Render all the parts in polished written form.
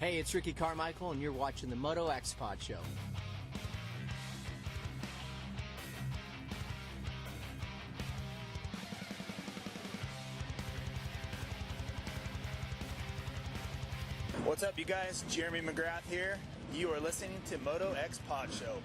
Hey, it's Ricky Carmichael, and you're watching the MotoXpod Show. What's up, you guys? Jeremy McGrath here. You are listening to MotoXpod Show.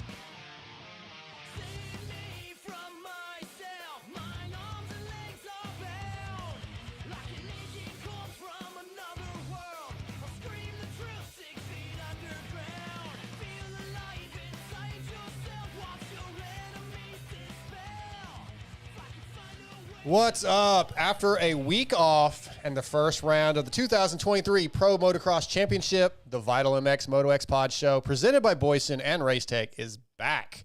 What's up? After a week off and the first round of the 2023 Pro Motocross Championship, the Vital MX MotoXpod Show, presented by Boyesen and Race Tech, is back.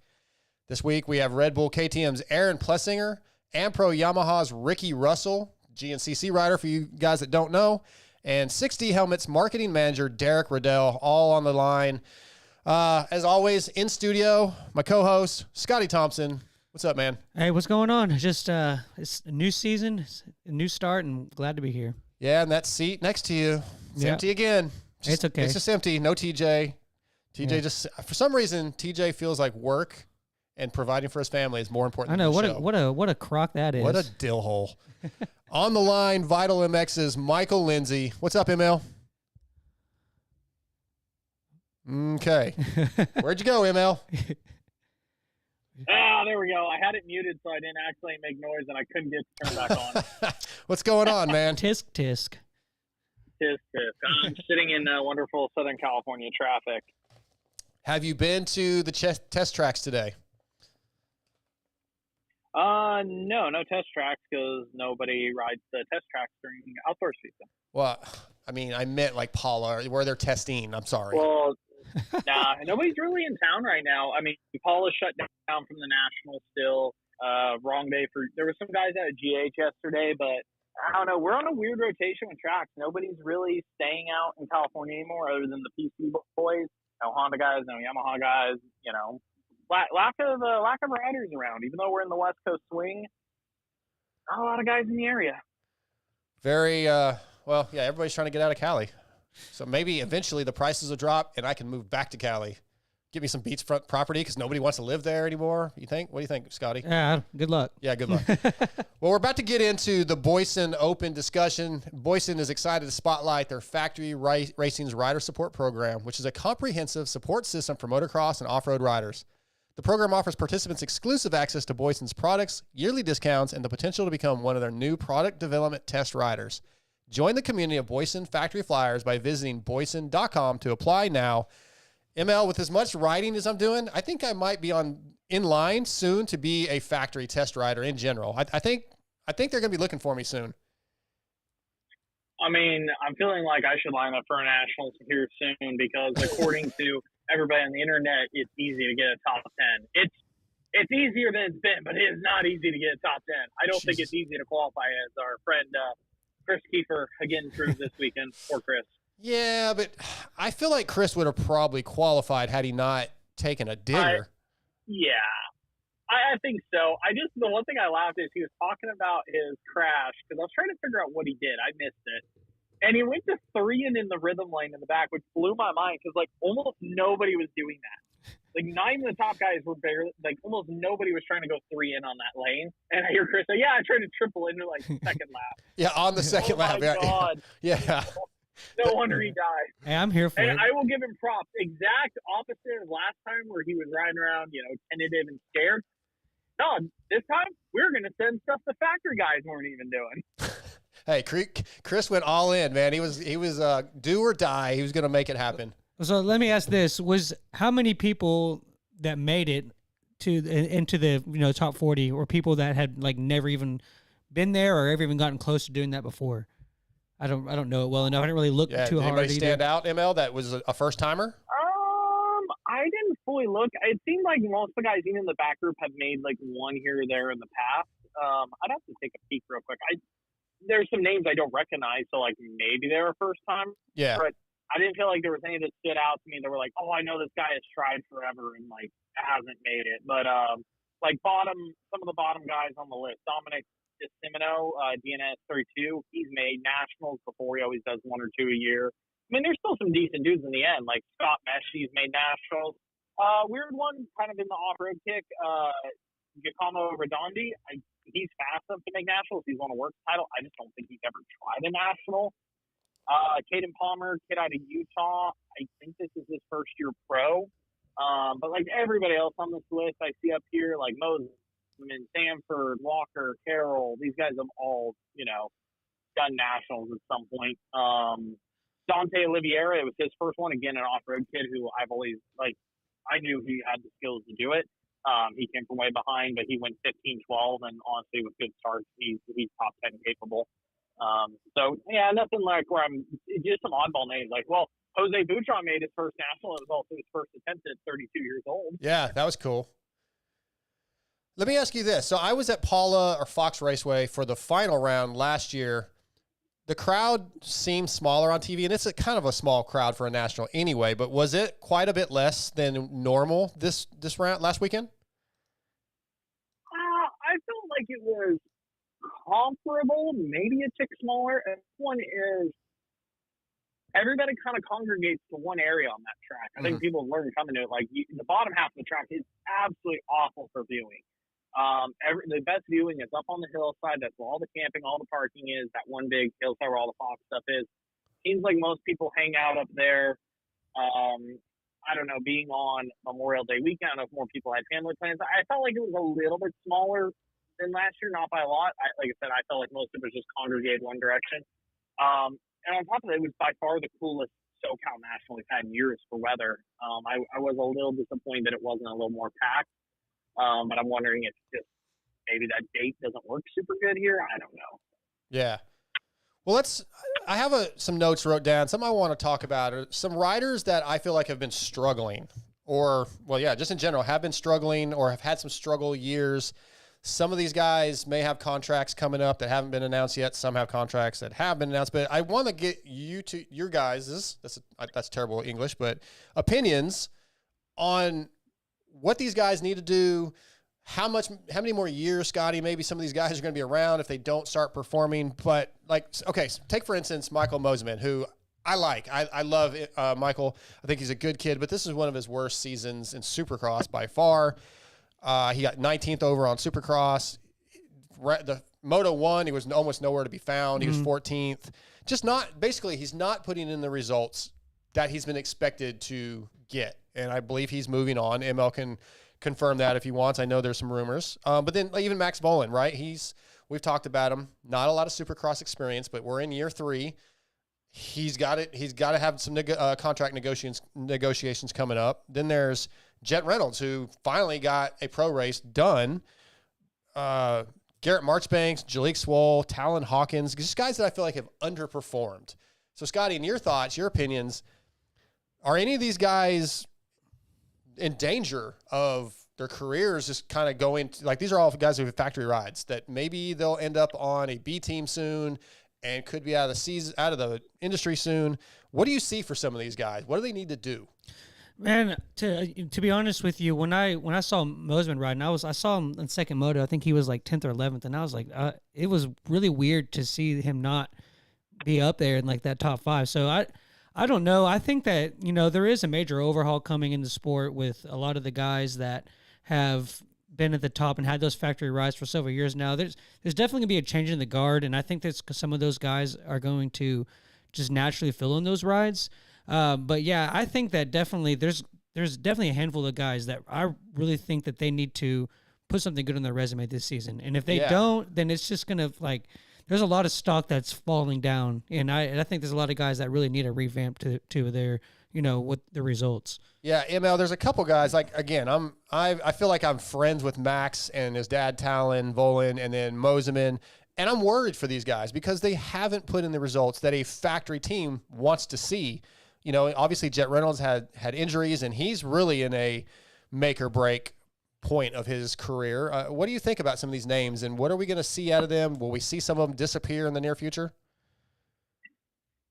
This week we have Red Bull KTM's Aaron Plessinger, AmPro Yamaha's Ricky Russell, GNCC rider for you guys that don't know, and 6D Helmets marketing manager Derek Radel, all on the line. As always, in studio, my co-host, Scotty Thompson. What's up, man? Hey, what's going on? Just it's a new season, it's a new start, and glad to be here. Yeah, and that seat next to you, it's empty again. It's okay. It's just empty. No TJ. TJ just, for some reason, TJ feels like work and providing for his family is more important. I know than the show. what a crock that is. What a dill hole. On the line, Vital MX's Michael Lindsay. What's up, ML? Okay. Where'd you go, ML? There we go. I had it muted so I didn't actually make noise and I couldn't get it turned back on. What's going on, man? Tisk, tisk. Tisk, tisk. I'm sitting in wonderful Southern California traffic. Have you been to the test tracks today? No test tracks because nobody rides the test tracks during outdoor season. Well, I mean, I meant like Paula, where they're testing. I'm sorry. Well, nah, nobody's really in town right now. I mean, Paula's shut down from the Nationals still. Wrong day for – there were some guys out at GH yesterday, but I don't know. We're on a weird rotation with tracks. Nobody's really staying out in California anymore other than the PC boys. No Honda guys, no Yamaha guys, you know. Lack of riders around. Even though we're in the West Coast swing, not a lot of guys in the area. Very well, yeah, everybody's trying to get out of Cali. So maybe eventually the prices will drop and I can move back to Cali. Give me some beachfront property because nobody wants to live there anymore. You think? What do you think, Scotty? Yeah, good luck. Yeah, good luck. Well, we're about to get into the Boyesen Open discussion. Boyesen is excited to spotlight their Factory Racing's Rider Support Program, which is a comprehensive support system for motocross and off-road riders. The program offers participants exclusive access to Boyesen's products, yearly discounts, and the potential to become one of their new product development test riders. Join the community of Boyesen Factory Flyers by visiting boyesen.com to apply now. ML, with as much riding as I'm doing, I think I might be in line soon to be a factory test rider in general. I think they're going to be looking for me soon. I mean, I'm feeling like I should line up for a nationals here soon because according to everybody on the internet, it's easy to get a top 10. It's easier than it's been, but it is not easy to get a top 10. I don't think it's easy to qualify, as our friend Chris Kiefer again proved this weekend. Poor Chris. Yeah, but I feel like Chris would have probably qualified had he not taken a digger. I think so. The one thing I laughed is he was talking about his crash because I was trying to figure out what he did. I missed it. And he went to 3 in the rhythm lane in the back, which blew my mind because, like, almost nobody was doing that. Like, not even the top guys were barely, like, almost nobody was trying to go 3 in on that lane. And I hear Chris say, yeah, I tried to triple into, like, second lap. Yeah, on the second lap. Oh, my God. Yeah. No wonder he died. Hey, I'm here for it. And I will give him props. Exact opposite of last time where he was riding around, tentative and scared. No, this time we're going to send stuff the factory guys weren't even doing. Hey, Chris went all in, man. He was do or die. He was going to make it happen. So let me ask this: how many people that made it into the top 40 or people that had like never even been there or ever even gotten close to doing that before? I don't know it well enough. I didn't really look too hard. Anybody stand out, ML? That was a first timer. I didn't fully look. It seemed like most of the guys, even in the back group, have made like one here or there in the past. I'd have to take a peek real quick. There's some names I don't recognize, so like maybe they were first time. Yeah. But I didn't feel like there was any that stood out to me that were like, oh, I know this guy has tried forever and like hasn't made it. But like some of the bottom guys on the list, Dominic DeSimino, DNS 32, he's made nationals before. He always does 1 or 2 a year. mean, there's still some decent dudes in the end, like Scott Meshy's made nationals. Weird one, kind of in the off-road kick. Giacomo Redondi, he's fast enough to make nationals. He's won a works title. I just don't think he's ever tried a national. Caden Palmer, kid out of Utah. I think this is his first year pro. But like everybody else on this list I see up here, like Moses, Sanford, Walker, Carroll, these guys have all, done nationals at some point. Dante Oliveira, it was his first one. Again, an off-road kid who I've always, I knew he had the skills to do it. He came from way behind, but he went 15-12, and honestly, with good starts, he's top 10 capable. So, yeah, nothing like where I'm just some oddball names. Like, well, Jose Butron made his first national. It was also his first attempt at 32 years old. Yeah, that was cool. Let me ask you this. So I was at Paula or Fox Raceway for the final round last year. The crowd seemed smaller on TV, and it's a kind of a small crowd for a national anyway, but was it quite a bit less than normal this round last weekend? I felt like it was comparable, maybe a tick smaller. And one is everybody kind of congregates to one area on that track. I think people learn coming to it. Like the bottom half of the track is absolutely awful for viewing. The best viewing is up on the hillside. That's where all the camping, all the parking is. That one big hillside where all the Fox stuff is. Seems like most people hang out up there. I don't know, being on Memorial Day weekend, I don't know if more people had family plans. I felt like it was a little bit smaller than last year, not by a lot. Like I said, I felt like most of it was just congregated one direction. And on top of it, it was by far the coolest SoCal National we've had in years for weather. I was a little disappointed that it wasn't a little more packed. But I'm wondering if just maybe that date doesn't work super good here. I don't know. Yeah. Well, I have some notes wrote down. Some I want to talk about are some riders that I feel like have been struggling just in general have been struggling or have had some struggle years. Some of these guys may have contracts coming up that haven't been announced yet. Some have contracts that have been announced, but I want to get your guys' that's terrible English, but opinions on what these guys need to do, how many more years, Scotty, maybe some of these guys are going to be around if they don't start performing. But take for instance, Michael Moseman, who I like. I love Michael. I think he's a good kid, but this is one of his worst seasons in Supercross by far. He got 19th over on Supercross. The Moto 1, he was almost nowhere to be found. He was 14th. He's not putting in the results that he's been expected to get. And I believe he's moving on. ML can confirm that if he wants. I know there's some rumors. But then even Max Boland, right? We've talked about him. Not a lot of Supercross experience, but we're in year 3. He's got it. He's got to have some contract negotiations coming up. Then there's Jet Reynolds, who finally got a pro race done. Garrett Marchbanks, Jalik Swoll, Talon Hawkins, just guys that I feel like have underperformed. So, Scotty, in your thoughts, your opinions, are any of these guys in danger of their careers just kind of going to, these are all guys who have factory rides that maybe they'll end up on a B team soon and could be out of the industry soon. What do you see for some of these guys? What do they need to do? Man, to be honest with you, when I saw Moseman riding, I saw him in second moto. I think he was like 10th or 11th, and I was like, it was really weird to see him not be up there in that top 5. So I don't know. I think that, there is a major overhaul coming in the sport with a lot of the guys that have been at the top and had those factory rides for several years now. There's definitely going to be a change in the guard, and I think that some of those guys are going to just naturally fill in those rides. But yeah, I think that definitely there's definitely a handful of guys that I really think that they need to put something good on their resume this season. And if they don't, then it's just going to there's a lot of stock that's falling down, and I think there's a lot of guys that really need a revamp to their with the results. Yeah, ML, there's a couple guys again. I feel like I'm friends with Max and his dad Talon, Volan, and then Moseman, and I'm worried for these guys because they haven't put in the results that a factory team wants to see. Obviously Jet Reynolds had injuries, and he's really in a make or break point of his career. What do you think about some of these names, and what are we going to see out of them? Will we see some of them disappear in the near future?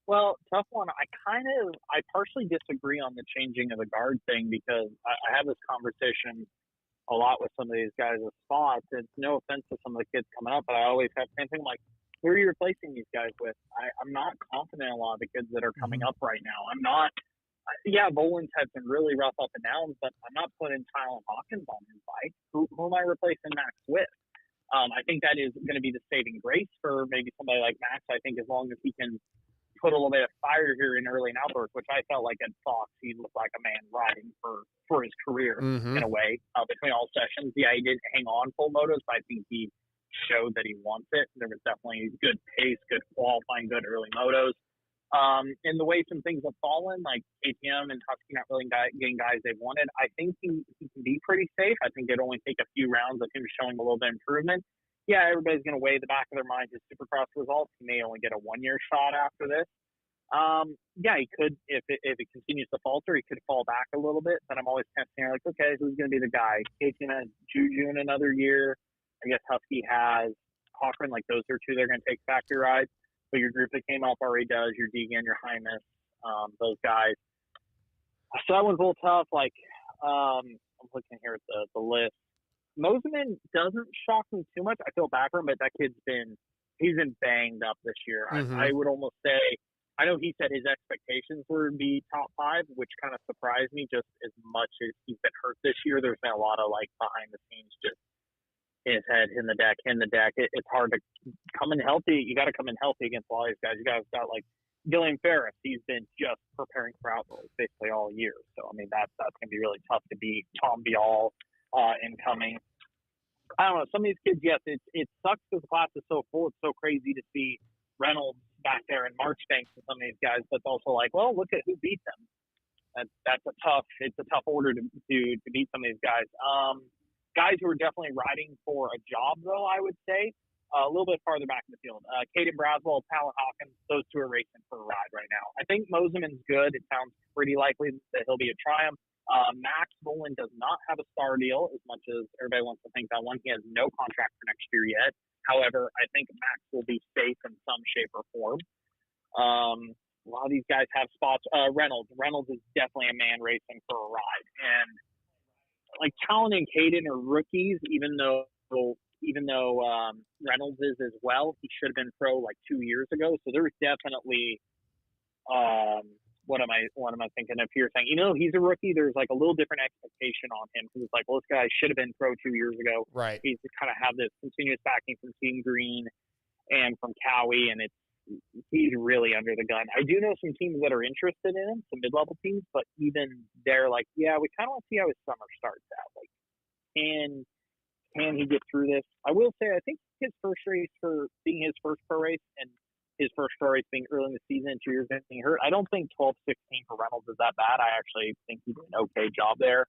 Well, tough one. I partially disagree on the changing of the guard thing because I have this conversation a lot with some of these guys with spots. It's no offense to some of the kids coming up, but I always have the same thing. who are you replacing these guys with? I'm not confident in a lot of the kids that are coming up right now. I'm not. Yeah, Boland's had some really rough up and downs, but I'm not putting Tylen Hawkins on his bike. Who am I replacing Max with? I think that is going to be the saving grace for maybe somebody like Max. I think as long as he can put a little bit of fire here in early and outdoors, which I felt like at Fox, he looked like a man riding for his career in a way between all sessions. Yeah, he didn't hang on full motos, but I think he showed that he wants it. There was definitely good pace, good qualifying, good early motos. And the way some things have fallen, like KTM and Husky not really getting guys they wanted, I think he can be pretty safe. I think it'd only take a few rounds of him showing a little bit of improvement. Yeah, everybody's going to weigh the back of their mind his Supercross results. He may only get a 1-year shot after this. Yeah, he could, if it continues to falter, he could fall back a little bit. But I'm always testing, like, okay, who's going to be the guy? KTM has Juju in another year. I guess Husky has Cochran. Like, those are two they're going to take factory rides. But your group that came up already does, your Deegan, your Hymas, those guys. So that one's a little tough. Like, I'm looking here at the list. Moseman doesn't shock me too much. I feel bad for him, but that kid's he's been banged up this year. I would almost say, I know he said his expectations were to be top 5, which kind of surprised me just as much as he's been hurt this year. There's been a lot of, like, behind the scenes just in his head, in the deck. It's hard to come in healthy. You got to come in healthy against all these guys. You guys got like Gillian Ferris. He's been just preparing for outdoors basically all year. So I mean that's gonna be really tough to beat. Tom Bial incoming. I don't know. Some of these kids, yes, it sucks because the class is so full. It's so crazy to see Reynolds back there and Marchbanks and some of these guys. But it's also like, well, look at who beat them. It's a tough order to beat some of these guys. Guys who are definitely riding for a job, though, I would say, a little bit farther back in the field. Caden Braswell, Tylen Hawkins, those two are racing for a ride right now. I think Moseman's good. It sounds pretty likely that he'll be a Triumph. Max Boland does not have a star deal, as much as everybody wants to think that one. He has no contract for next year yet. However, I think Max will be safe in some shape or form. A lot of these guys have spots. Reynolds is definitely a man racing for a ride. And like Talon and Caden are rookies, even though Reynolds is as well. He should have been pro like 2 years ago. So there's definitely what am I thinking of here? Saying, he's a rookie. There's like a little different expectation on him because it's like, well, this guy should have been pro 2 years ago. Right. He's to kind of have this continuous backing from Team Green and from Cowie, and he's really under the gun. I do know some teams that are interested in him, some mid-level teams, but even they're like, yeah, we kind of want to see how his summer starts out. Like, can he get through this? I will say, I think his first race for being his first pro race and his first pro race being early in the season, 2 years into being hurt, I don't think 12-16 for Reynolds is that bad. I actually think he did an okay job there.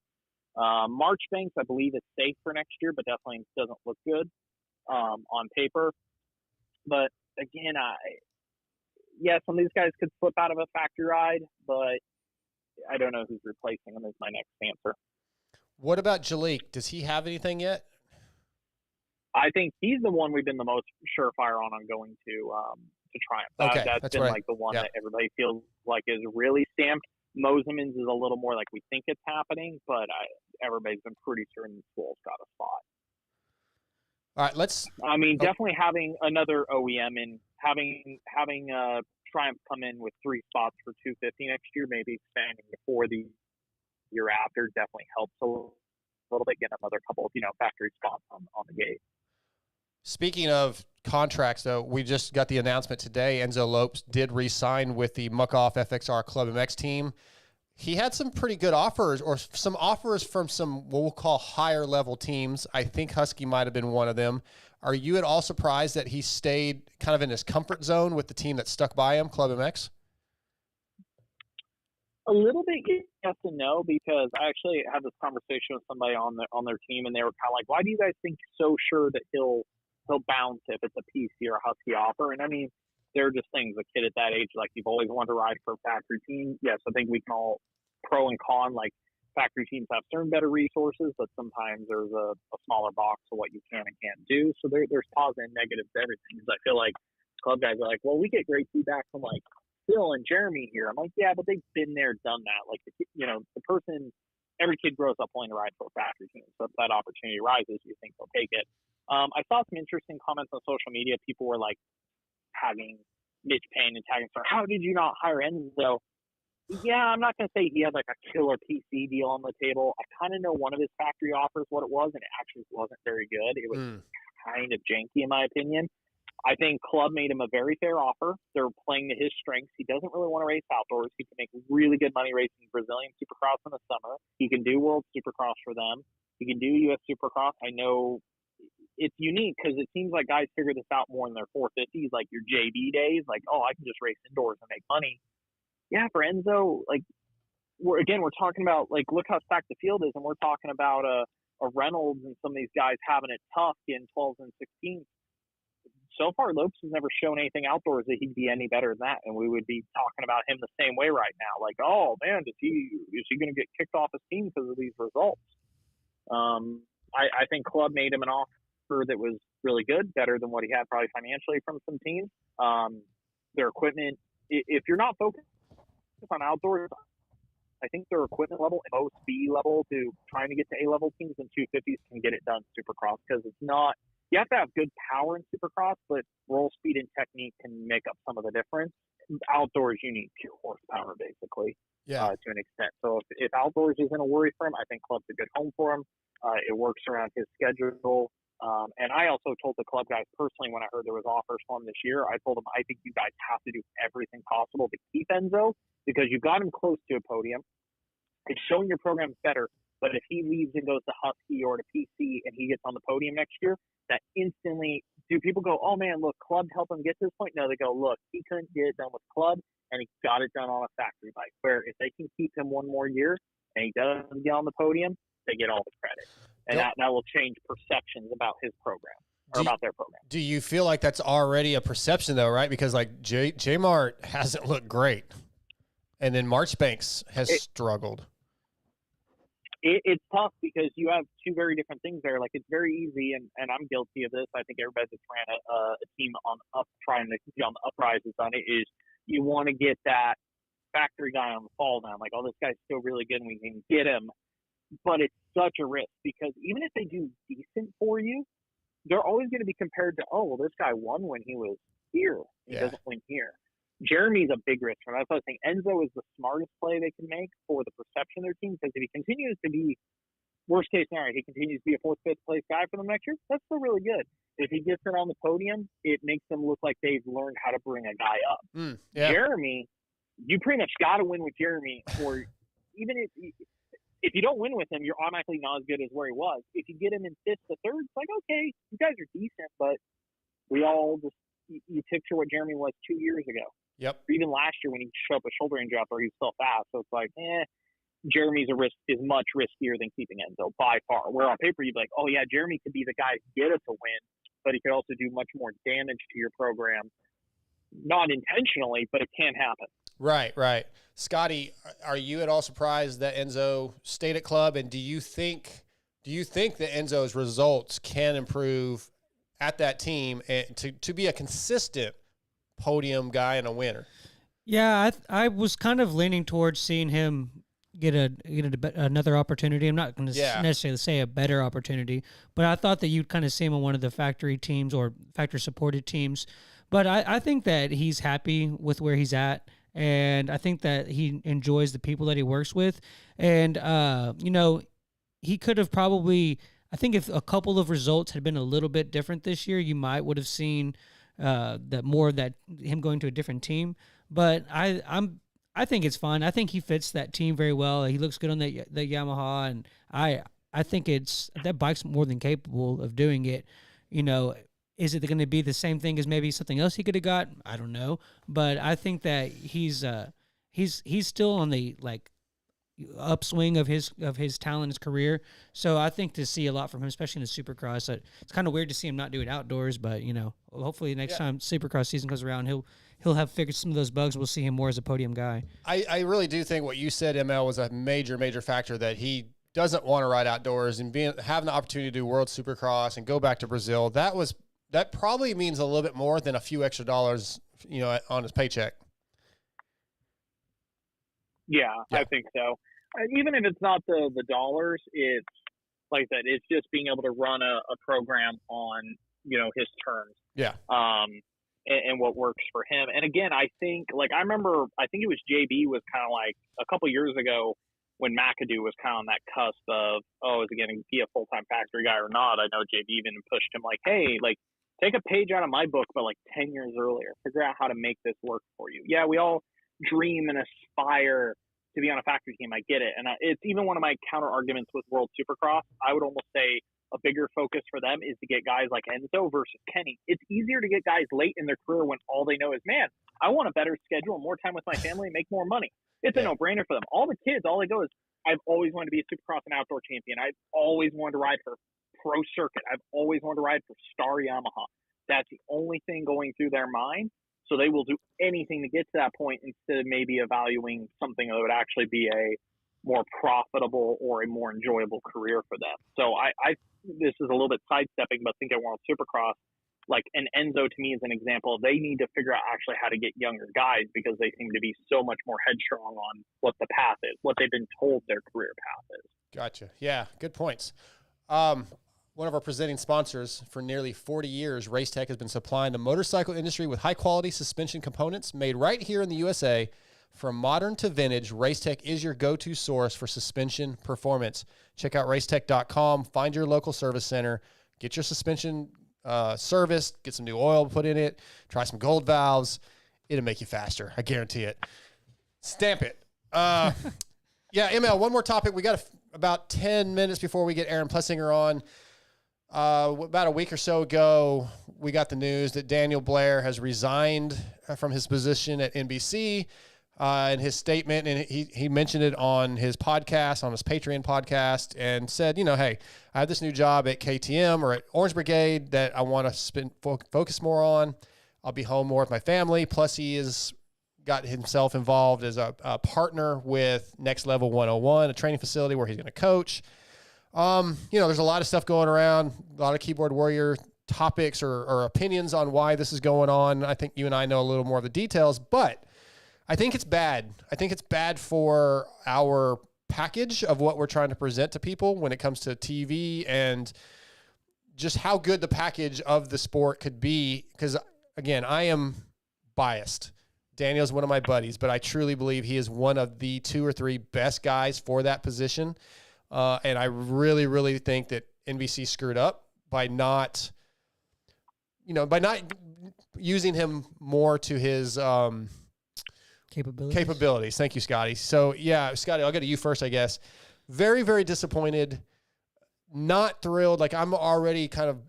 Marchbanks, I believe, is safe for next year, but definitely doesn't look good on paper. But again, some of these guys could slip out of a factory ride, but I don't know who's replacing him is my next answer. What about Jalik? Does he have anything yet? I think he's the one we've been the most surefire on going to Triumph. Okay, that's been like the one that everybody feels like is really stamped. Moseman's is a little more like we think it's happening, but everybody's been pretty certain Swole's got a spot. All right, definitely having another OEM and having Triumph come in with 3 spots for 250 next year, maybe expanding to 4 the year after, definitely helps a little bit, get another couple of factory spots on the gate. Speaking of contracts, though, we just got the announcement today. Enzo Lopes did re-sign with the Muck-Off FXR Club MX team. He had some pretty good offers, or some offers from some what we'll call higher level teams. I think Husky might have been one of them. Are you at all surprised that he stayed kind of in his comfort zone with the team that stuck by him, Club MX? A little bit yes and no, because I actually had this conversation with somebody on their team, and they were kind of like, "Why do you guys think so sure that he'll bounce if it's a PC or a Husky offer?" And I mean, they're just things. A kid at that age, like, you've always wanted to ride for a factory team. Yes, I think we can all pro and con, like, factory teams have certain better resources, but sometimes there's a smaller box of what you can and can't do. So there's positive and negatives to everything. Because I feel like club guys are like, well, we get great feedback from like Phil and Jeremy here. I'm like, yeah, but they've been there, done that. Like, the person, every kid grows up wanting to ride for a factory team. So if that opportunity arises, you think they'll take it. I saw some interesting comments on social media. People were like, tagging Mitch Payne and tagging Star. How did you not hire Enzo? Yeah, I'm not going to say he had like a killer PC deal on the table. I kind of know one of his factory offers what it was, and it actually wasn't very good. It was kind of janky in my opinion. I think Club made him a very fair offer. They're playing to his strengths. He doesn't really want to race outdoors. He can make really good money racing Brazilian Supercross in the summer. He can do World Supercross for them. He can do US Supercross. I know it's unique because it seems like guys figure this out more in their 450s, like your JB days. Like, oh, I can just race indoors and make money. Yeah, for Enzo, like, we're talking about, like, look how stacked the field is, and we're talking about a Reynolds and some of these guys having it tough in 12s and 16s. So far, Lopes has never shown anything outdoors that he'd be any better than that, and we would be talking about him the same way right now. Like, oh, man, is he going to get kicked off his team because of these results? I think Club made him an offer that was really good, better than what he had probably financially from some teams. Their equipment, if you're not focused on outdoors, I think their equipment level, most B level to trying to get to A level teams in 250s can get it done Supercross, because it's not, you have to have good power in Supercross, but roll speed and technique can make up some of the difference. Outdoors, you need pure horsepower basically, to an extent. So if outdoors isn't a worry for him, I think Club's a good home for him. It works around his schedule. And I also told the Club guys personally when I heard there was offers for him this year, I told them, I think you guys have to do everything possible to keep Enzo, because you got him close to a podium. It's showing your program's better, but if he leaves and goes to Husky or to PC and he gets on the podium next year, that instantly, do people go, oh man, look, Club helped him get to this point? No, they go, look, he couldn't get it done with Club, and he got it done on a factory bike, where if they can keep him one more year and he doesn't get on the podium, they get all the credit. And that will change perceptions about his program, or about their program. Do you feel like that's already a perception though, right? Because like J-Mart hasn't looked great, and then Marchbanks has struggled. It's tough because you have two very different things there. Like, it's very easy, and I'm guilty of this. I think everybody that's ran a team trying to get on the uprises on it, is you want to get that factory guy on the fall down. Like, oh, this guy's still really good and we can get him. But it's such a risk, because even if they do decent for you, they're always going to be compared to, oh, well, this guy won when he was here. He doesn't win here. Jeremy's a big risk. That's what I think. Enzo is the smartest play they can make for the perception of their team, because if he continues to be, worst case scenario, he continues to be a fourth, fifth place guy for them next year, that's still really good. If he gets it on the podium, it makes them look like they've learned how to bring a guy up. Jeremy, you pretty much got to win with Jeremy, or even if you don't win with him, you're automatically not as good as where he was. If you get him in fifth to third, it's like, okay, you guys are decent, but we all just, you picture what Jeremy was 2 years ago. Yep. Or even last year when he showed up a shoulder injury out there, he was still fast. So it's like, Jeremy's is much riskier than keeping Enzo by far. Where on paper you'd be like, oh yeah, Jeremy could be the guy to get us a win, but he could also do much more damage to your program. Not intentionally, but it can happen. Right. Scotty, are you at all surprised that Enzo stayed at Club? And do you think that Enzo's results can improve at that team and to be a consistent podium guy and a winner? Yeah, I was kind of leaning towards seeing him get another opportunity. I'm not going to necessarily say a better opportunity, but I thought that you'd kind of see him on one of the factory teams or factory supported teams. But I think that he's happy with where he's at, and I think that he enjoys the people that he works with. And he could have probably, I think if a couple of results had been a little bit different this year, you might would have seen that him going to a different team. But I think it's fine. I think he fits that team very well. He looks good on that Yamaha, and I think that bike's more than capable of doing it. Is it going to be the same thing as maybe something else he could have got? I don't know, but I think that he's still on the upswing of his talent, his career. So I think to see a lot from him, especially in the Supercross. It's kind of weird to see him not do it outdoors, but hopefully next time Supercross season comes around, he'll have figured some of those bugs. We'll see him more as a podium guy. I really do think what you said, ML, was a major factor, that he doesn't want to ride outdoors, and having the opportunity to do World Supercross and go back to Brazil. That probably means a little bit more than a few extra dollars, on his paycheck. Yeah, I think so. Even if it's not the dollars, it's like that. It's just being able to run a program on his terms. Yeah. and what works for him. And again, I think I remember, I think it was JB was kind of like a couple years ago when McAdoo was kind of on that cusp of, is he going to be a full-time factory guy or not? I know JB even pushed him like, hey, take a page out of my book, but 10 years earlier, figure out how to make this work for you. Yeah, we all dream and aspire to be on a factory team. I get it. And it's even one of my counter arguments with World Supercross. I would almost say a bigger focus for them is to get guys like Enzo versus Kenny. It's easier to get guys late in their career when all they know is, man, I want a better schedule, more time with my family, and make more money. It's a no-brainer for them. All the kids, all they go is, I've always wanted to be a Supercross and outdoor champion. I've always wanted to ride for Pro Circuit. I've always wanted to ride for Star Yamaha. That's the only thing going through their mind. So they will do anything to get to that point instead of maybe evaluating something that would actually be a more profitable or a more enjoyable career for them. So I this is a little bit sidestepping, but think at World Supercross, an Enzo to me is an example. They need to figure out actually how to get younger guys because they seem to be so much more headstrong on what the path is, what they've been told their career path is. Gotcha. Yeah, good points. One of our presenting sponsors for nearly 40 years, Race Tech, has been supplying the motorcycle industry with high-quality suspension components made right here in the USA. From modern to vintage, Race Tech is your go-to source for suspension performance. Check out racetech.com, find your local service center, get your suspension serviced, get some new oil put in it, try some gold valves. It'll make you faster. I guarantee it. Stamp it. Yeah, ML, one more topic. We got about 10 minutes before we get Aaron Plessinger on. About a week or so ago, we got the news that Daniel Blair has resigned from his position at NBC. In his statement, and he mentioned it on his podcast, on his Patreon podcast, and said, hey, I have this new job at KTM or at Orange Brigade that I want to focus more on. I'll be home more with my family. Plus, he has got himself involved as a partner with Next Level 101, a training facility where he's going to coach. There's a lot of stuff going around, a lot of keyboard warrior topics or opinions on why this is going on. I think you and I know a little more of the details, but I think it's bad. I think it's bad for our package of what we're trying to present to people when it comes to TV and just how good the package of the sport could be. Because, again, I am biased. Daniel's one of my buddies, but I truly believe he is one of the 2 or 3 best guys for that position. And I really, really think that NBC screwed up by not using him more to his capabilities. Thank you, Scotty. So, yeah, Scotty, I'll go to you first, I guess. Very, very disappointed. Not thrilled. I'm already kind of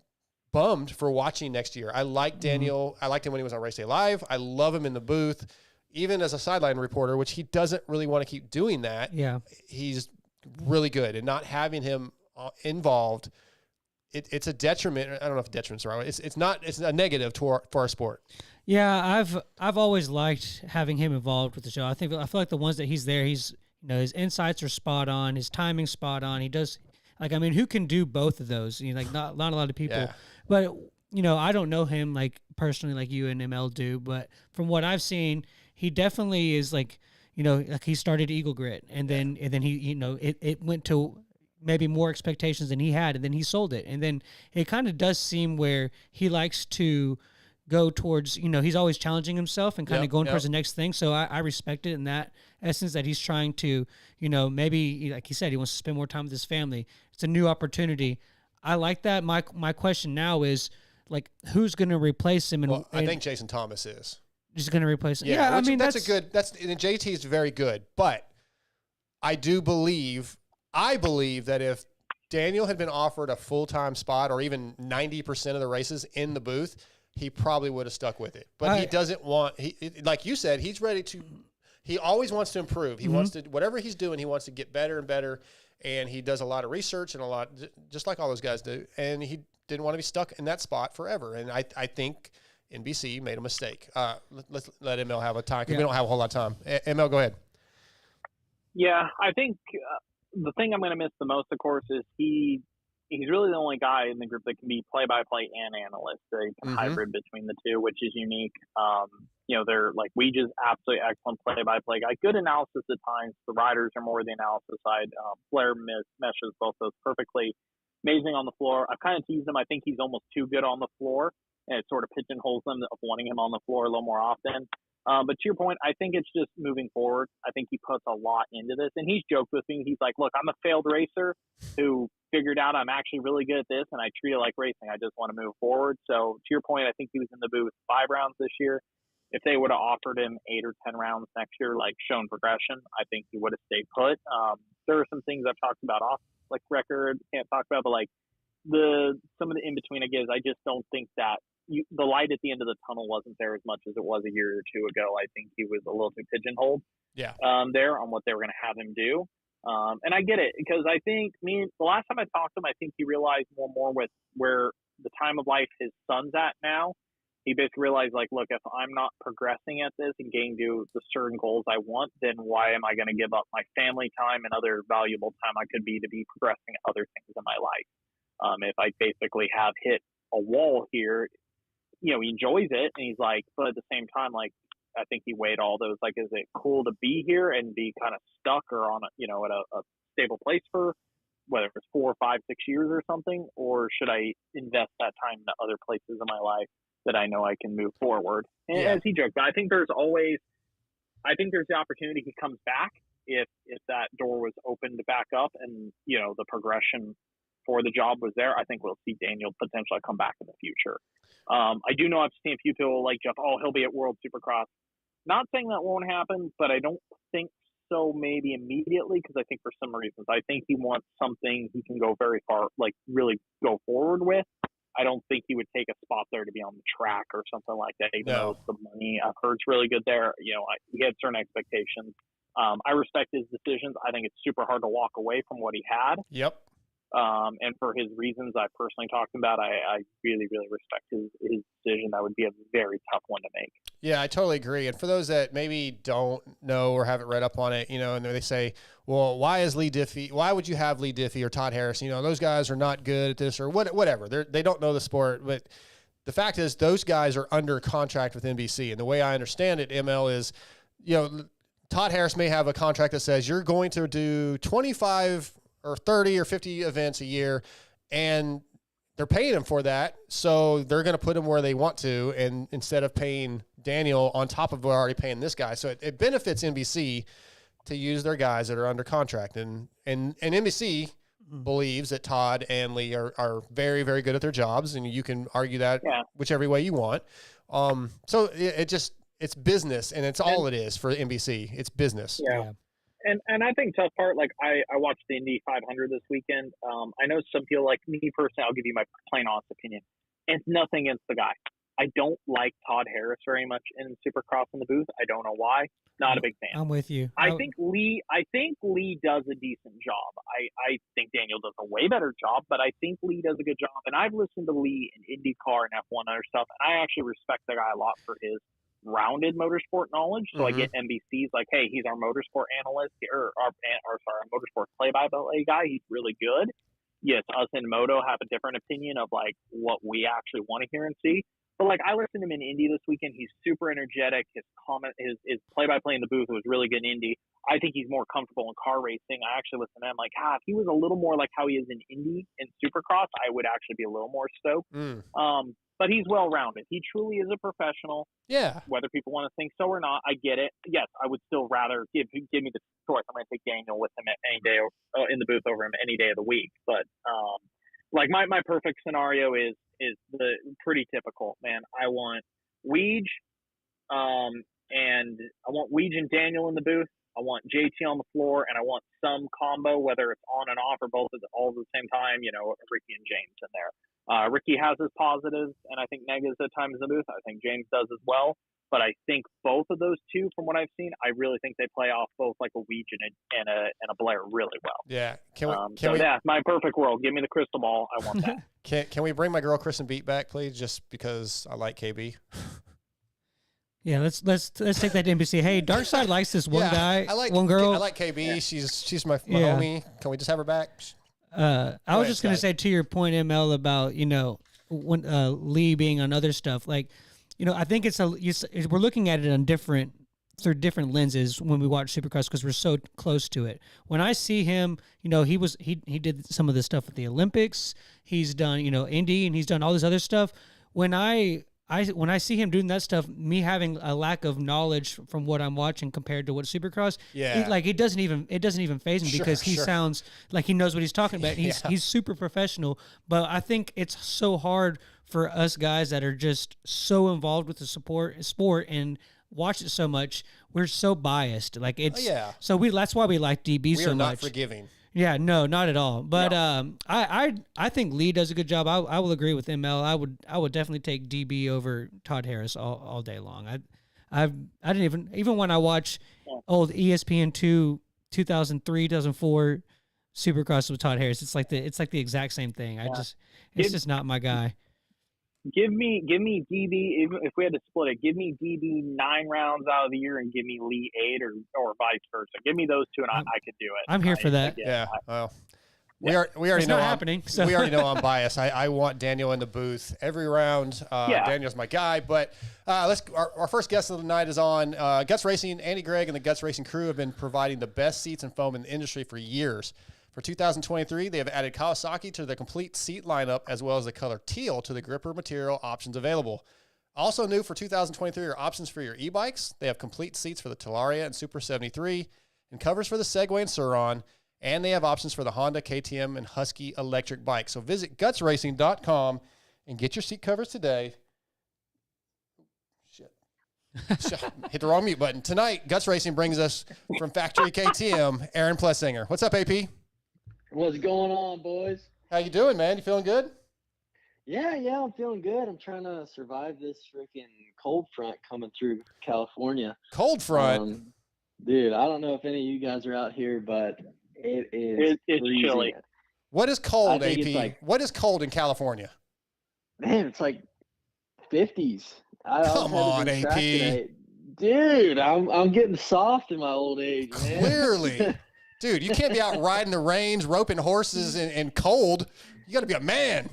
bummed for watching next year. I like Daniel. I liked him when he was on Race Day Live. I love him in the booth, even as a sideline reporter, which he doesn't really want to keep doing that. Yeah. He's really good. And not having him involved, it's a detriment. I don't know if detriment's the right way. It's a negative for our sport. Yeah, I've always liked having him involved with the show. I feel like the ones that he's there, his insights are spot on, his timing's spot on. He does who can do both of those? Not a lot of people. Yeah. But I don't know him personally like you and ML do, but from what I've seen, he definitely is he started Eagle Grit and then he it went to maybe more expectations than he had, and then he sold it. And then it kind of does seem where he likes to go towards, he's always challenging himself and kind of going towards the next thing. So I respect it in that essence that he's trying to, maybe like he said, he wants to spend more time with his family. It's a new opportunity. I like that. My question now is who's going to replace him? I think Jason Thomas is. Just going to replace him. Yeah, that's JT is very good, but I believe that if Daniel had been offered a full-time spot or even 90% of the races in the booth, he probably would have stuck with it. But he doesn't want, like you said, he's ready to, he always wants to improve. He wants to, whatever he's doing, he wants to get better and better. And he does a lot of research and a lot, just like all those guys do. And he didn't want to be stuck in that spot forever. And I think NBC made a mistake. Let's let ML have a time because we don't have a whole lot of time. ML, go ahead. Yeah, I think the thing I'm going to miss the most, of course, is he's really the only guy in the group that can be play-by-play and analyst. They can hybrid between the two, which is unique. They're Weege's absolutely excellent play-by-play guy. Good analysis at times. The riders are more the analysis side. Blair meshes both those perfectly. Amazing on the floor. I've kind of teased him. I think he's almost too good on the floor. and it sort of pigeonholes them of wanting him on the floor a little more often. But to your point, I think it's just moving forward. I think he puts a lot into this, and he's joked with me. He's like, look, I'm a failed racer who figured out I'm actually really good at this, and I treat it like racing. I just want to move forward. So to your point, I think he was in the booth 5 rounds this year. If they would have offered him 8 or 10 rounds next year, like shown progression, I think he would have stayed put. There are some things I've talked about off like record, can't talk about, but like some of the in between I give, I just don't think that the light at the end of the tunnel wasn't there as much as it was a year or two ago. I think he was a little too pigeonholed there on what they were going to have him do. And I get it, because I think the last time I talked to him, I think he realized more and more with where the time of life his son's at now. He basically realized, like, look, if I'm not progressing at this and getting to the certain goals I want, then why am I going to give up my family time and other valuable time I could be to be progressing other things in my life? If I basically have hit a wall here, he enjoys it, and he's like, but at the same time, like, I think he weighed all those, like, is it cool to be here and be kind of stuck or on at a stable place for whether it's 4, 5, 6 years or something, or should I invest that time in other places in my life that I know I can move forward? And as he joked, but I think there's the opportunity he comes back if that door was opened back up and, the progression for the job was there. I think we'll see Daniel potentially come back in the future. I do know I've seen a few people like Jeff, he'll be at World Supercross. Not saying that won't happen, but I don't think so maybe immediately, because I think for some reasons, I think he wants something he can go very far, like really go forward with. I don't think he would take a spot there to be on the track or something like that, even though the money I've heard's really good there. He had certain expectations. I respect his decisions. I think it's super hard to walk away from what he had. Yep. And for his reasons I personally talked about, I really, really respect his decision. That would be a very tough one to make. Yeah, I totally agree. And for those that maybe don't know or haven't read up on it, and they say, well, why would you have Lee Diffie or Todd Harris? Those guys are not good at this or whatever. They don't know the sport. But the fact is those guys are under contract with NBC. And the way I understand it, ML, is, Todd Harris may have a contract that says you're going to do 25 or 30 or 50 events a year, and they're paying him for that. So they're going to put him where they want to. And instead of paying Daniel on top of what already paying this guy. So it benefits NBC to use their guys that are under contract. And NBC believes that Todd and Lee are very, very good at their jobs. And you can argue that whichever way you want. So it's business, and it's all it is for NBC. It's business. Yeah. And I think tough part, like I watched the Indy 500 this weekend. I know some people, like me personally, I'll give you my plain honest opinion. It's nothing against the guy. I don't like Todd Harris very much in Supercross in the booth. I don't know why. Not a big fan. I'm with you. I think Lee does a decent job. I think Daniel does a way better job, but I think Lee does a good job. And I've listened to Lee in IndyCar and F1 and other stuff, and I actually respect the guy a lot for his rounded motorsport knowledge. So I get NBC's like, hey, he's our motorsport analyst or our motorsport play-by-play guy. He's really good. Yes, us in Moto have a different opinion of like what we actually want to hear and see. But like I listened to him in Indy this weekend. He's super energetic. His his play-by-play in the booth was really good in Indy. I think he's more comfortable in car racing. I actually listened to him like, if he was a little more like how he is in Indy and Supercross, I would actually be a little more stoked. But he's well-rounded. He truly is a professional. Yeah. Whether people want to think so or not, I get it. Yes, I would still rather give me the choice. I'm going to take Daniel with him at any day in the booth over him any day of the week. But like my perfect scenario is the pretty typical, man. I want Weege, and I want Weege and Daniel in the booth. I want JT on the floor, and I want some combo, whether it's on and off or both all at the same time. Ricky and James in there. Ricky has his positives, and I think negatives at times in the booth. I think James does as well. But I think both of those two, from what I've seen, I really think they play off both like a Weege and a Blair really well. Yeah. Yeah, my perfect world. Give me the crystal ball. I want that. Can we bring my girl Kristen Beat back, please? Just because I like KB. Yeah, let's take that to NBC. Hey, Darkside likes this one guy, one girl. I like KB. Yeah. She's my homie. Can we just have her back? I was just gonna say to your point, ML, about when Lee being on other stuff. Like, I think we're looking at it through different lenses when we watch Supercross because we're so close to it. When I see him, he did some of this stuff at the Olympics. He's done Indy, and he's done all this other stuff. when I see him doing that stuff, me having a lack of knowledge from what I'm watching compared to what Supercross, it doesn't even faze him because he sounds like he knows what he's talking about. He's super professional, but I think it's so hard for us guys that are just so involved with the sport and watch it so much. We're so biased. Like so that's why we like DB so much. We are not forgiving. Yeah, no, not at all. But I think Lee does a good job. I will agree with ML. I would definitely take DB over Todd Harris all day long. I didn't even when I watch old ESPN2 2003 2004 Supercross with Todd Harris, it's like the exact same thing. It's just not my guy. Give me DB, even if we had to split it, give me DB 9 rounds out of the year and give me Lee 8 or vice versa. Give me those two and I could do it. I'm here for that. Well, we already know happening. So. We already know I'm biased. I want Daniel in the booth every round. Daniel's my guy. But our first guest of the night is on Guts Racing. Andy Gregg and the Guts Racing crew have been providing the best seats and foam in the industry for years. For 2023, they have added Kawasaki to the complete seat lineup as well as the color teal to the gripper material options available. Also new for 2023 are options for your e-bikes. They have complete seats for the Talaria and Super 73 and covers for the Segway and Sur-Ron. And they have options for the Honda, KTM, and Husky electric bikes. So visit gutsracing.com and get your seat covers today. Shit. Hit the wrong mute button. Tonight, Guts Racing brings us from Factory KTM, Aaron Plessinger. What's up, AP? What's going on, boys? How you doing, man? You feeling good? Yeah, I'm feeling good. I'm trying to survive this freaking cold front coming through California. Cold front? Dude, I don't know if any of you guys are out here, but it's chilly. What is cold, AP? What is cold in California? Man, it's like 50s. Come on, AP. Dude, I'm getting soft in my old age, man. Clearly. Dude, you can't be out riding the range, roping horses in cold. You got to be a man.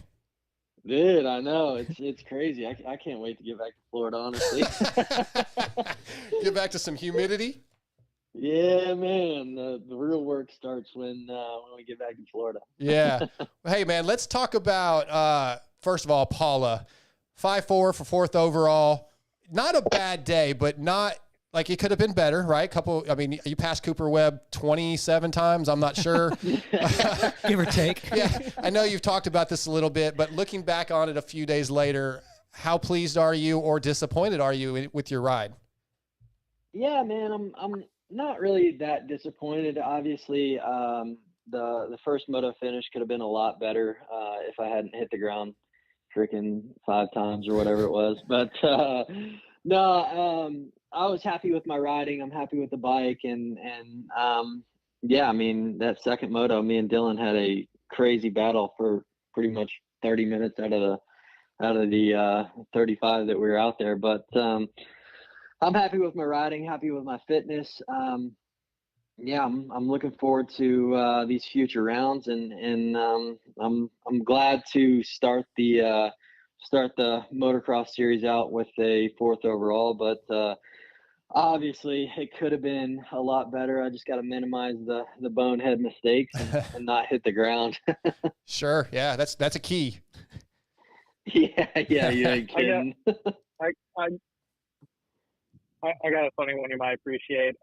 Dude, I know. It's crazy. I can't wait to get back to Florida, honestly. Get back to some humidity? Yeah, man. The real work starts when we get back to Florida. Yeah. Hey, man, let's talk about, first of all, Paula. 5'4" for 4th overall. Not a bad day, but not – like it could have been better, right? You passed Cooper Webb 27 times. I'm not sure. Give or take. Yeah. I know you've talked about this a little bit, but looking back on it a few days later, how pleased are you or disappointed are you with your ride? Yeah, man, I'm not really that disappointed. Obviously, the first moto finish could have been a lot better if I hadn't hit the ground freaking 5 times or whatever it was. But I was happy with my riding. I'm happy with the bike, and I mean, that second moto, me and Dylan had a crazy battle for pretty much 30 minutes out of the 35 that we were out there. But I'm happy with my riding, happy with my fitness. I'm looking forward to these future rounds, and I'm glad to start the motocross series out with a 4th overall, but obviously it could have been a lot better. I just got to minimize the bonehead mistakes and not hit the ground. Sure. Yeah. That's a key. Yeah. You ain't kidding. I got a funny one you might appreciate.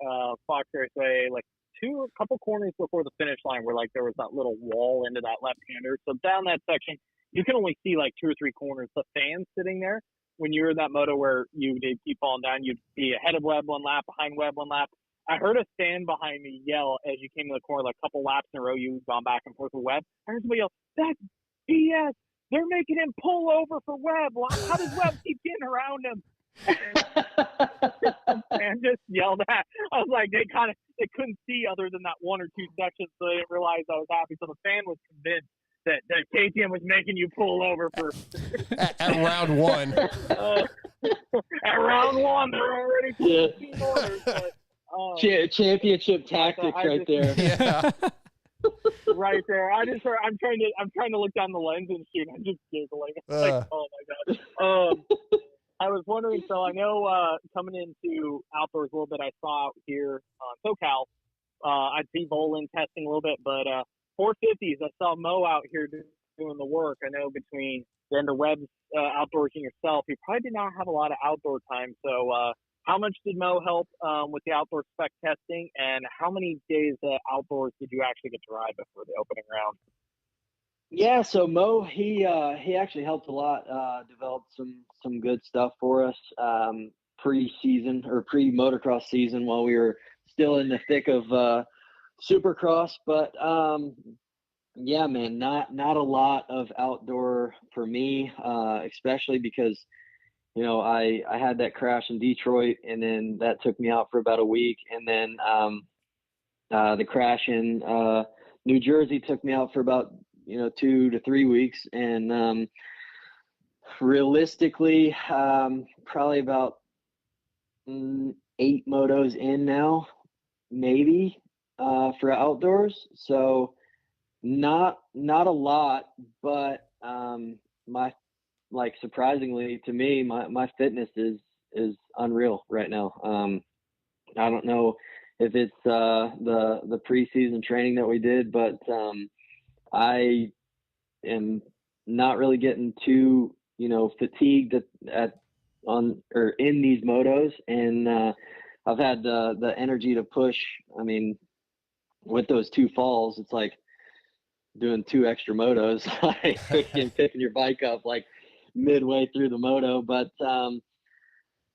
Fox Raceway, like a couple corners before the finish line where like there was that little wall into that left-hander. So down that section, you can only see like 2 or 3 corners. The fans sitting there, when you were in that moto where you did keep falling down, you'd be ahead of Webb 1 lap, behind Webb 1 lap. I heard a fan behind me yell as you came to the corner, like a couple laps in a row, you've gone back and forth with Webb. I heard somebody yell, "That's BS. They're making him pull over for Webb. Well, how does Webb keep getting around him?" And just yelled at. I was like, they couldn't see other than that 1 or 2 sections, so they didn't realize I was happy. So the fan was convinced that KTM was making you pull over for at round 1. At round 1, they're already 15 orders. But, championship tactics right there. Yeah. Right there. I'm trying to look down the lens and shoot. I'm just giggling. Like, oh my god. I was wondering. So I know coming into outdoors a little bit, I saw out here on SoCal. I'd see Volan testing a little bit, but 450s. I saw Mo out here doing the work. I know between the web's outdoorsing yourself. You probably did not have a lot of outdoor time. So how much did Mo help with the outdoor spec testing, and how many days outdoors did you actually get to ride before the opening round? Yeah, so Mo, he actually helped a lot, developed some good stuff for us pre-season or pre-motocross season while we were still in the thick of Supercross. But yeah, man, not a lot of outdoor for me, especially because I had that crash in Detroit, and then that took me out for about a week, and then the crash in New Jersey took me out for about 2 to 3 weeks, and realistically, probably about 8 motos in now, maybe, for outdoors. So not a lot, but surprisingly to me, my fitness is unreal right now. I don't know if it's the preseason training that we did, but I am not really getting too fatigued in these motos, and I've had the energy to push. I mean, with those 2 falls, it's like doing 2 extra motos, like picking your bike up like midway through the moto. But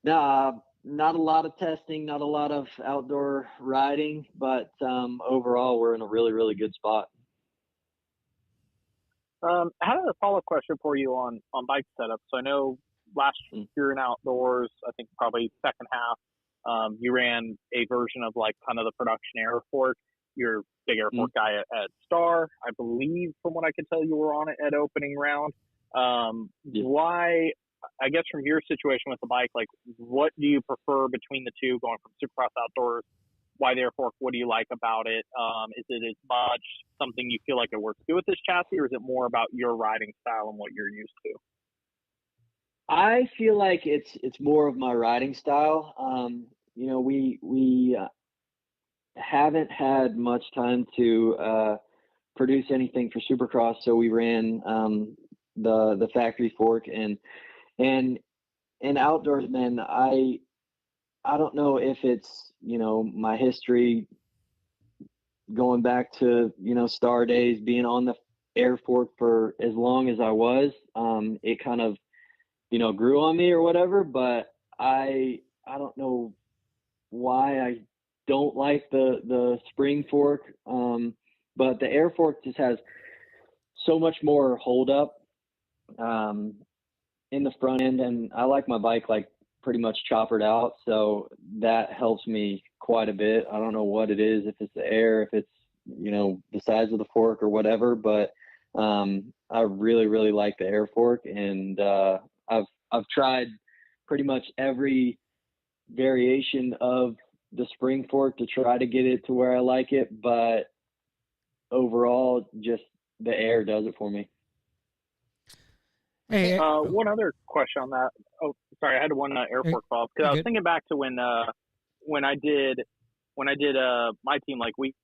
no, not a lot of testing, not a lot of outdoor riding, but overall we're in a really, really good spot. I had a follow-up question for you on bike setup. So I know last year in outdoors, I think probably second half, you ran a version of like kind of the production air fork. You're a big air fork guy at Star. I believe from what I could tell, you were on it at opening round. Why, I guess from your situation with the bike, like what do you prefer between the two going from Supercross outdoors? Why the air fork? What do you like about it? Is it as much something you feel like it works good with this chassis, or is it more about your riding style and what you're used to? I feel like it's more of my riding style. We haven't had much time to produce anything for Supercross, so we ran the factory fork, and outdoors, man. I don't know if it's my history going back to Star days, being on the air fork for as long as I was. It kind of grew on me or whatever, but I don't know why I don't like the spring fork, but the air fork just has so much more hold up in the front end, and I like my bike like pretty much choppered out, so that helps me quite a bit. I don't know what it is, if it's the air, if it's the size of the fork or whatever, but I really, really like the air fork, and I've tried pretty much every variation of the spring fork to try to get it to where I like it, but overall just the air does it for me. Hey, one other question on that. Oh, sorry, I had one air fork follow-up, because I was thinking back to when I did my team, like we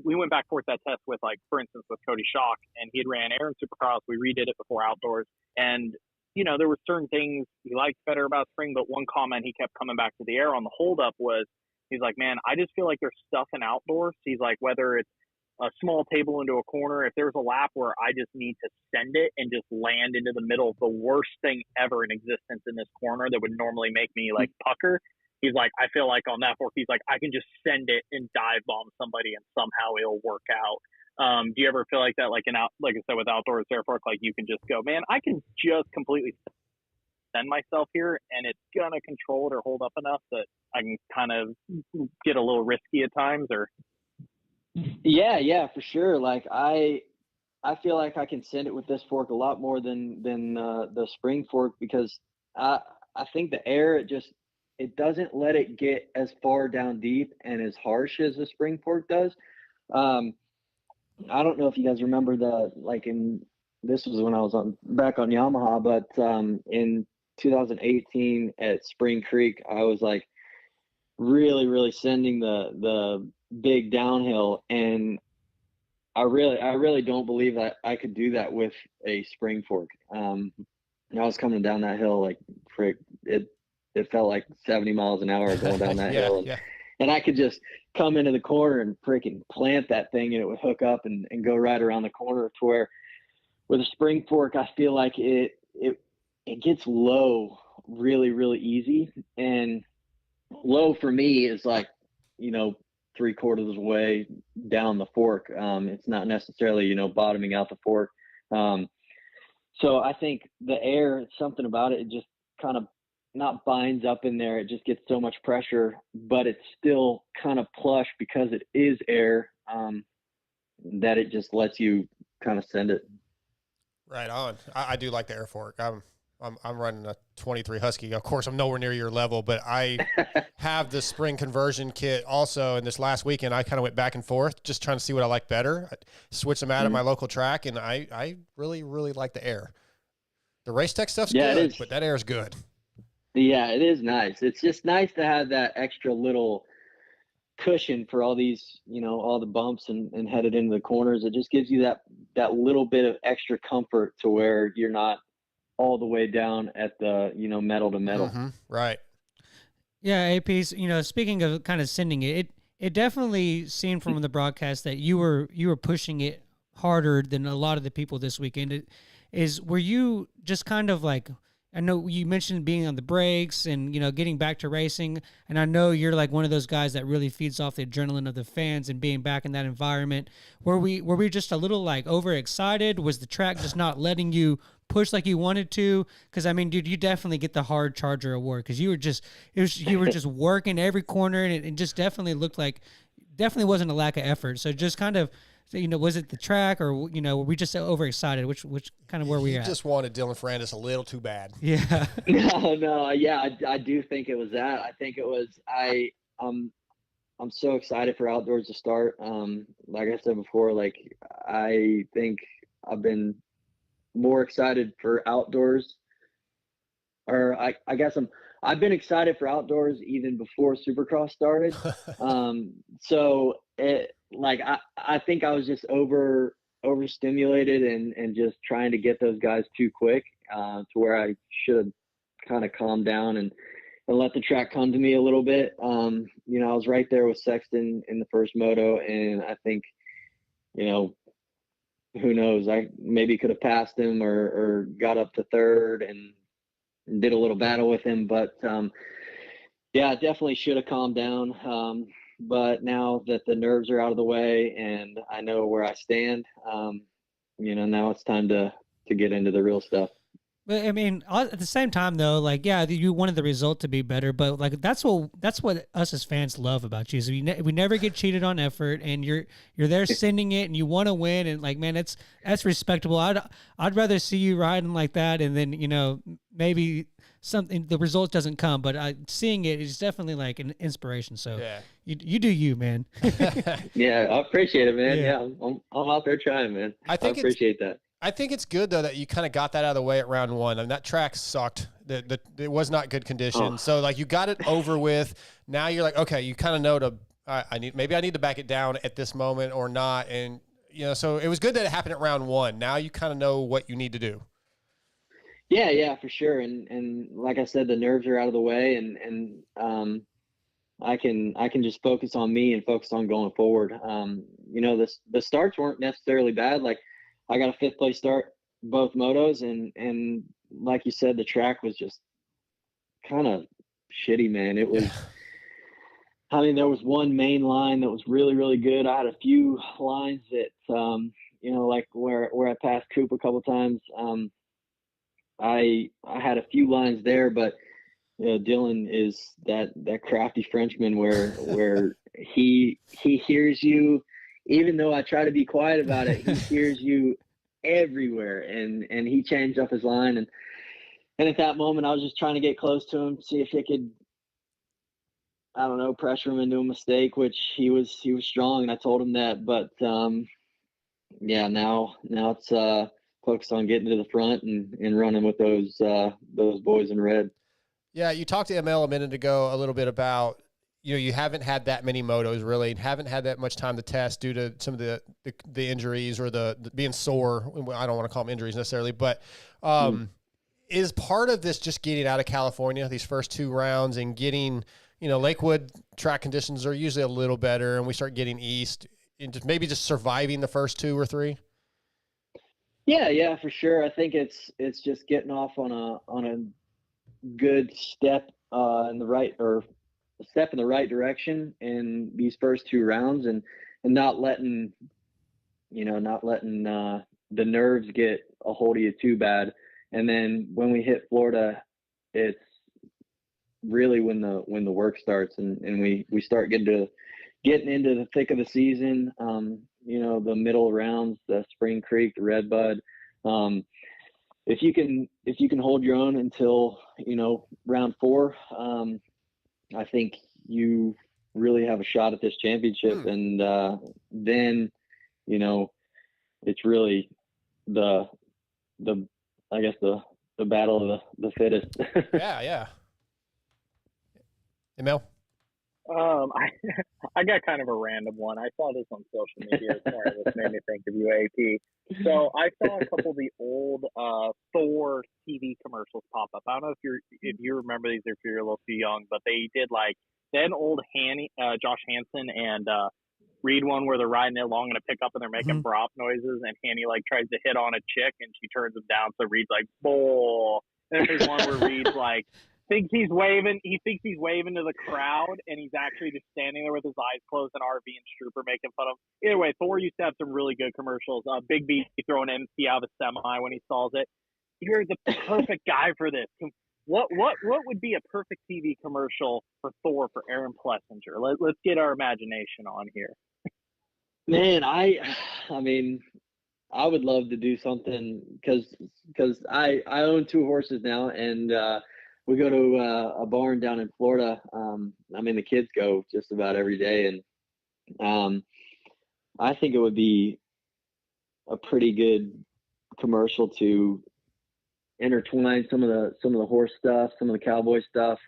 went back and forth that test with, like, for instance, with Cody Schock, and he had ran air in Supercross. We redid it before outdoors, and there were certain things he liked better about spring, but one comment he kept coming back to the air on the holdup was, he's like, man, I just feel like there's stuff in outdoors. He's like, whether it's a small table into a corner, if there's a lap where I just need to send it and just land into the middle of the worst thing ever in existence in this corner that would normally make me like pucker, he's like, I feel like on that fork, he's like, I can just send it and dive bomb somebody and somehow it'll work out. Do you ever feel like that, like like I said, with outdoors air fork, like you can just go, man, I can just completely send myself here and it's gonna control it or hold up enough that I can kind of get a little risky at times? Or yeah, for sure. Like I feel like I can send it with this fork a lot more than the spring fork, because I think the air, it doesn't let it get as far down deep and as harsh as the spring fork does. I don't know if you guys remember this was when I was back on Yamaha, but in 2018 at Spring Creek, I was like really, really sending the big downhill, and I really don't believe that I could do that with a spring fork. I was coming down that hill like frick. It felt like 70 miles an hour going down that hill. And I could just come into the corner and freaking plant that thing, and it would hook up and go right around the corner, to where with a spring fork, I feel like it gets low really, really easy. And low for me is like, 3/4 of the way down the fork. It's not necessarily, bottoming out the fork. So I think the air, something about it, it just kind of not binds up in there. It just gets so much pressure, but it's still kind of plush because it is air, that it just lets you kind of send it. Right on. I do like the air fork. I'm running a 23 Husky. Of course, I'm nowhere near your level, but I have the spring conversion kit also. And this last weekend, I kind of went back and forth, just trying to see what I like better. I switched them out at my local track, and I really, really like the air. The Race Tech stuff's good, but that air is good. Yeah, it is nice. It's just nice to have that extra little cushion for all these, all the bumps and headed into the corners. It just gives you that little bit of extra comfort to where you're not all the way down at the, metal to metal. Mm-hmm. Right. Yeah, APs, speaking of kind of sending it definitely seemed from the broadcast that you were pushing it harder than a lot of the people this weekend. Were you just kind of like, I know you mentioned being on the brakes and, getting back to racing. And I know you're like one of those guys that really feeds off the adrenaline of the fans and being back in that environment. Were we just a little like overexcited? Was the track just not letting you push like you wanted to? Because I mean, dude, you definitely get the hard charger award, because you were just working every corner, and it just definitely wasn't a lack of effort. So just kind of, was it the track, or, were we just overexcited? Which kind of where we at? Just wanted Dylan Ferrandis a little too bad. Yeah. No. Yeah, I do think it was that. I think it was, I'm so excited for outdoors to start. Like I said before, like, I think I've been more excited for outdoors, or I guess I've been excited for outdoors even before Supercross started. So it, like, I think I was just overstimulated and just trying to get those guys too quick, to where I should have kind of calmed down and let the track come to me a little bit. I was right there with Sexton in the first moto, and I think, who knows, I maybe could have passed him or got up to third and did a little battle with him. But yeah, definitely should have calmed down. But now that the nerves are out of the way and I know where I stand, now it's time to get into the real stuff. But I mean, at the same time, though, like, yeah, you wanted the result to be better, but like that's what us as fans love about you. So we never get cheated on effort, and you're there sending it, and you want to win, and like, man, that's respectable. I'd rather see you riding like that, and then maybe the result doesn't come, but seeing it is definitely like an inspiration. So yeah, you do you, man. Yeah, I appreciate it, man. Yeah, I'm out there trying, man. I appreciate that. I think it's good, though, that you kind of got that out of the way at round one. I mean, that track sucked. It was not good condition. So, like, you got it over with. Now you're like, okay, you kind of know I need to back it down at this moment or not. And, so it was good that it happened at round one. Now you kind of know what you need to do. Yeah, for sure. And like I said, the nerves are out of the way, and I can just focus on me and focus on going forward. The starts weren't necessarily bad. Like, I got a 5th place start both motos, and like you said, the track was just kind of shitty, man. It was, I mean, there was one main line that was really, really good. I had a few lines that, like where I passed Coop a couple times. I had a few lines there, but Dylan is that crafty Frenchman where he hears you. Even though I try to be quiet about it, he hears you everywhere, and he changed up his line, and at that moment I was just trying to get close to him, see if he could, I don't know, pressure him into a mistake, which he was strong, and I told him that. But yeah, now it's focused on getting to the front and running with those boys in red. Yeah, you talked to ML a minute ago a little bit about, you haven't had that many motos really, and haven't had that much time to test due to some of the injuries or the being sore. I don't want to call them injuries necessarily, but is part of this just getting out of California, these first 2 rounds, and getting, Lakewood track conditions are usually a little better, and we start getting east, and just maybe just surviving the first 2 or 3? Yeah, for sure. I think it's just getting off on a good step in the right, or a step in the right direction in these first 2 rounds, and not letting the nerves get a hold of you too bad. And then when we hit Florida, it's really when the work starts, and we start getting into the thick of the season. The middle rounds, the Spring Creek, the Red Bud. If you can hold your own until round 4, I think you really have a shot at this championship. And then it's really the battle of the fittest. Yeah. Emil? I got kind of a random one. I saw this on social media this morning. This made me think of you, AP. So I saw a couple of the old Thor TV commercials pop up. I don't know if you remember these, or if you're a little too young, but they did then old Josh Hansen and Reed one where they're riding along in a pickup and they're making brop noises, and Hanny tries to hit on a chick and she turns him down. So Reed's like, "Bull." And there's one where Reed's thinks he's waving. He thinks he's waving to the crowd, and he's actually just standing there with his eyes closed, and RV and Strooper making fun of him. Either way, Thor used to have some really good commercials. Big B throwing MC out of a semi when he stalls it. You're the perfect guy for this. What would be a perfect TV commercial for Thor for Aaron Plessinger? Let's get our imagination on here. Man, I would love to do something because I own 2 horses now, and we go to a barn down in Florida. The kids go just about every day, and I think it would be a pretty good commercial to intertwine some of the horse stuff, some of the cowboy stuff,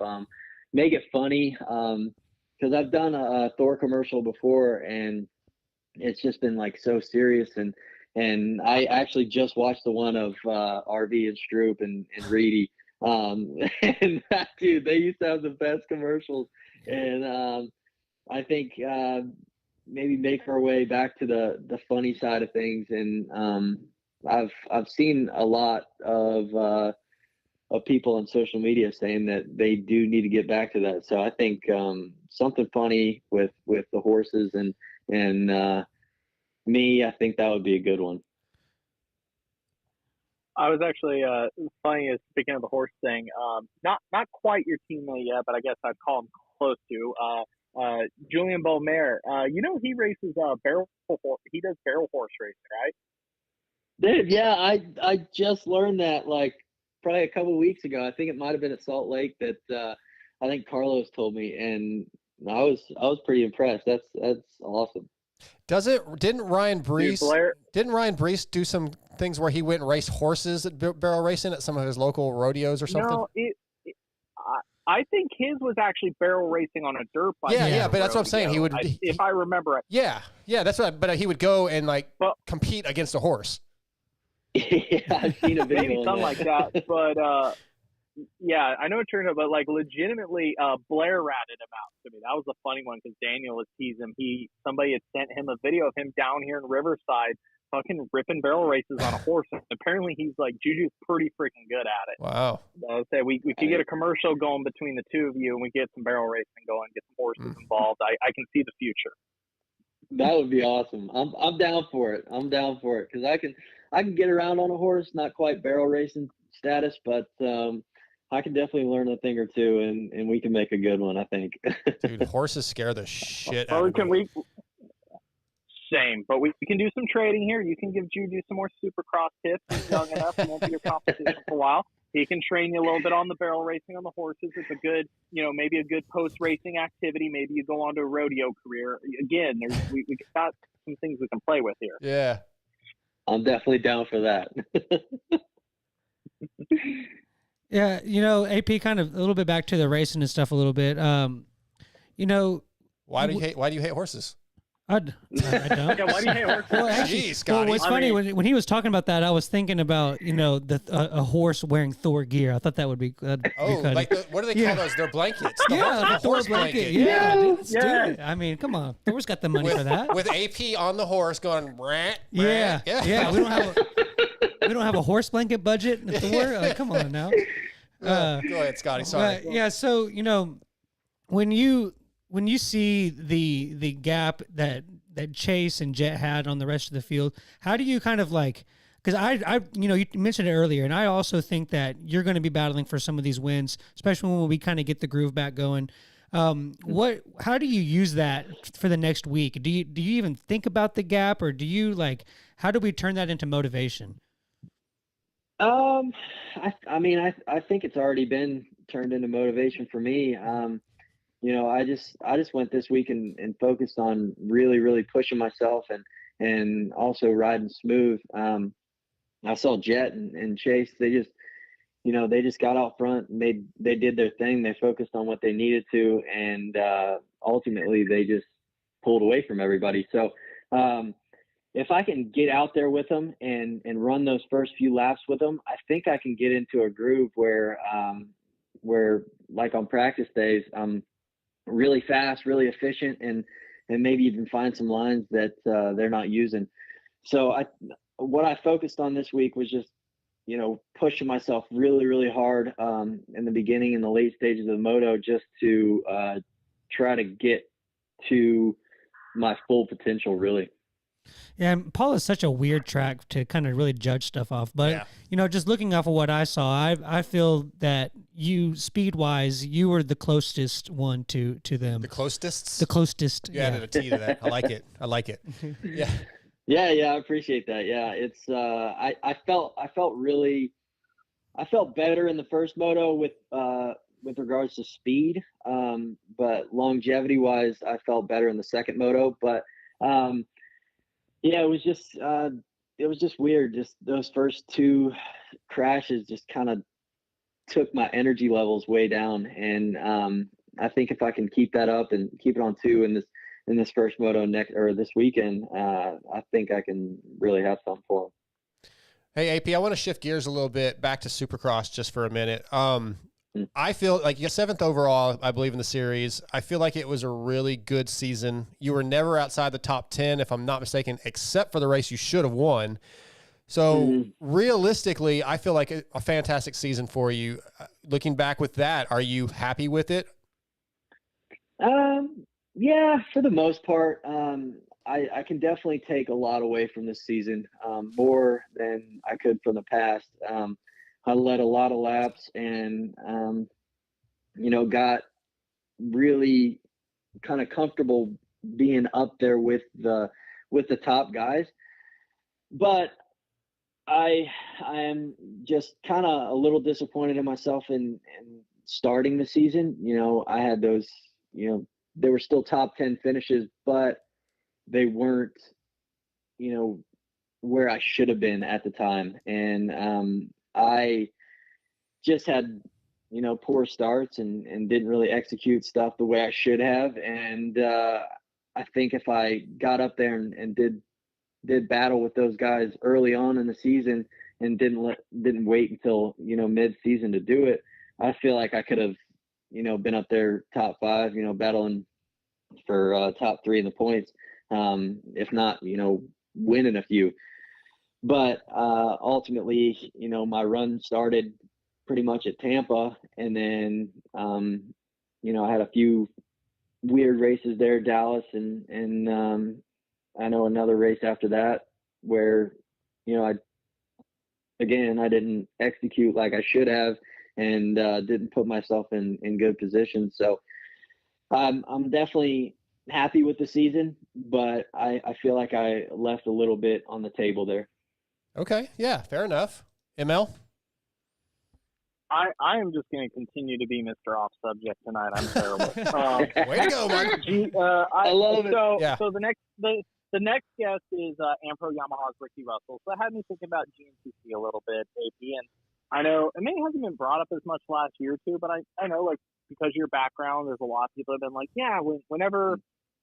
make it funny. Because I've done a Thor commercial before, and it's just been so serious, and I actually just watched the one of RV and Stroop and Reedy. And that, dude, they used to have the best commercials, and I think maybe make our way back to the funny side of things. And I've seen a lot of people on social media saying that they do need to get back to that. So I think something funny with the horses and me, I think that would be a good one. I was actually funny as speaking of the horse thing. Not quite your teammate yet, but I guess I'd call him close to. Julian Beaumer. He races barrel. He does barrel horse racing, right? Dude, yeah, I just learned that probably a couple of weeks ago. I think it might have been at Salt Lake that I think Carlos told me, and I was pretty impressed. That's awesome. Didn't Ryan Brees do some things where he went and raced horses at barrel racing at some of his local rodeos or something? No, I think his was actually barrel racing on a dirt bike. Yeah, but that's what I'm saying. He would, if I remember it. Yeah, that's right. But he would go and compete against a horse. Yeah, I've seen a video. Maybe something like that, but yeah, I know it turned out, but legitimately, Blair ratted him out to me. That was a funny one because Daniel was teasing him. Somebody had sent him a video of him down here in Riverside, fucking ripping barrel races on a horse. And apparently, he's Juju's pretty freaking good at it. Wow. I would say we could get a commercial going between the two of you, and we get some barrel racing going, get some horses involved. I can see the future. That would be awesome. I'm down for it. Because I can get around on a horse, not quite barrel racing status, but I can definitely learn a thing or two, and we can make a good one, I think. Dude, horses scare the shit out of me. Same, but we can do some trading here. You can give Juju some more Supercross tips. He's young enough, he won't be your competition for a while. He can train you a little bit on the barrel racing on the horses. It's a good, maybe a good post-racing activity. Maybe you go on to a rodeo career. Again, we got some things we can play with here. Yeah. I'm definitely down for that. Yeah, AP kind of a little bit back to the racing and stuff a little bit. Why do you hate horses? I don't. Yeah, why do you hate horse? Well, actually, Jeez, Scotty. what's funny when he was talking about that, I was thinking about a horse wearing Thor gear. I thought that would be good. Like what do they call those? They're blankets. The The Thor horse blanket. Yeah, dude, let's do it. I mean, come on, Thor's got the money for that. With AP on the horse going, rant, Yeah. yeah. We don't have a horse blanket budget. Thor, come on now. Go ahead, Scotty. Sorry. Yeah. So when you see the gap that Chase and Jet had on the rest of the field, how do you kind of like? Because I you mentioned it earlier, and I also think that you're going to be battling for some of these wins, especially when we kind of get the groove back going. How do you use that for the next week? Do you even think about the gap, or do you how do we turn that into motivation? I think it's already been turned into motivation for me. I just went this week and focused on really, really pushing myself and also riding smooth. I saw Jet and Chase, they just got out front and they did their thing. They focused on what they needed to, and ultimately they just pulled away from everybody. So if I can get out there with them and run those first few laps with them, I think I can get into a groove where like on practice days, I'm really fast, really efficient, and maybe even find some lines that they're not using. So what I focused on this week was just, pushing myself really, really hard in the beginning and the late stages of the moto, just to try to get to my full potential, really. Yeah, and Paul is such a weird track to kind of really judge stuff off. But, just looking off of what I saw, I feel that you, speed-wise, you were the closest one to them. The closest? The closest. You added a T to that. I like it. Yeah. Yeah, I appreciate that. Yeah, it's I felt better in the first moto with regards to speed, but longevity-wise, I felt better in the second moto. But it was just weird. Just those first two crashes just kind of took my energy levels way down, and I think if I can keep that up and keep it on two in this first moto this weekend, I think I can really have something for them. Hey, AP, I want to shift gears a little bit back to Supercross just for a minute. I feel like you're 7th overall, I believe, in the series. I feel like it was a really good season. You were never outside the top 10, if I'm not mistaken, except for the race you should have won. So realistically, I feel like a fantastic season for you. Looking back with that, are you happy with it? Yeah, for the most part. I can definitely take a lot away from this season, more than I could from the past. I led a lot of laps and, got really kind of comfortable being up there with the top guys. But I am just kind of a little disappointed in myself in starting the season. I had those, they were still top 10 finishes, but they weren't, where I should have been at the time. And I just had, poor starts and didn't really execute stuff the way I should have. And I think if I got up there and did battle with those guys early on in the season and didn't wait until, mid-season to do it, I feel like I could have, been up there top 5, battling for top 3 in the points, if not, winning a few. But ultimately, my run started pretty much at Tampa, and then I had a few weird races there, Dallas, and I know another race after that where I didn't execute like I should have, and didn't put myself in good position. So I'm definitely happy with the season, but I feel like I left a little bit on the table there. Okay. Yeah, fair enough. ML? I am just going to continue to be Mr. Off Subject tonight. I'm terrible. Way to go, Mark. I love it. So the next guest is AmPro Yamaha's Ricky Russell. So that had me thinking about GNCC a little bit, AP. And I know it hasn't been brought up as much last year or two, but I know, like, because of your background, there's a lot of people that have been like, yeah, whenever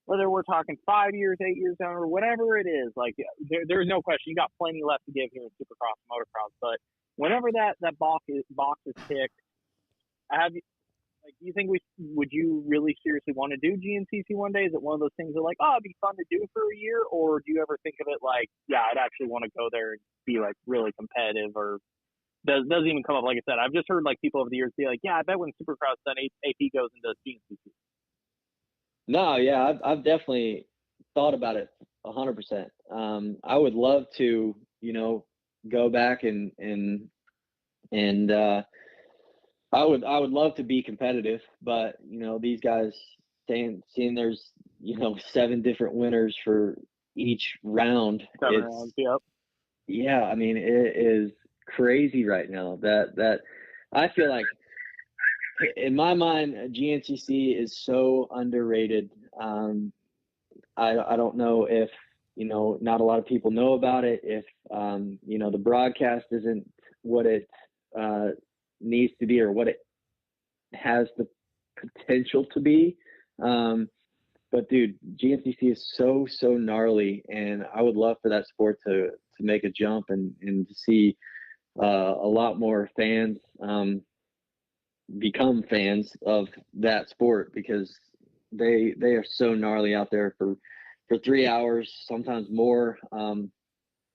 whether we're talking 5 years, 8 years down, or whatever it is, like there's no question you got plenty left to give here in Supercross and motocross. But whenever that box is ticked, do you think would you really seriously want to do GNCC one day? Is it one of those things that like, oh, it'd be fun to do for a year, or do you ever think of it like, yeah, I'd actually want to go there and be like really competitive, or doesn't even come up? Like I said, I've just heard like people over the years be like, yeah, I bet when Supercross done, AP goes into GNCC. No, yeah, I've definitely thought about it 100%. I would love to, go back and I would love to be competitive, but these guys seeing there's 7 different winners for each round. Yep. Yeah, I mean it is crazy right now. That I feel like in my mind GNCC is so underrated. I don't know if not a lot of people know about it. If the broadcast isn't what it needs to be or what it has the potential to be. But dude, GNCC is so gnarly, and I would love for that sport to make a jump and to see a lot more fans become fans of that sport, because they are so gnarly out there for 3 hours, sometimes more,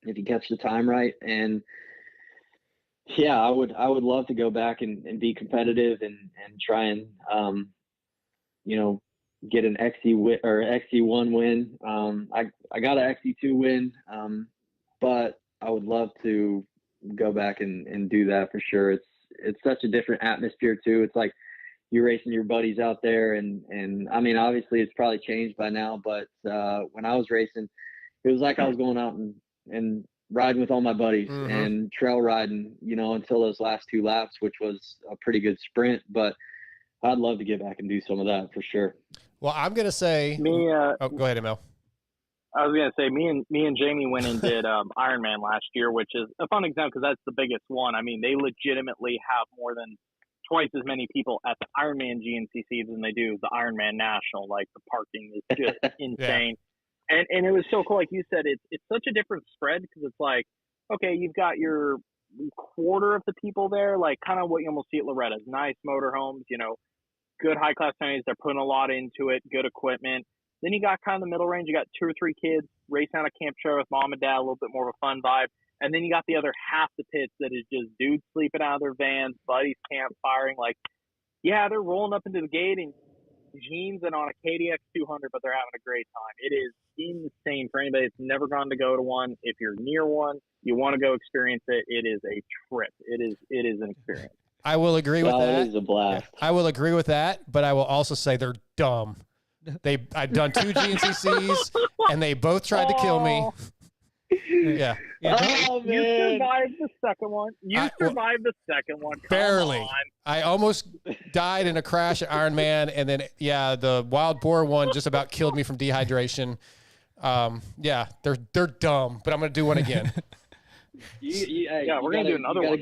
if you catch the time right. And yeah, I would love to go back and be competitive and try and get an XC1 win. I got an XC2 win, but I would love to go back and do that for sure. It's such a different atmosphere too. It's like you're racing your buddies out there, and I mean, obviously it's probably changed by now, but when I was racing, it was like I was going out and riding with all my buddies and trail riding, until those last 2 laps, which was a pretty good sprint. But I'd love to get back and do some of that for sure. Well, I'm going to say, go ahead, Emil. I was going to say, me and Jamie went and did Ironman last year, which is a fun example because that's the biggest one. I mean, they legitimately have more than twice as many people at the Ironman GNCC than they do the Ironman National. Like, the parking is just insane. Yeah. And it was so cool. Like you said, it's such a different spread, because it's like, okay, you've got your quarter of the people there, like kind of what you almost see at Loretta's. Nice motorhomes, good high-class Chinese. They're putting a lot into it, good equipment. Then you got kind of the middle range. You got 2 or 3 kids racing on a camp trailer with mom and dad, a little bit more of a fun vibe. And then you got the other half the pits that is just dudes sleeping out of their vans, buddies campfiring. Like, yeah, they're rolling up into the gate in jeans and on a KDX 200, but they're having a great time. It is insane for anybody that's never gone to go to one. If you're near one, you want to go experience it. It is a trip. It is an experience. I will agree with that. It is a blast. I will agree with that, but I will also say they're dumb. I've done 2 GNCCs, and they both tried to kill me. Yeah. Oh, man. You survived the second one. The second one. Come barely. on. I almost died in a crash at Ironman, and then the wild boar one just about killed me from dehydration. They're dumb, but I'm gonna do one again. We're gonna do another one.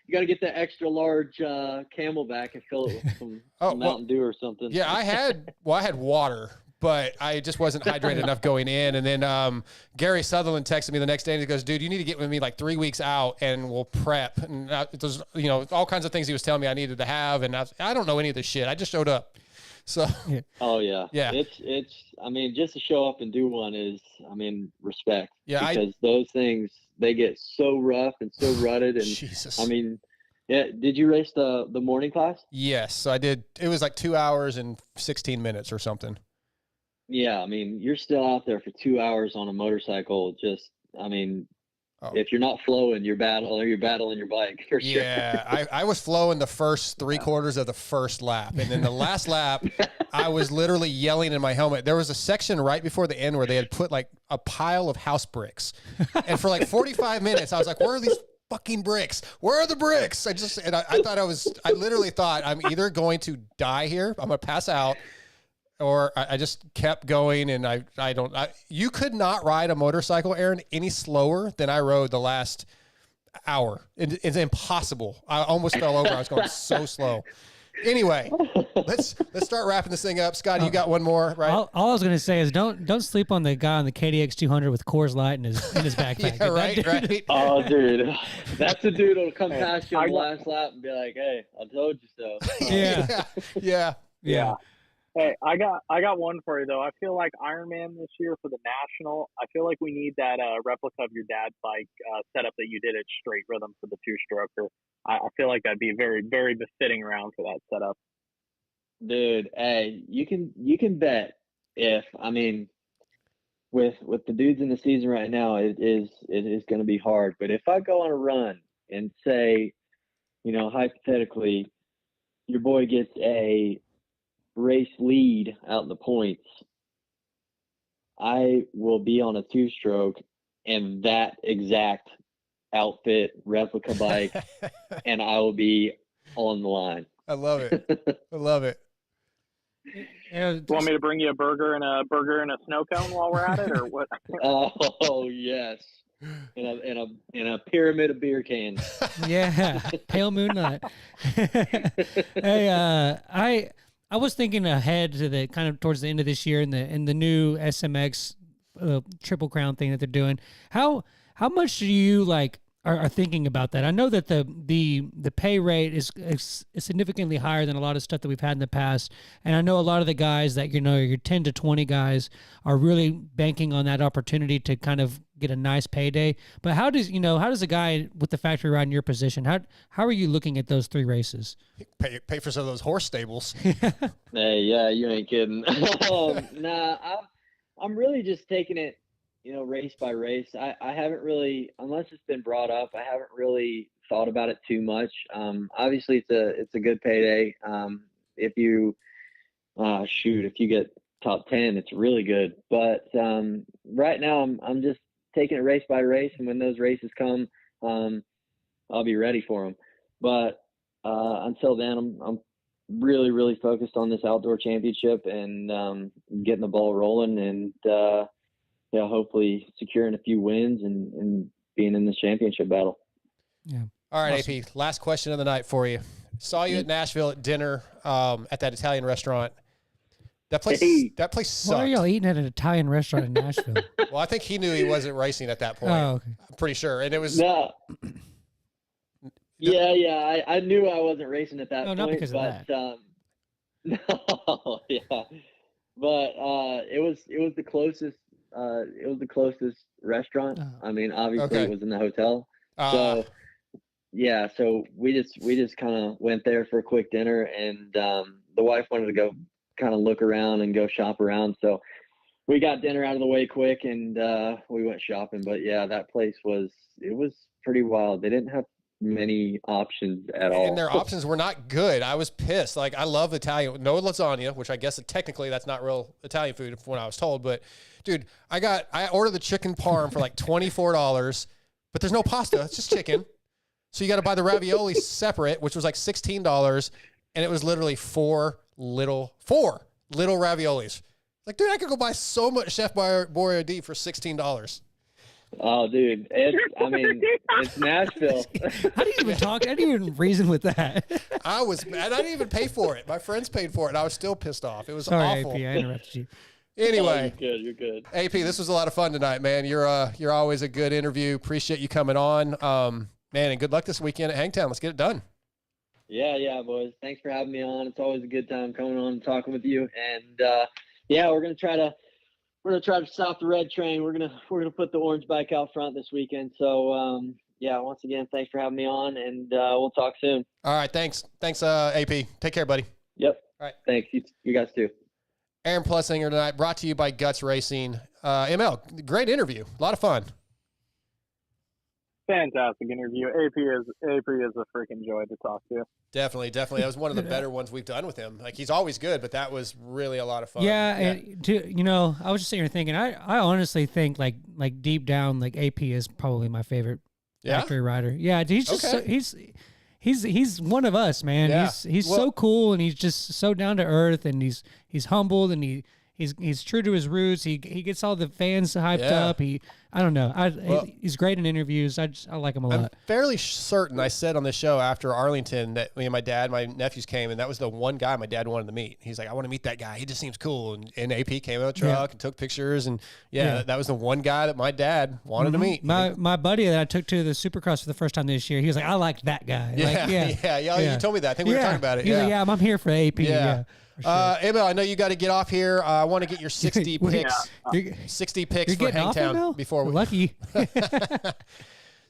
You gotta get that extra large Camelback and fill it with some Mountain Dew or something. Yeah, I had water, but I just wasn't hydrated enough going in. And then Gary Sutherland texted me the next day, and he goes, dude, you need to get with me like 3 weeks out, and we'll prep. And there's all kinds of things he was telling me I needed to have, and I don't know any of this shit. I just showed up. So. Oh yeah. Yeah. It's. I mean, just to show up and do one is, respect. Yeah. Because those things, they get so rough and so rutted, and Jesus. Yeah. Did you race the morning class? Yes, so I did. It was like 2 hours and 16 minutes or something. Yeah, you're still out there for 2 hours on a motorcycle. Just, if you're not flowing, you're battling your bike. For sure. Yeah, I was flowing the first 3/4 of the first lap, and then the last lap, I was literally yelling in my helmet. There was a section right before the end where they had put like a pile of house bricks, and for like 45 minutes, I was like, "Where are these fucking bricks? Where are the bricks?" I literally thought I'm either going to die here, I'm gonna pass out. Or I just kept going, and you could not ride a motorcycle, Aaron, any slower than I rode the last hour. It's impossible. I almost fell over. I was going so slow. Anyway, let's start wrapping this thing up. Scott, you got one more, right? All I was gonna say is don't sleep on the guy on the KDX 200 with Coors Light in his backpack. Yeah, right. Oh, dude, that's the dude who'll come past you on the last lap and be like, "Hey, I told you so." Yeah. Hey, I got one for you though. I feel like Ironman this year for the national. I feel like we need that replica of your dad's bike setup that you did at Straight Rhythm for the 2-stroker. I feel like that'd be very, very befitting round for that setup. Dude, hey, you can bet with the dudes in the season right now, it is going to be hard. But if I go on a run and say, hypothetically, your boy gets a race lead out in the points, I will be on a 2-stroke and that exact outfit replica bike and I will be on the line. I love it. I love it. You want me to bring you a burger and a snow cone while we're at it, or what? Oh yes, in a pyramid of beer cans. Yeah, pale moonlight. Hey, I was thinking ahead to the kind of towards the end of this year in the new SMX Triple Crown thing that they're doing. How much do you are thinking about that? I know that the pay rate is significantly higher than a lot of stuff that we've had in the past, and I know a lot of the guys that your 10 to 20 guys are really banking on that opportunity to kind of get a nice payday. But how does a guy with the factory ride in your position, how are you looking at those 3 races? Pay for some of those horse stables. Hey, yeah, you ain't kidding. Nah, I'm really just taking it, race by race. I haven't really, unless it's been brought up, I haven't really thought about it too much. Obviously it's a good payday. If you get top 10, it's really good. But right now I'm just taking it race by race, and when those races come, I'll be ready for them. But until then, I'm really, really focused on this outdoor championship and getting the ball rolling, and hopefully securing a few wins and being in this championship battle. Yeah. All right, Awesome. AP, last question of the night for you. Saw you at Nashville at dinner at that Italian restaurant. That place sucked. Why are y'all eating at an Italian restaurant in Nashville? Well, I think he knew he wasn't racing at that point. Oh, okay. I'm pretty sure. And it was... No. Yeah, I knew I wasn't racing at that point. Not because of that. No, yeah. But it was the closest restaurant. Oh. I mean, obviously Okay. it was in the hotel. So we just kind of went there for a quick dinner, and the wife wanted to go kind of look around and go shop around. So we got dinner out of the way quick, and we went shopping. But yeah, that place was pretty wild. They didn't have many options at all. And their options were not good. I was pissed. I love Italian. No lasagna, which I guess technically that's not real Italian food from what I was told. But dude, I ordered the chicken parm for $24, but there's no pasta. It's just chicken. So you got to buy the ravioli separate, which was $16. And it was literally four little raviolis. Dude, I could go buy so much Chef Boyardee for $16. Oh, dude, it's Nashville. How do you even talk? How do you even reason with that? I didn't even pay for it. My friends paid for it, and I was still pissed off. It was Sorry, awful. AP, I interrupted you. Anyway, You're good. AP, this was a lot of fun tonight, man. You're always a good interview. Appreciate you coming on, man, and good luck this weekend at Hangtown. Let's get it done. Yeah, boys. Thanks for having me on. It's always a good time coming on and talking with you. And we're gonna try to stop the red train. We're gonna put the orange bike out front this weekend. So once again, thanks for having me on, and we'll talk soon. All right, thanks, AP. Take care, buddy. Yep. All right. Thanks. You guys too. Aaron Plessinger tonight, brought to you by Guts Racing. ML, great interview, a lot of fun. Fantastic interview. AP is a freaking joy to talk to. Definitely. That was one of the better ones we've done with him. He's always good, but that was really a lot of fun. Yeah. And, I was just sitting here thinking, I honestly think like deep down, AP is probably my favorite factory rider. Yeah, he's just he's one of us, man. Yeah. He's so cool, and he's just so down to earth, and he's humbled, and he's true to his roots. He gets all the fans hyped up. I don't know. He's great in interviews. I like him a lot. I'm fairly certain I said on the show after Arlington that me and my dad, my nephews came, and that was the one guy my dad wanted to meet. He's like, I want to meet that guy. He just seems cool. And AP came out of the truck and took pictures. And that was the one guy that my dad wanted to meet. My buddy that I took to the Supercross for the first time this year, he was like, I liked that guy. You told me that. I think we were talking about it. He's like, I'm here for AP. Yeah. Sure. Emil, I know you got to get off here. I want to get your 60 picks. 60 picks for Hangtown before we lucky.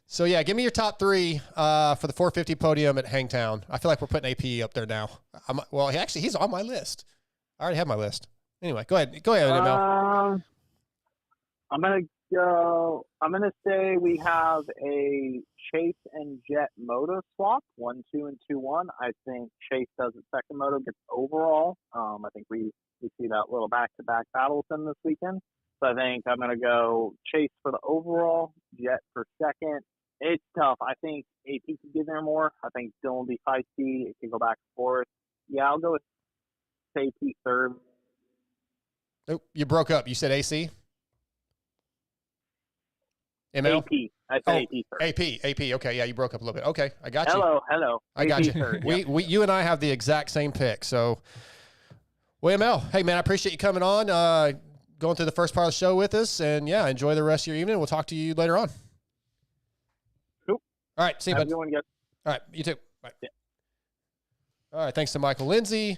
So give me your top 3 for the 450 podium at Hangtown. I feel like we're putting AP up there now. He's on my list. I already have my list. Anyway, go ahead, Emil. I'm gonna say we have a Chase and Jet moto swap, 1-2 and 2-1. I think Chase does the second moto, gets overall. I think we see that little back-to-back battle with them this weekend. So I think I'm gonna go Chase for the overall, Jet for second. It's tough. I think AP could get there more. I think Dylan will be feisty. It can go back and forth. Yeah, I'll go with AP third. Oh, you broke up. You said AC? ML? AP. I said AP third. AP. Okay, yeah, you broke up a little bit. Okay, I got you. Hello. I got you. Third, we, you and I have the exact same pick. So, ML, hey, man, I appreciate you coming on, going through the first part of the show with us. And, enjoy the rest of your evening. We'll talk to you later on. Cool. All right, see you, bud. All right, you too. Bye. Yeah. All right, thanks to Michael Lindsay.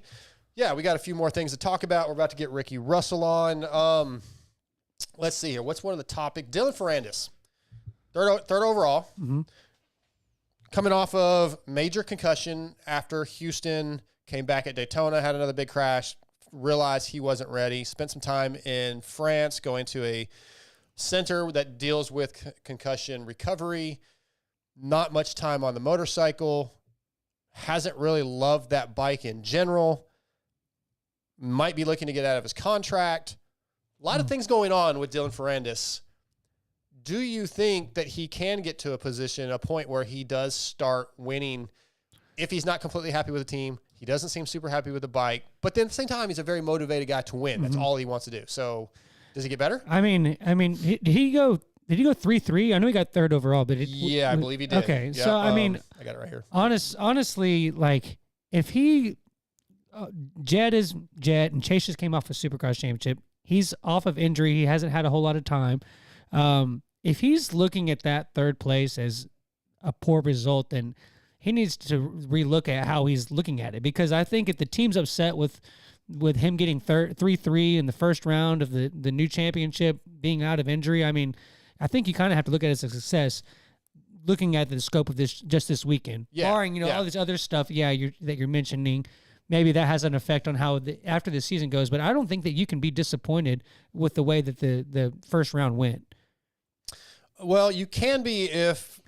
Yeah, we got a few more things to talk about. We're about to get Ricky Russell on. Let's see here. What's one of the topics? Dylan Ferrandis. Third overall, coming off of major concussion after Houston, came back at Daytona, had another big crash, realized he wasn't ready, spent some time in France going to a center that deals with concussion recovery, not much time on the motorcycle, hasn't really loved that bike in general, might be looking to get out of his contract. A lot of things going on with Dylan Ferrandis. Do you think that he can get to a point where he does start winning if he's not completely happy with the team? He doesn't seem super happy with the bike, but then at the same time, he's a very motivated guy to win. That's all he wants to do. So does he get better? I mean, did he go 3-3? I know he got third overall, but I believe he did. Okay. Yeah, so, I mean, I got it right here. Honestly, like if he, Jet and Chase just came off a Supercross championship. He's off of injury. He hasn't had a whole lot of time. If he's looking at that third place as a poor result, then he needs to relook at how he's looking at it, because I think if the team's upset with him getting 3-3 in the first round of the new championship, being out of injury, I mean, I think you kind of have to look at it as a success, looking at the scope of this weekend. Yeah. Barring, all this other stuff, that you're mentioning, maybe that has an effect on how after the season goes. But I don't think that you can be disappointed with the way that the first round went. Well, you can be if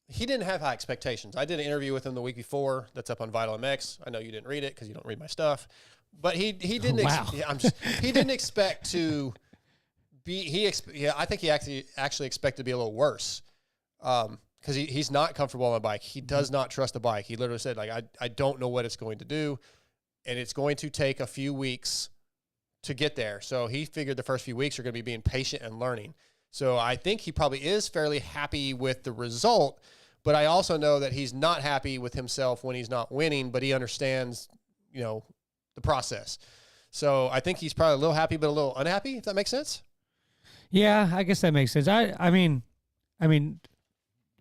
he didn't have high expectations. I did an interview with him the week before that's up on Vital MX. I know you didn't read it because you don't read my stuff. But he didn't he didn't expect to be I think he actually expected to be a little worse. Because he's not comfortable on the bike. He does not trust the bike. He literally said, I don't know what it's going to do, and it's going to take a few weeks to get there. So he figured the first few weeks are going to be being patient and learning. So I think he probably is fairly happy with the result, but I also know that he's not happy with himself when he's not winning, but he understands, the process. So I think he's probably a little happy but a little unhappy, if that makes sense. Yeah, I guess that makes sense. I mean,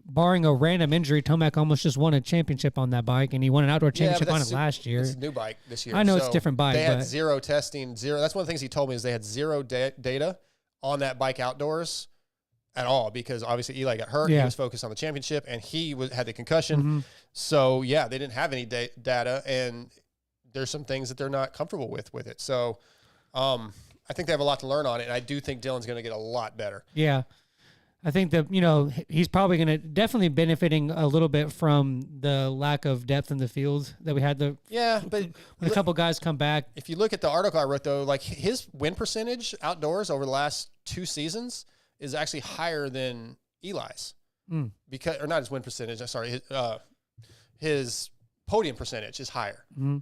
barring a random injury, Tomac almost just won a championship on that bike, and he won an outdoor championship on it last year. It's a new bike this year. I know it's a different bike. They had zero testing, zero. That's one of the things he told me is they had zero data on that bike outdoors at all, because obviously Eli got hurt. Yeah. He was focused on the championship, and he had the concussion. Mm-hmm. So, they didn't have any data, and there's some things that they're not comfortable with it. So, I think they have a lot to learn on it, and I do think Dylan's going to get a lot better. Yeah. I think that, he's probably going to definitely benefiting a little bit from the lack of depth in the field that we had. But when a couple guys come back. If you look at the article I wrote, though, like his win percentage outdoors over the last 2 seasons is actually higher than Eli's. Because, or not his win percentage, sorry, his podium percentage is higher. Mm-hmm.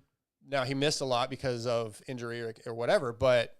Now, he missed a lot because of injury or whatever, but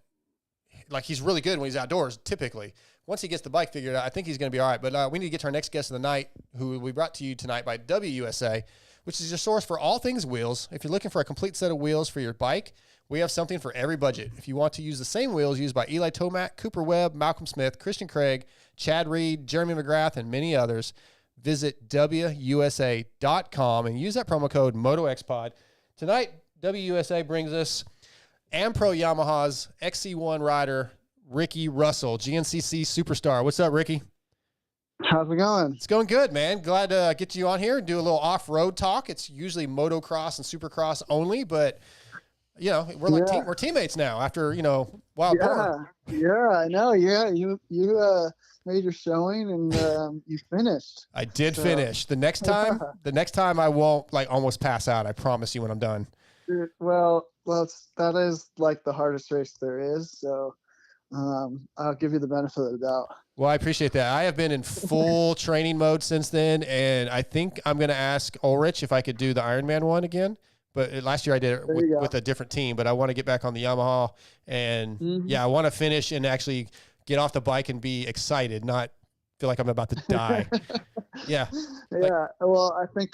like he's really good when he's outdoors, typically. Once he gets the bike figured out, I think he's going to be all right. But we need to get to our next guest of the night, who we brought to you tonight by WUSA, which is your source for all things wheels. If you're looking for a complete set of wheels for your bike, we have something for every budget. If you want to use the same wheels used by Eli Tomac, Cooper Webb, Malcolm Smith, Christian Craig, Chad Reed, Jeremy McGrath, and many others, visit WUSA.com and use that promo code MotoXpod. Tonight, WUSA brings us AmPro Yamaha's XC1 rider, Ricky Russell, GNCC superstar. What's up, Ricky? How's it going? It's going good, man. Glad to get you on here and do a little off-road talk. It's usually motocross and supercross only, but we're like we're teammates now after Wild Boar. Yeah, I know. Yeah, you made your showing and you finished. I did finish. The next time I won't almost pass out. I promise you when I'm done. Well, that is like the hardest race there is. So I'll give you the benefit of the doubt. Well, I appreciate that. I have been in full training mode since then, and I think I'm going to ask Ulrich if I could do the Ironman one again. But last year I did it with a different team, but I want to get back on the Yamaha, and I want to finish and actually get off the bike and be excited, not feel like I'm about to die. Yeah. Well, I think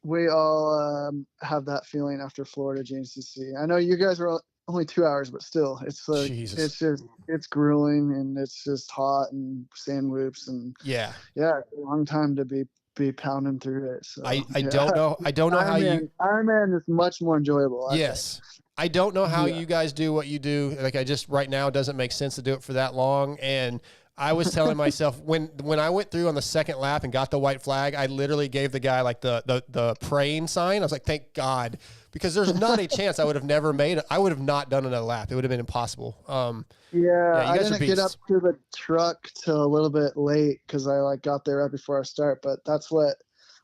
we all have that feeling after Florida GNCC. I know you guys were only 2 hours, but still, it's like it's grueling and it's just hot and sand whoops and it's a long time to be pounding through it. So I don't know how Ironman is much more enjoyable. I don't know how you guys do what you do. Like right now, it doesn't make sense to do it for that long. And I was telling myself when I went through on the second lap and got the white flag, I literally gave the guy like the praying sign. I was like, thank God, because there's not a chance I would have never made it. I would have not done another lap. It would have been impossible. I didn't get up to the truck till a little bit late because I got there right before I start. But that's what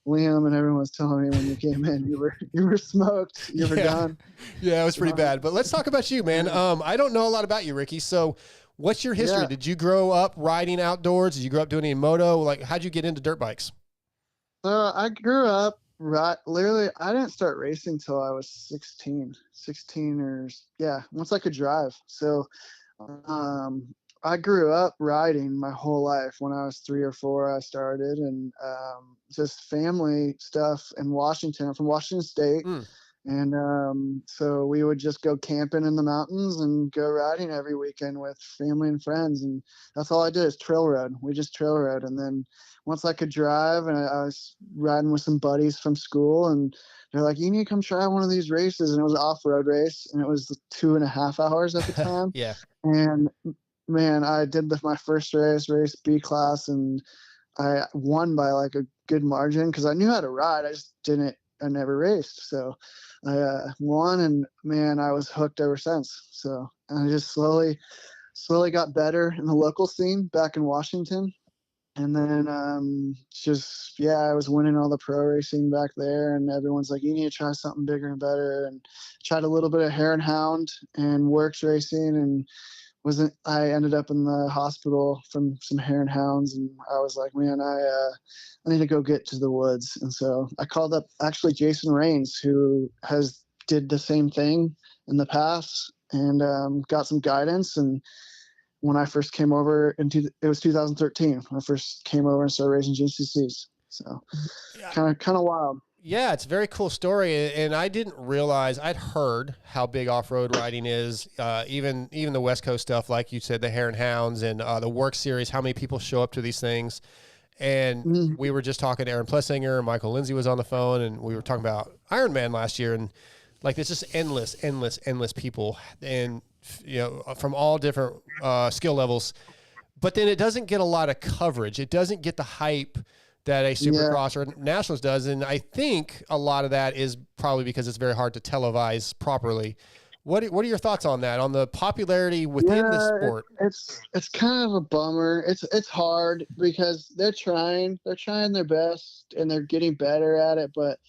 Liam and everyone was telling me when you came in. You were smoked. You were done. Yeah, it was pretty bad. But let's talk about you, man. I don't know a lot about you, Ricky. So what's your history? Did you grow up riding outdoors? Did you grow up doing any moto? How'd you get into dirt bikes? I grew up literally. I didn't start racing till I was 16 once I could drive. So, I grew up riding my whole life. When I was 3 or 4, I started, and just family stuff in Washington. I'm from Washington State. And so we would just go camping in the mountains and go riding every weekend with family and friends. And that's all I did is trail rode. We just trail rode. And then once I could drive, and I was riding with some buddies from school, and they're like, you need to come try one of these races. And it was an off-road race, and it was 2.5 hours at the time. And man, I did my first race B class, and I won by a good margin because I knew how to ride. I never raced. So I won, and man, I was hooked ever since. So I just slowly got better in the local scene back in Washington. And then I was winning all the pro racing back there, and everyone's like, you need to try something bigger and better. And tried a little bit of Hare and Hound and Works racing, and I ended up in the hospital from some Hare and Hounds, and I was like, man, I need to go get to the woods. And so I called up actually Jason Rains, who did the same thing in the past, and got some guidance. And when I first came over it was 2013 when I first came over and started racing GNCCs. So kind of wild. Yeah, it's a very cool story, and I didn't realize. I'd heard how big off-road riding is, even the West Coast stuff, like you said, the Hare and Hounds and the Work Series, how many people show up to these things. And we were just talking to Aaron Plessinger, Michael Lindsay was on the phone, and we were talking about Ironman last year, and it's just endless people, and from all different skill levels. But then it doesn't get a lot of coverage. It doesn't get the hype that a Supercross or Nationals does. And I think a lot of that is probably because it's very hard to televise properly. What are your thoughts on that, on the popularity within the sport? It's kind of a bummer. It's hard because they're trying their best and they're getting better at it, but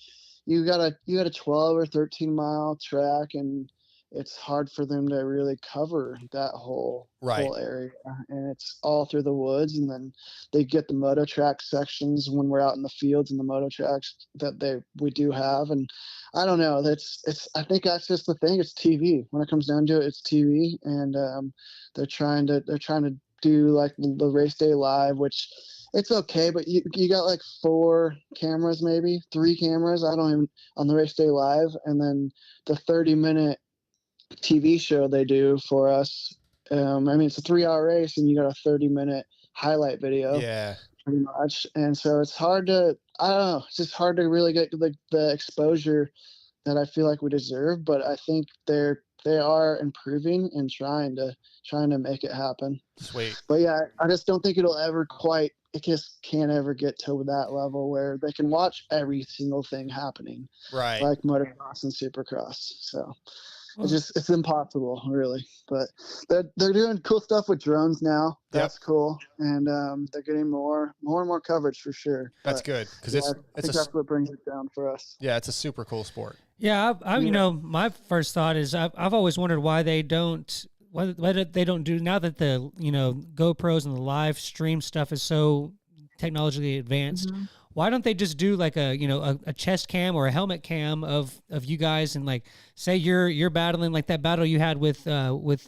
you got a 12 or 13 mile track, and it's hard for them to really cover that whole area, and it's all through the woods. And then they get the moto track sections when we're out in the fields and the moto tracks that we do have. And I don't know, I think that's just the thing. It's TV. When it comes down to it, it's TV. And they're trying to do like the race day live, which it's okay, but you got like 4 cameras, maybe 3 cameras, I don't even, on the race day live. And then the 30-minute TV show they do for us. I mean, it's a 3-hour race and you got a 30-minute highlight video. Yeah. Pretty much. And so it's hard to, I don't know, it's just hard to really get the exposure that I feel like we deserve. But I think they are improving and trying to make it happen. Sweet. But yeah, I just don't think it just can't ever get to that level where they can watch every single thing happening. Right. Like motocross and supercross. So it's impossible, really. But they're doing cool stuff with drones now. That's cool, and they're getting more and more coverage for sure. That's good, because I think that's what brings it down for us. Yeah, it's a super cool sport. Yeah, you know, my first thought is I've always wondered why they don't do, now that the, you know, GoPros and the live stream stuff is so technologically advanced. Mm-hmm. Why don't they just do like a chest cam or a helmet cam of you guys, and like say you're battling like that battle you had with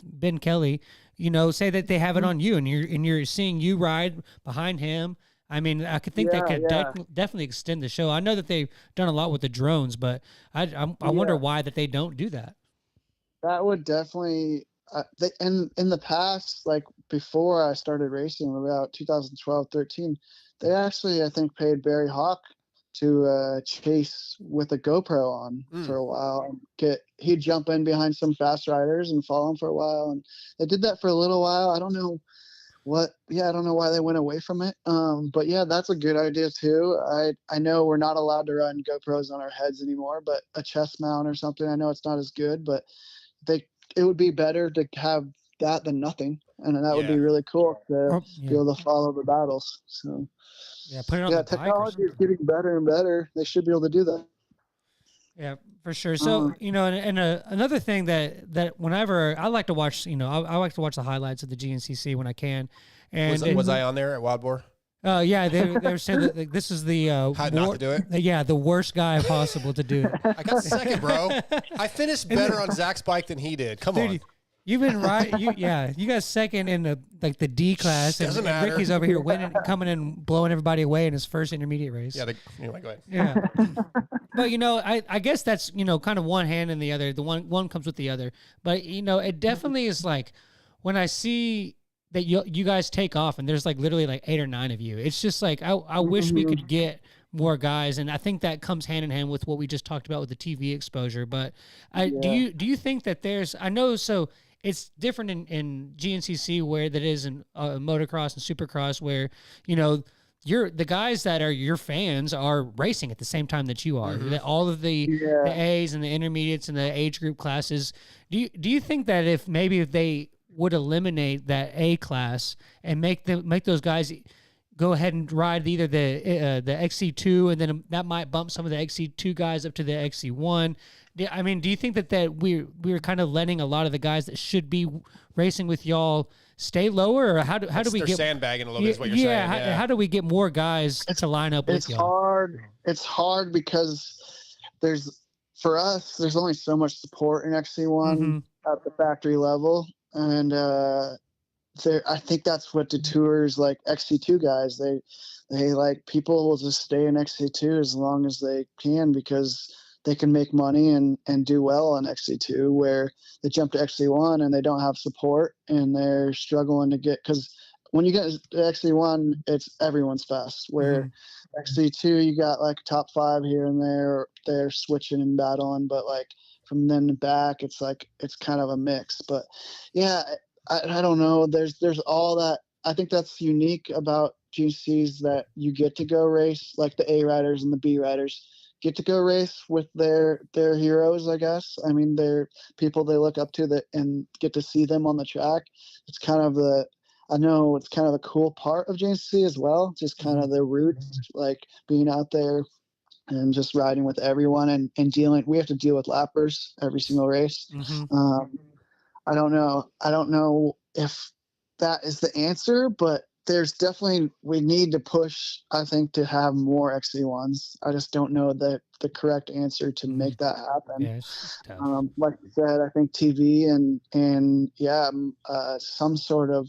Ben Kelly, you know, say that they have it on you and you're seeing you ride behind him. I mean, I could think that could definitely extend the show. I know that they've done a lot with the drones, but I wonder why that they don't do that. That would definitely in the past, like before I started racing, about 2012, 13. They actually, I think, paid Barry Hawk to chase with a GoPro on for a while. He'd jump in behind some fast riders and follow them for a while. And they did that for a little while. I don't know why they went away from it. But yeah, that's a good idea too. I know we're not allowed to run GoPros on our heads anymore, but a chest mount or something, I know it's not as good, but it would be better to have that than nothing. And that would be really cool to be able to follow the battles. So. Yeah, put it on the technology is getting better and better. They should be able to do that. Yeah, for sure. So, you know, and another thing that whenever I like to watch, you know, I like to watch the highlights of the GNCC when I can. And was I on there at Wild Boar? Yeah, they were saying that like, this is the how not to do it. Yeah, the worst guy possible to do it. I got second, bro. I finished better on Zach's bike than he did. Come on. You've been right. You got second in the D class, Doesn't and matter. Ricky's over here winning, coming and blowing everybody away in his first intermediate race. Yeah. Anyway, go ahead. Yeah. But you know, I guess that's, you know, kind of one hand in the other. The one comes with the other. But you know, it definitely is like when I see that you guys take off and there's like literally like 8 or 9 of you. It's just like I wish we could get more guys, and I think that comes hand in hand with what we just talked about with the TV exposure. But do you think that there's, I know, so it's different in GNCC where that is in motocross and supercross, where, you know, the guys that are your fans are racing at the same time that you are. Mm-hmm. All of the A's and the intermediates and the age group classes. Do you think that if they would eliminate that A class and make those guys go ahead and ride either the XC2, and then that might bump some of the XC2 guys up to the XC1? I mean, do you think that we're kind of letting a lot of the guys that should be racing with y'all stay lower, or how do we get sandbagging a little bit? Is what you're saying? Yeah. How do we get more guys to line up with y'all? It's hard because there's only so much support in XC1 at the factory level, and I think that's what detours like XC2 guys. They like, people will just stay in XC2 as long as they can because they can make money and do well on XC2, where they jump to XC1 and they don't have support and they're struggling to get, because when you get to XC1, it's everyone's fast, where XC2, you got like top 5 here and there, they're switching and battling, but like from then back, it's like, it's kind of a mix. But yeah, I don't know. There's all that. I think that's unique about GCs, that you get to go race, like the A riders and the B riders get to go race with their heroes, I guess. I mean, they're people they look up to and get to see them on the track. It's kind of it's kind of a cool part of GNCC as well, just kind of the roots, like being out there and just riding with everyone and dealing. We have to deal with lappers every single race. I don't know if that is the answer, but there's definitely, we need to push, I think, to have more XC1s. I just don't know the correct answer to make that happen. Yeah, it's tough. Like you said, I think TV and some sort of,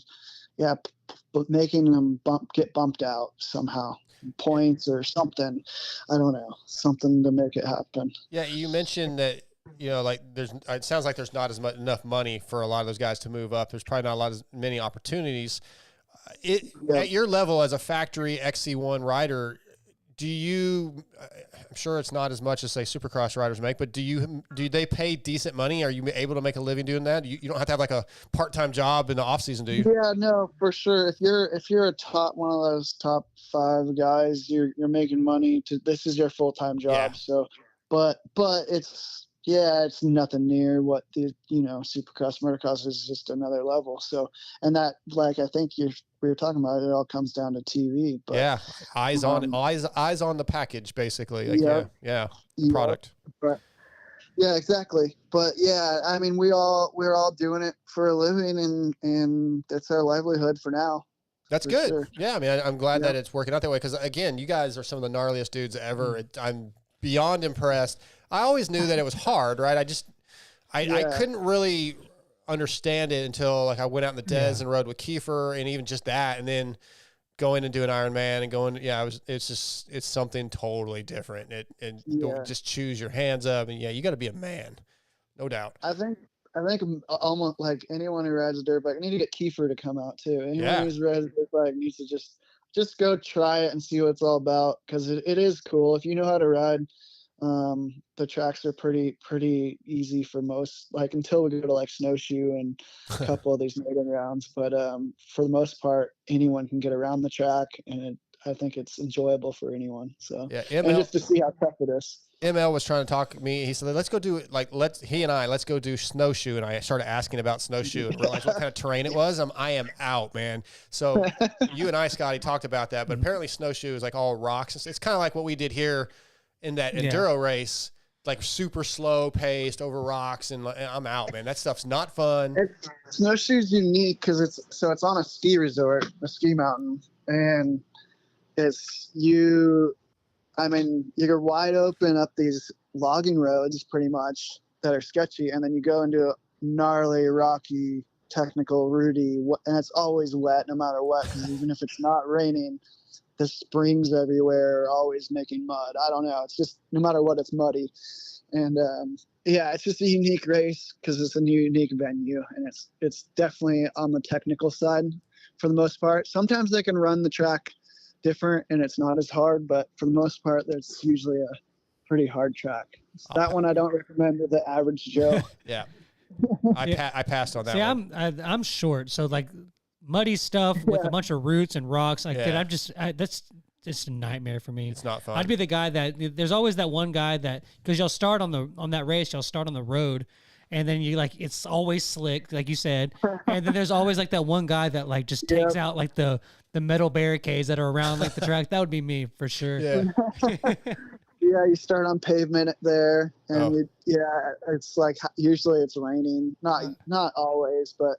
making them get bumped out somehow, points or something. I don't know, something to make it happen. Yeah, you mentioned that, like it sounds like there's not enough money for a lot of those guys to move up. There's probably not many opportunities. At your level as a factory XC1 rider, I'm sure it's not as much as say Supercross riders make, but do they pay decent money? Are you able to make a living doing that? You don't have to have like a part-time job in the off season, do you? Yeah, no, for sure. If you're one of those top 5 guys, you're making money this is your full-time job. Yeah. So, but it's nothing near what the, Supercross, Motocross is just another level. So, and that, like, I think we were talking about, it all comes down to TV. But yeah, eyes on the package, basically. Like, product. But yeah, exactly. But yeah, I mean, we're all doing it for a living, and that's our livelihood for now. That's good. Sure. Yeah, I mean, I'm glad that it's working out that way, because again, you guys are some of the gnarliest dudes ever. I'm beyond impressed. I always knew that it was hard, right? I couldn't really understand it until like I went out in the Des and rode with Kiefer, and even just that, and then going and doing Ironman and going, it's something totally different. Don't just choose your hands up, and you got to be a man, no doubt. I think almost like anyone who rides a dirt bike, I need to get Kiefer to come out too. Anyone who's rides a dirt bike needs to just go try it and see what it's all about, because it is cool if you know how to ride. The tracks are pretty easy for most, like until we go to like snowshoe and a couple of these maiden rounds. But for the most part, anyone can get around the track, and I think it's enjoyable for anyone. So and just to see how tough it is. ML was trying to talk to me. He said, let's go do it. Like, let's go do snowshoe. And I started asking about snowshoe and realized what kind of terrain it was. I am out, man. So you and I, Scotty, talked about that, but apparently snowshoe is like all rocks. It's kind of like what we did here in that enduro race, like super slow paced over rocks, and I'm out, man. That stuff's not fun. Snowshoe's unique because it's on a ski resort, a ski mountain, and you're wide open up these logging roads pretty much that are sketchy, and then you go into a gnarly, rocky, technical, rooty, and it's always wet no matter what, because even if it's not raining, the springs everywhere are always making mud. I don't know. It's just, no matter what, it's muddy. And it's just a unique race because it's a unique venue, and it's definitely on the technical side for the most part. Sometimes they can run the track different and it's not as hard, but for the most part, it's usually a pretty hard track. That one I don't recommend to the average Joe. Yeah. I passed on that one. I'm short, so like muddy stuff with a bunch of roots and rocks. Like that's just a nightmare for me. It's not fun. I'd be the guy that there's always that one guy that, because you'll start on that race, you'll start on the road, and then you like, it's always slick, like you said, and then there's always like that one guy that like just takes out like the metal barricades that are around like the track. That would be me for sure. Yeah. Yeah, you start on pavement there, and it's like usually it's raining. Not always, but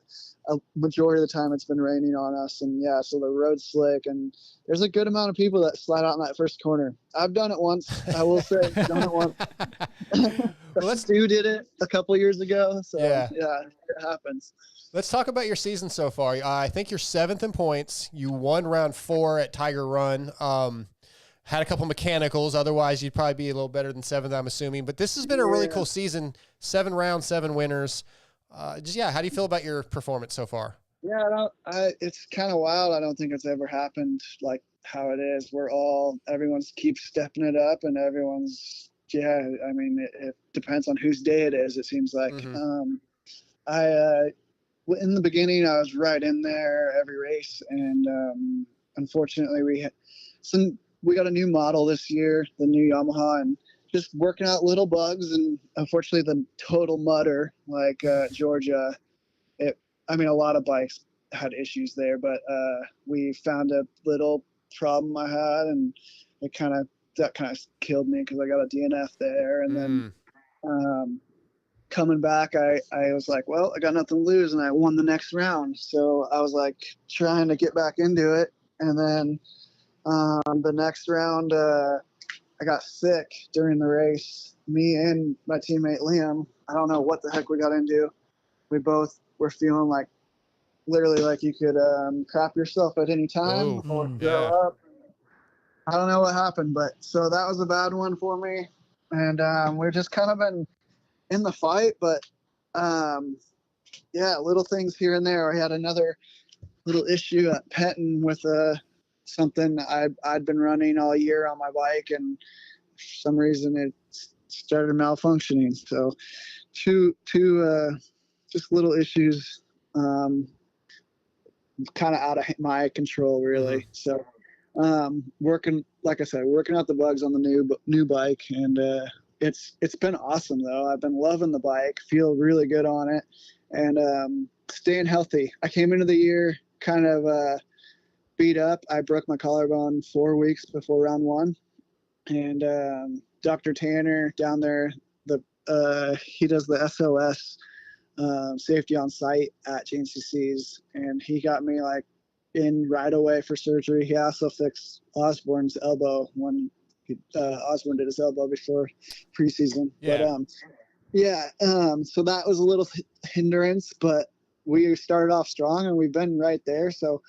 a majority of the time it's been raining on us, and so the road's slick, and there's a good amount of people that slide out in that first corner. I've done it once. I will say, done it once. Stu did it a couple years ago, so it happens. Let's talk about your season so far. I think you're 7th in points. You won round 4 at Tiger Run. Had a couple mechanicals. Otherwise, you'd probably be a little better than 7th, I'm assuming. But this has been a really cool season. 7 rounds, 7 winners. How do you feel about your performance so far? Yeah, it's kind of wild. I don't think it's ever happened like how it is. Everyone keeps stepping it up, and everyone's, I mean, it depends on whose day it is, it seems like. Mm-hmm. In the beginning, I was right in there every race, and unfortunately, we got a new model this year, the new Yamaha, and just working out little bugs, and unfortunately the total mutter, like Georgia, a lot of bikes had issues there, but we found a little problem I had, and it kind of kind of killed me because I got a DNF there. And then coming back, I was like, well, I got nothing to lose, and I won the next round. So I was like trying to get back into it. And then the next round, I got sick during the race. Me and my teammate Liam, I don't know what the heck we got into. We both were feeling like literally like you could crap yourself at any time or throw up. I don't know what happened, but so that was a bad one for me. And we've just kind of been in the fight, but yeah, little things here and there. I had another little issue at Penton with something I'd been running all year on my bike, and for some reason it started malfunctioning. So two just little issues, kind of out of my control, really. So working, like I said, working out the bugs on the new bike, and it's been awesome though. I've been loving the bike, feel really good on it, and staying healthy. I came into the year kind of beat up. I broke my collarbone 4 weeks before round one, and Dr. Tanner down there, he does the SOS safety on site at GNCC's, and he got me like in right away for surgery. He also fixed Osborne's elbow when Osborne did his elbow before preseason. Yeah. But so that was a little hindrance, but we started off strong and we've been right there. So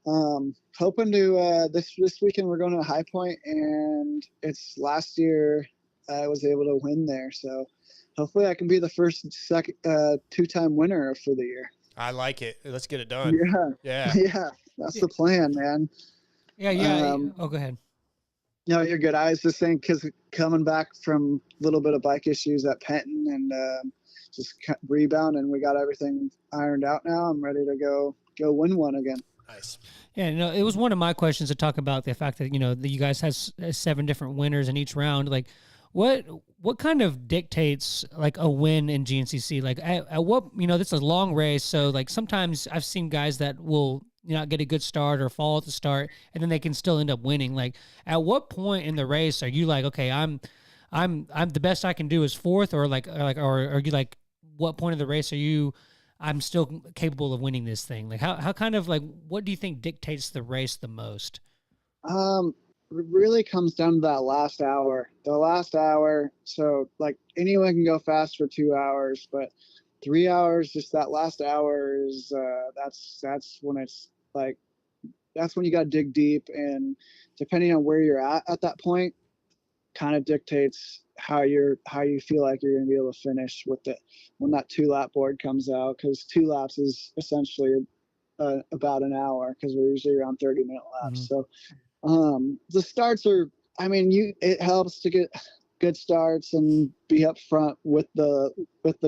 hoping to this weekend we're going to High Point, and it's last year I was able to win there. So hopefully I can be the first two-time winner for the year. I like it. Let's get it done. Yeah. That's the plan, man. Yeah. Go ahead. No, you're good. I was just saying, because coming back from a little bit of bike issues at Penton and just rebound, and we got everything ironed out now. I'm ready to go win one again. Nice. Yeah, no, it was one of my questions to talk about the fact that, that you guys have 7 different winners in each round. Like, what kind of dictates like a win in GNCC? Like, at what, this is a long race, so like sometimes I've seen guys that will not get a good start or fall at the start, and then they can still end up winning. Like, at what point in the race are you like, okay, I'm the best I can do is 4th, or are you like, what point of the race are you, I'm still capable of winning this thing? Like, how kind of like, what do you think dictates the race the most? It really comes down to that last hour. The last hour, so like anyone can go fast for 2 hours, but 3 hours, just that last hour is that's when it's like, that's when you got to dig deep, and depending on where you're at that point, kind of dictates how you feel like you're going to be able to finish with it when that 2-lap board comes out, because 2 laps is essentially about an hour, because we're usually around 30-minute laps. So the starts are, it helps to get good starts and be up front with the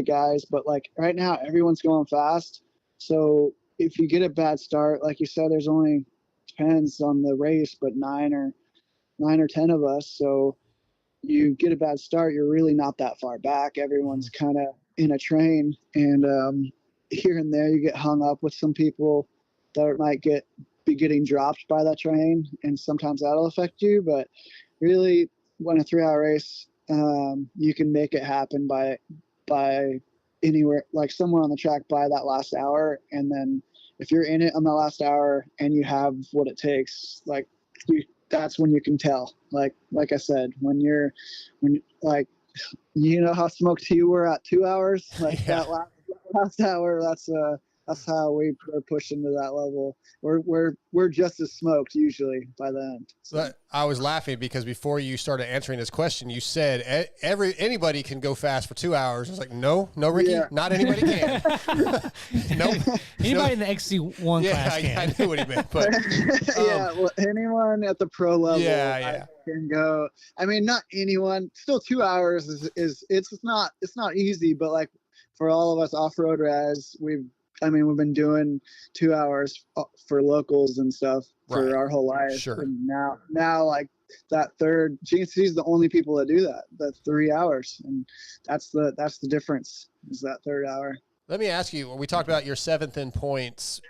guys, but like right now everyone's going fast. So if you get a bad start, like you said, there's only, depends on the race, but 9 or 10 of us. So you get a bad start, you're really not that far back. Everyone's kind of in a train, and here and there you get hung up with some people that might be getting dropped by that train, and sometimes that'll affect you. But really, when a 3-hour race, you can make it happen by anywhere, like somewhere on the track by that last hour. And then if you're in it on the last hour and you have what it takes, like that's when you can tell. Like I said, when like, how smoked you were at 2 hours, like that last hour, that's how we are pushing to that level. We're just as smoked usually by then. So. I was laughing because before you started answering this question, you said anybody can go fast for 2 hours. I was like, no, Ricky, not anybody can. Nope. Anybody in the XC1 class can. I knew what he meant, but well, anyone at the pro level can go. Not anyone. Still 2 hours is it's not easy, but like for all of us off-road guys, we've been doing 2 hours for locals and stuff for our whole life. Sure. And now like that third, GNCC is the only people that do that. That's 3 hours, and that's the difference, is that third hour. Let me ask you, we talked about your 7th in points.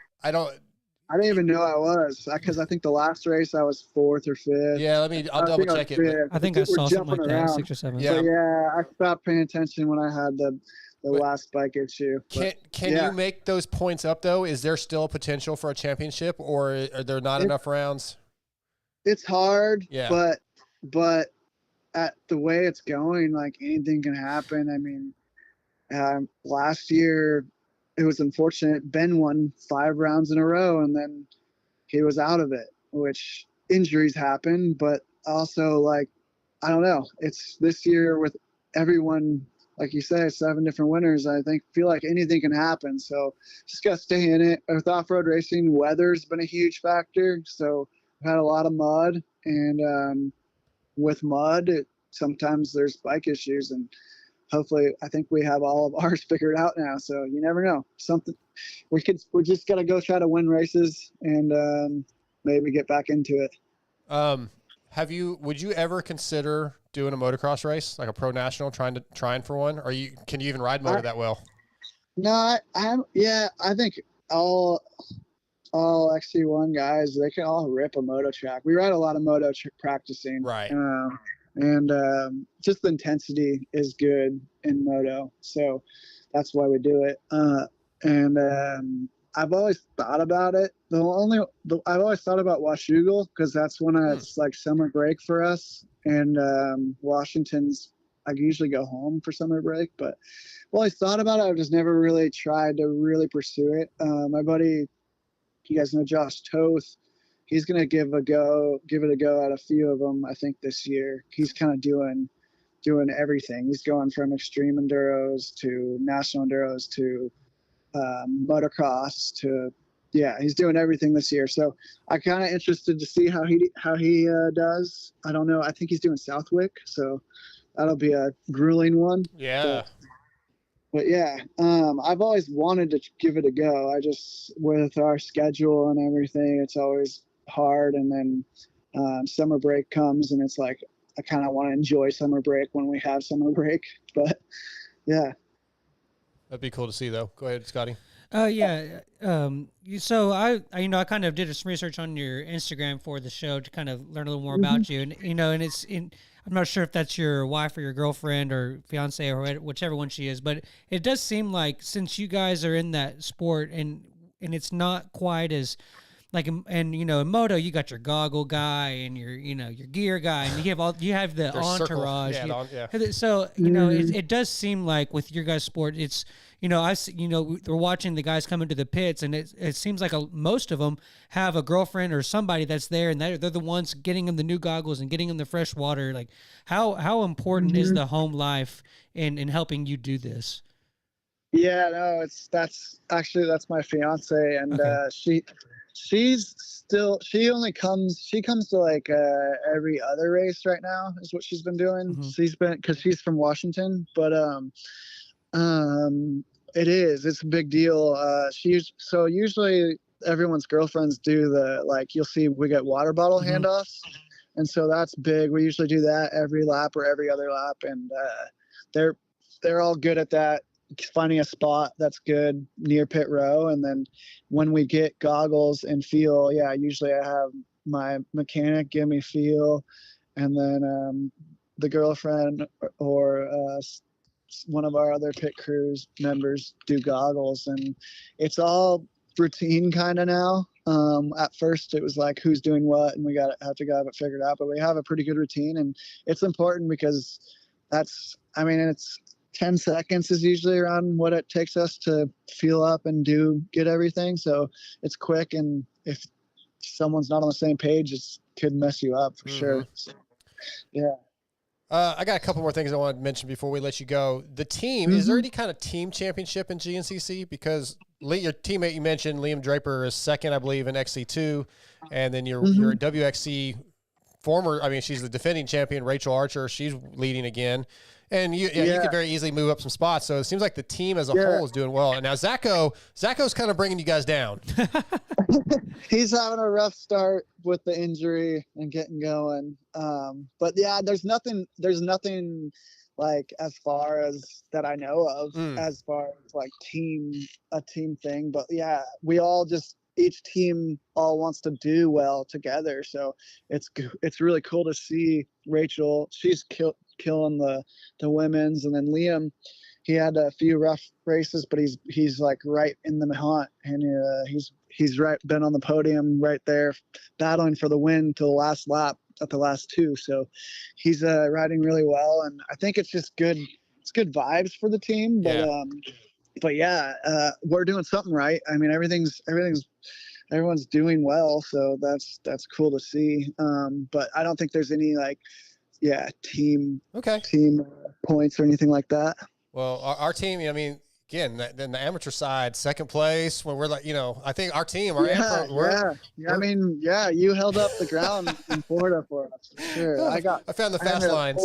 I didn't even know I was, because I think the last race I was 4th or 5th. Yeah, I'll double check it. I think I saw something like that, 6 or 7. Yeah. But yeah, I stopped paying attention when I had the last bike issue. Can you make those points up though? Is there still potential for a championship, or are there not enough rounds? It's hard, yeah. but at the way it's going, like anything can happen. I mean, last year it was unfortunate. Ben won 5 rounds in a row and then he was out of it, which injuries happen, but also like, I don't know. It's this year with everyone, like you say, 7 different winners. I feel like anything can happen. So just got to stay in it. With off-road racing, weather's been a huge factor. So I've had a lot of mud, and with mud, sometimes there's bike issues, and hopefully I think we have all of ours figured out now. So you never know. We just got to go try to win races and maybe get back into it. Would you ever consider doing a motocross race, like a pro national, trying for one? Or can you even ride moto that well? No, I think all XC1 guys, they can all rip a moto track. We ride a lot of moto practicing. Right. And just the intensity is good in moto. So that's why we do it. I've always thought about it. I've always thought about Washougal, because that's when it's like summer break for us. And Washington's, I usually go home for summer break, but I've always thought about it. I've just never really tried to really pursue it. My buddy, you guys know Josh Toth, he's going to give it a go at a few of them, I think, this year. He's kind of doing everything. He's going from extreme enduros to national enduros to motocross to, he's doing everything this year. So I'm kind of interested to see how he does. I don't know. I think he's doing Southwick, so that'll be a grueling one. Yeah. But yeah, I've always wanted to give it a go. I just, with our schedule and everything, it's always hard. And then summer break comes, and it's like, I kind of want to enjoy summer break when we have summer break. But yeah. That'd be cool to see, though. Go ahead, Scotty. Yeah. So I kind of did some research on your Instagram for the show to kind of learn a little more about you, and I'm not sure if that's your wife or your girlfriend or fiance or whichever one she is, but it does seem like, since you guys are in that sport and it's not quite as like, and in moto, you got your goggle guy and your gear guy, and you have the entourage. So it does seem like with your guys' sport, it's we're watching the guys come into the pits, and it seems like most of them have a girlfriend or somebody that's there, and they're the ones getting them the new goggles and getting them the fresh water. Like, how important is the home life in helping you do this? Yeah, no, that's my fiance, and okay. She comes to like every other race right now is what she's been doing. Because she's from Washington, but it's a big deal. Usually everyone's girlfriends do you'll see we get water bottle handoffs, and so that's big. We usually do that every lap or every other lap, and they're all good at that, finding a spot that's good near pit row. And then when we get goggles and feel, usually I have my mechanic give me feel, and then the girlfriend or one of our other pit crews members do goggles, and it's all routine kind of now. At first it was like who's doing what, and we have to have it figured out, but we have a pretty good routine, and it's important because it's 10 seconds is usually around what it takes us to feel up and get everything. So it's quick, and if someone's not on the same page, it could mess you up for sure. So, yeah. I got a couple more things I want to mention before we let you go. The team, is there any kind of team championship in GNCC? Because your teammate you mentioned, Liam Draper, is second, I believe, in XC2. And then your WXC she's the defending champion, Rachel Archer. She's leading again. And you could very easily move up some spots. So it seems like the team as a whole is doing well. And now Zacho's kind of bringing you guys down. He's having a rough start with the injury and getting going. But yeah, there's nothing like as far as that I know of as far as like a team thing. But yeah, we all just each team all wants to do well together. So it's really cool to see Rachel. She's killing the women's, and then Liam, he had a few rough races, but he's like right in the hunt, and he's right been on the podium right there, battling for the win to the last lap at the last two. So he's riding really well, and I think it's just good. It's good vibes for the team, but yeah, we're doing something right. I mean, everyone's doing well, so that's cool to see. But I don't think there's any team points or anything like that. Well, our team, I mean, again, then the amateur side, second place, when we're like, I think our team, AmPro, I mean, you held up the ground in Florida for us. For sure. I found the fast lines.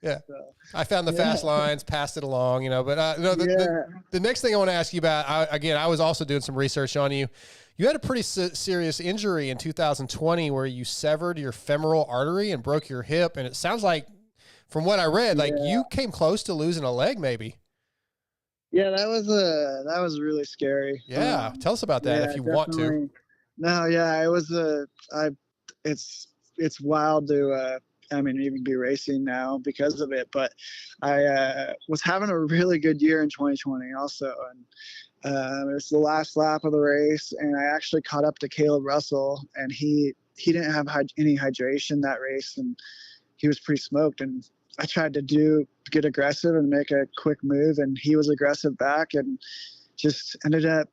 Yeah, so, I found the fast lines, passed it along, But the next thing I want to ask you about, I was also doing some research on you. You had a pretty serious injury in 2020 where you severed your femoral artery and broke your hip, and it sounds like, from what I read, you came close to losing a leg, maybe. Yeah, that was really scary. Yeah, tell us about that if you want to. No, yeah, it was it's wild to even be racing now because of it. But I was having a really good year in 2020 also, and it was the last lap of the race, and I actually caught up to Caleb Russell, and he didn't have any hydration that race, and he was pretty smoked, and I tried to get aggressive and make a quick move, and he was aggressive back, and just ended up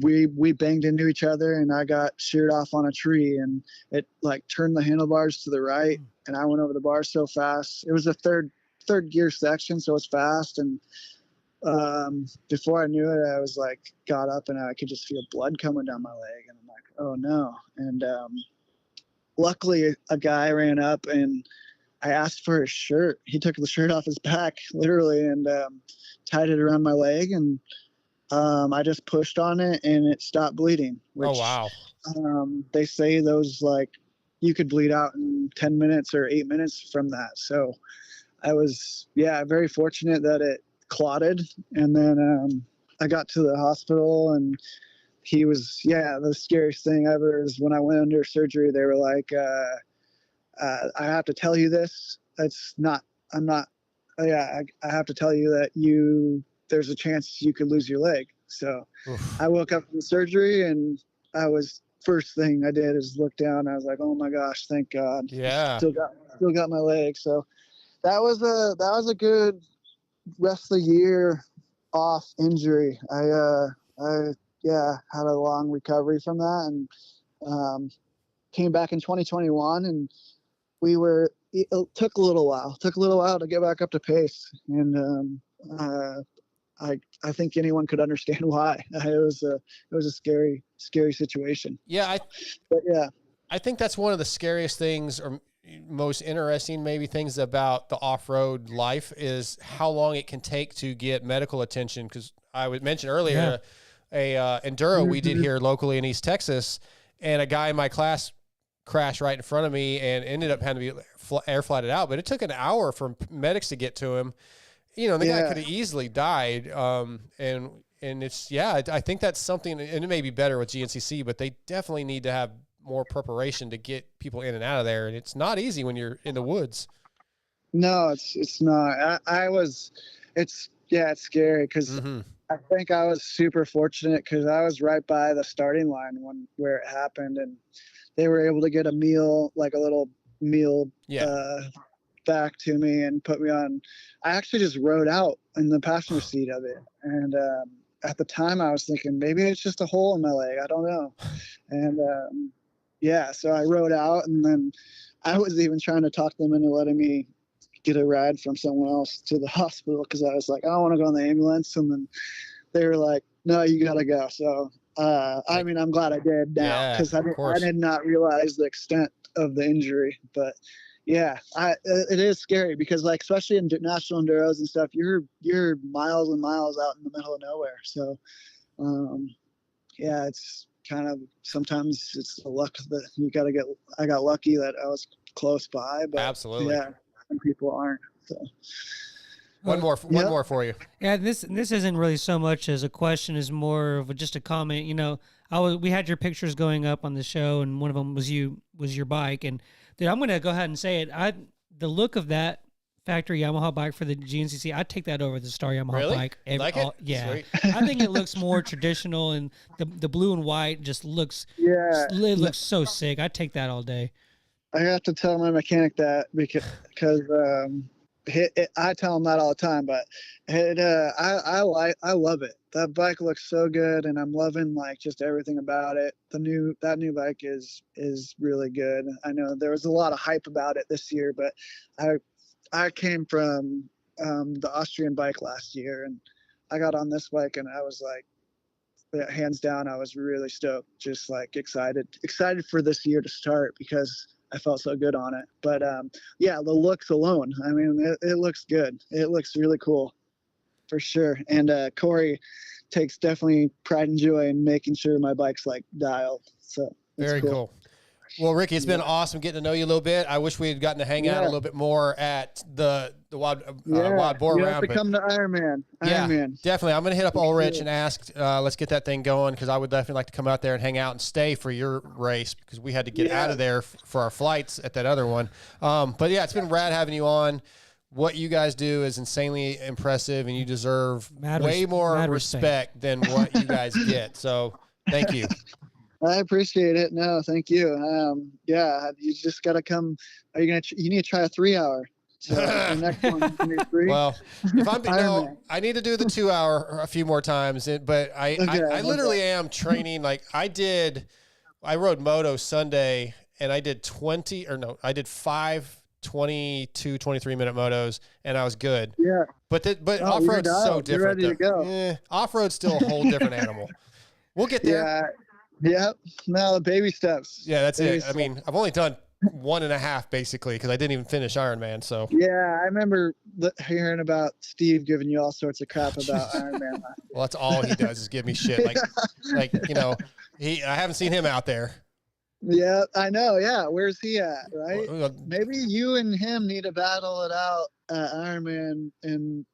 we banged into each other, and I got sheared off on a tree, and it turned the handlebars to the right, and I went over the bar so fast. It was a third gear section, so it was fast, and before I knew it, I was got up, and I could just feel blood coming down my leg, and I'm like, oh no. And luckily a guy ran up, and I asked for his shirt. He took the shirt off his back, literally, and tied it around my leg, and I just pushed on it, and it stopped bleeding. Which, oh wow! They say those you could bleed out in 10 minutes or 8 minutes from that. So I was very fortunate that it clotted, and then I got to the hospital, and he was the scariest thing ever is when I went under surgery. They were like, I have to tell you this. I have to tell you that there's a chance you could lose your leg. So I woke up from the surgery, and first thing I did is look down. I was like, oh my gosh, thank God. Yeah. Still got my leg. So that was a good rest of the year off injury. I had a long recovery from that, and came back in 2021, and it took a little while to get back up to pace. And I think anyone could understand why. It was a scary situation. Yeah. Yeah. I think that's one of the scariest things, or most interesting maybe things about the off-road life, is how long it can take to get medical attention. Cause I would mention earlier, a enduro we did here locally in East Texas, and a guy in my class crashed right in front of me and ended up having to be air flighted out, but it took an hour for medics to get to him. The guy could have easily died. And it's, I think that's something, and it may be better with GNCC, but they definitely need to have more preparation to get people in and out of there. And it's not easy when you're in the woods. No, it's not. It's scary because I think I was super fortunate because I was right by the starting line where it happened, and they were able to get a little meal back to me and put me on. I actually just rode out in the passenger seat of it, and at the time I was thinking maybe it's just a hole in my leg, I don't know. And so I rode out, and then I was even trying to talk them into letting me get a ride from someone else to the hospital, because I was like, I don't want to go in the ambulance, and then they were like, no, you gotta go. So I'm glad I did now, because I did not realize the extent of the injury. But it is scary because especially in national enduros and stuff, you're miles and miles out in the middle of nowhere. So it's kind of, sometimes it's the luck that you gotta get. I got lucky that I was close by, but absolutely, some people aren't. So One more for you. Yeah, this isn't really so much as a question as more of just a comment. You know, we had your pictures going up on the show, and one of them was your bike. And dude, I'm gonna go ahead and say it. The look of that factory Yamaha bike for the GNCC, I'd take that over the Star Yamaha bike. Like it? Yeah, Sweet. I think it looks more traditional, and the blue and white just looks it looks so sick. I'd take that all day. I have to tell my mechanic that because I tell him that all the time, but I love it. That bike looks so good, and I'm loving like just everything about it. That new bike is really good. I know there was a lot of hype about it this year, but I came from the Austrian bike last year, and I got on this bike, and I was like, hands down, I was really stoked, just like excited for this year to start because I felt so good on it. But yeah, the looks alone, I mean, it looks good. It looks really cool for sure. And Corey takes definitely pride and joy in making sure my bike's like dialed. So very cool. Well, Ricky, it's been awesome getting to know you a little bit. I wish we had gotten to hang out a little bit more at the Wild Boar you Round. have to come to Ironman. Yeah, Ironman. definitely. I'm going to hit up Ulrich and ask, let's get that thing going, because I would definitely like to come out there and hang out and stay for your race, because we had to get out of there for our flights at that other one. But yeah, it's been rad having you on. What you guys do is insanely impressive, and you deserve way more respect than what you guys get. So thank you. I appreciate it. No, thank you. Yeah, you just got to come. You need to try a 3 hour. So the next one, you need 3. Well, if I'm I need to do the 2 hour a few more times, but I literally am training. Like I rode moto Sunday, and I did 5 22, 23-minute motos, and I was good. Yeah. But off-road's so different. You're ready to go. Off-road's still a whole different animal. We'll get there. Yeah. Yep. No, the baby steps. Yeah, that's it. I mean, I've only done 1.5 basically, because I didn't even finish Ironman. So yeah, I remember hearing about Steve giving you all sorts of crap about Ironman. Well, that's all he does is give me shit. Like you know, I haven't seen him out there. Yeah, I know. Yeah, where's he at? Right? Maybe you and him need to battle it out. Ironman and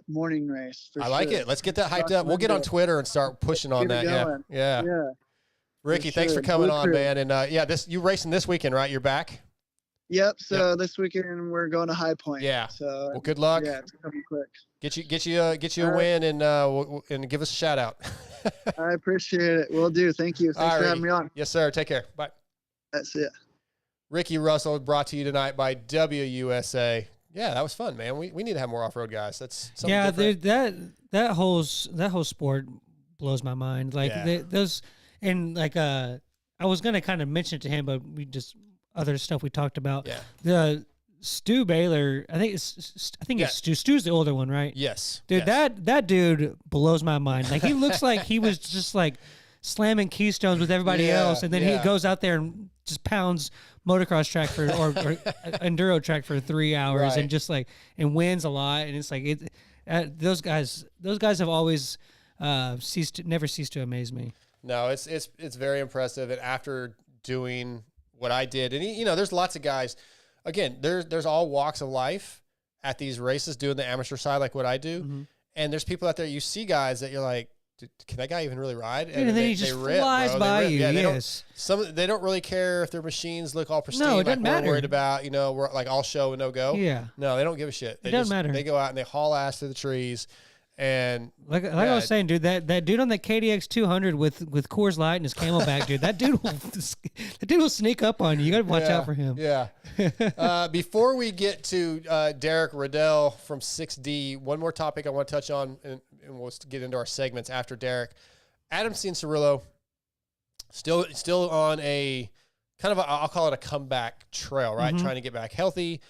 morning race. I like it. Let's get that hyped up. We'll get on Twitter and start pushing on that. Yeah. Ricky, thanks for coming on, man. And you racing this weekend, right? You're back. Yep. So this weekend we're going to High Point. Yeah. So well, good luck. Yeah, it's coming quick. Get you a win, and give us a shout out. I appreciate it. Will do. Thank you. Thanks for having me on. Yes, sir. Take care. Bye. That's it. Ricky Russell, brought to you tonight by WUSA. Yeah, that was fun, man. We need to have more off-road guys. That's something different. that whole sport blows my mind. Like those, and like I was gonna kind of mention it to him, but other stuff we talked about. Yeah. The Stu Baylor, I think it's Stu. Stu's the older one, right? Yes. Dude, that dude blows my mind. Like he looks like he was just like slamming keystones with everybody else, and then he goes out there and just pounds motocross track or enduro track for 3 hours, and just like and wins a lot. And it's like those guys have always never ceased to amaze me. No, it's very impressive. And after doing what I did, and there's lots of guys. Again, there's all walks of life at these races doing the amateur side like what I do, Mm-hmm. and there's people out there. You see guys that you're like, can that guy even really ride? And then he just flies by you. Yeah, yes. They don't really care if their machines look all pristine. No, it doesn't matter. We're worried about, we're like all show and no go. Yeah. No, they don't give a shit. It doesn't matter. They go out and they haul ass to the trees. And like I was saying, dude, that dude on that KDX 200 with Coors Light and his Camelback, dude, that dude will sneak up on you. You got to watch out for him. Yeah. Before we get to Derek Radel from 6D, one more topic I want to touch on, and we'll get into our segments after Derek. Adam Cianciarulo, still on a kind of I'll call it a comeback trail, right? Mm-hmm. Trying to get back healthy.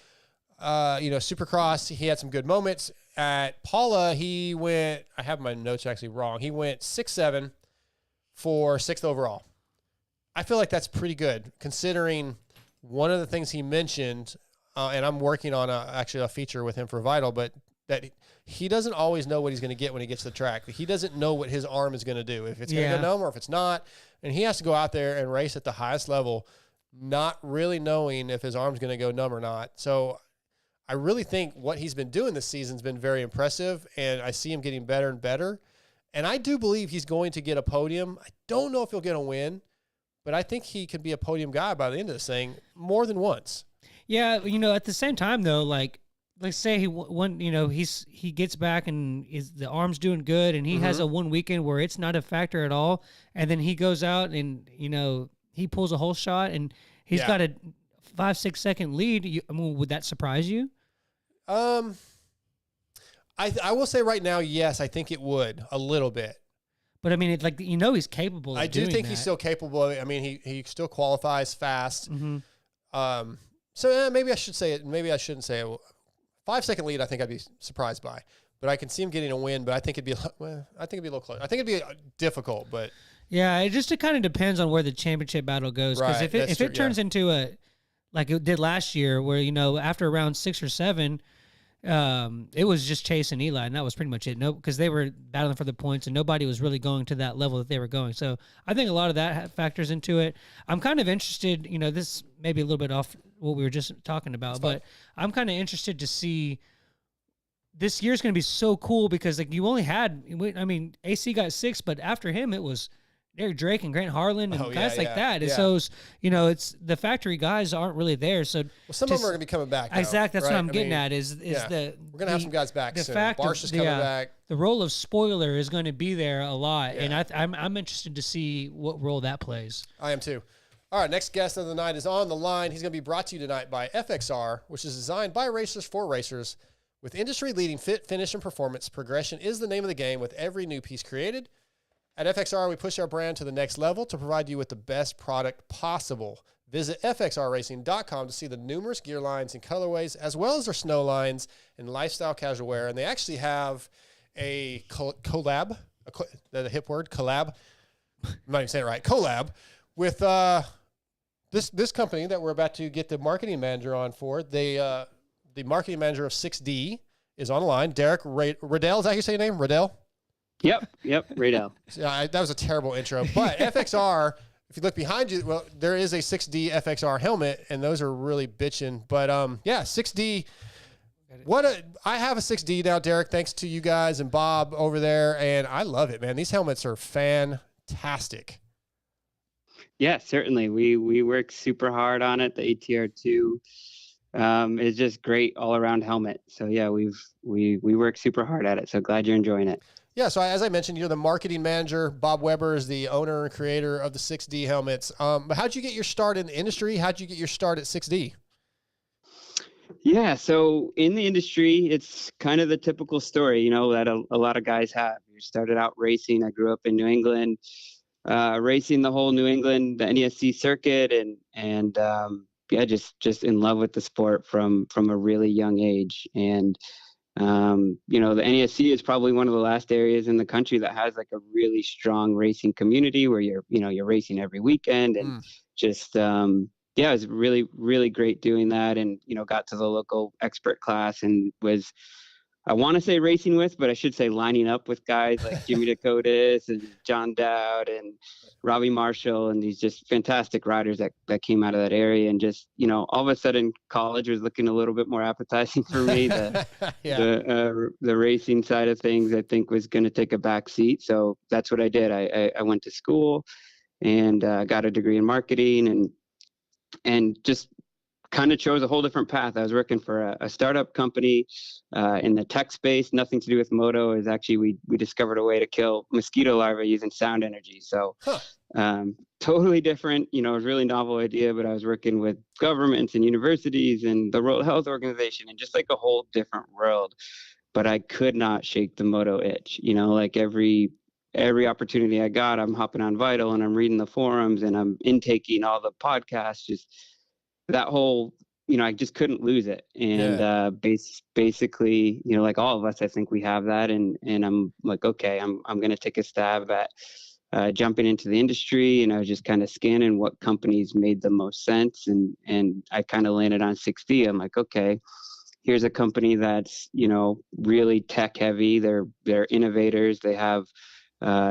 Supercross, he had some good moments. At Paula, he went, I have my notes actually wrong. He went 6-7 for 6th overall. I feel like that's pretty good considering one of the things he mentioned, and I'm working on actually a feature with him for Vital, but that he doesn't always know what he's going to get when he gets to the track. He doesn't know what his arm is going to do, if it's going to go numb or if it's not. And he has to go out there and race at the highest level, not really knowing if his arm's going to go numb or not. So I really think what he's been doing this season has been very impressive, and I see him getting better and better. And I do believe he's going to get a podium. I don't know if he'll get a win, but I think he could be a podium guy by the end of this thing more than once. Yeah, you know, at the same time though, like say he won, you know, he gets back and the arm's doing good, and he has a one weekend where it's not a factor at all, and then he goes out and, you know, he pulls a whole shot and he's got a 5-6 second lead. I mean, would that surprise you? I will say right now, yes, I think it would a little bit. But I mean, it's like, you know, he's capable of I do doing think that. he's still capable of it. I mean, he still qualifies fast. So maybe I should say it. Maybe I shouldn't say it. 5-second lead, I think I'd be surprised by. But I can see him getting a win. But I think it'd be a little close. I think it'd be difficult. But yeah, it kind of depends on where the championship battle goes. Because Right, if it turns into a, like it did last year, where, you know, after round 6 or 7, it was just Chase and Eli, and that was pretty much it. No, because they were battling for the points, and nobody was really going to that level that they were going. So I think a lot of that factors into it. I'm kind of interested. You know, this may be a little bit off what we were just talking about, but I'm kind of interested to see. This year's going to be so cool because, like, you only had, I mean, AC got 6, but after him it was Derek Drake and Grant Harlan and guys like that. And so, you know, it's the factory guys aren't really there. So some of them are going to be coming back. Though, exactly. That's right? what I'm getting at is the we're going to have some guys back the soon. fact Barsh is coming back. The role of spoiler is going to be there a lot, and I'm interested to see what role that plays. I am too. All right, next guest of the night is on the line. He's going to be brought to you tonight by FXR, which is designed by racers for racers. With industry-leading fit, finish, and performance, progression is the name of the game with every new piece created. At FXR, we push our brand to the next level to provide you with the best product possible. Visit fxrracing.com to see the numerous gear lines and colorways, as well as their snow lines and lifestyle casual wear. And they actually have a collab, the hip word, collab. I'm not even saying it right. Collab with this company that we're about to get the marketing manager on for. They the marketing manager of 6D is on the line. Derek Radel, is that how you say your name? Radel? Yep, Radel. That was a terrible intro. But FXR, if you look behind you, well, there is a 6D FXR helmet, and those are really bitching. But, 6D. I have a 6D now, Derek, thanks to you guys and Bob over there, and I love it, man. These helmets are fantastic. Yeah, certainly. We work super hard on it. The ATR2 is just great all around helmet. So yeah, we work super hard at it. So glad you're enjoying it. Yeah. So as I mentioned, you're the marketing manager. Bob Weber is the owner and creator of the 6D helmets. But how'd you get your start in the industry? How'd you get your start at 6D? Yeah. So in the industry, it's kind of the typical story, you know, that a lot of guys have. You started out racing. I grew up in New England, racing the whole New England, the NESC circuit, and just in love with the sport from a really young age. And, you know, the NESC is probably one of the last areas in the country that has like a really strong racing community where you're racing every weekend and it was really, really great doing that. And, you know, got to the local expert class and was, I want to say racing with, but I should say lining up with guys like Jimmy Dakotas and John Dowd and Robbie Marshall and these just fantastic riders that came out of that area. And just, you know, all of a sudden college was looking a little bit more appetizing for me. The racing side of things, I think, was going to take a back seat. So that's what I did. I went to school and got a degree in marketing and just kind of chose a whole different path. I was working for a startup company in the tech space, nothing to do with moto. Is actually we discovered a way to kill mosquito larvae using sound energy. So totally different, you know, it was a really novel idea, but I was working with governments and universities and the World Health Organization and just like a whole different world. But I could not shake the moto itch, you know, like every opportunity I got, I'm hopping on Vital and I'm reading the forums and I'm intaking all the podcasts, just that whole, you know, I just couldn't lose it. And basically, you know, like all of us, I think we have that. And I'm like, okay, I'm going to take a stab at jumping into the industry. And I was just kind of scanning what companies made the most sense. And I kind of landed on 6D. I'm like, okay, here's a company that's, you know, really tech heavy. They're innovators. They have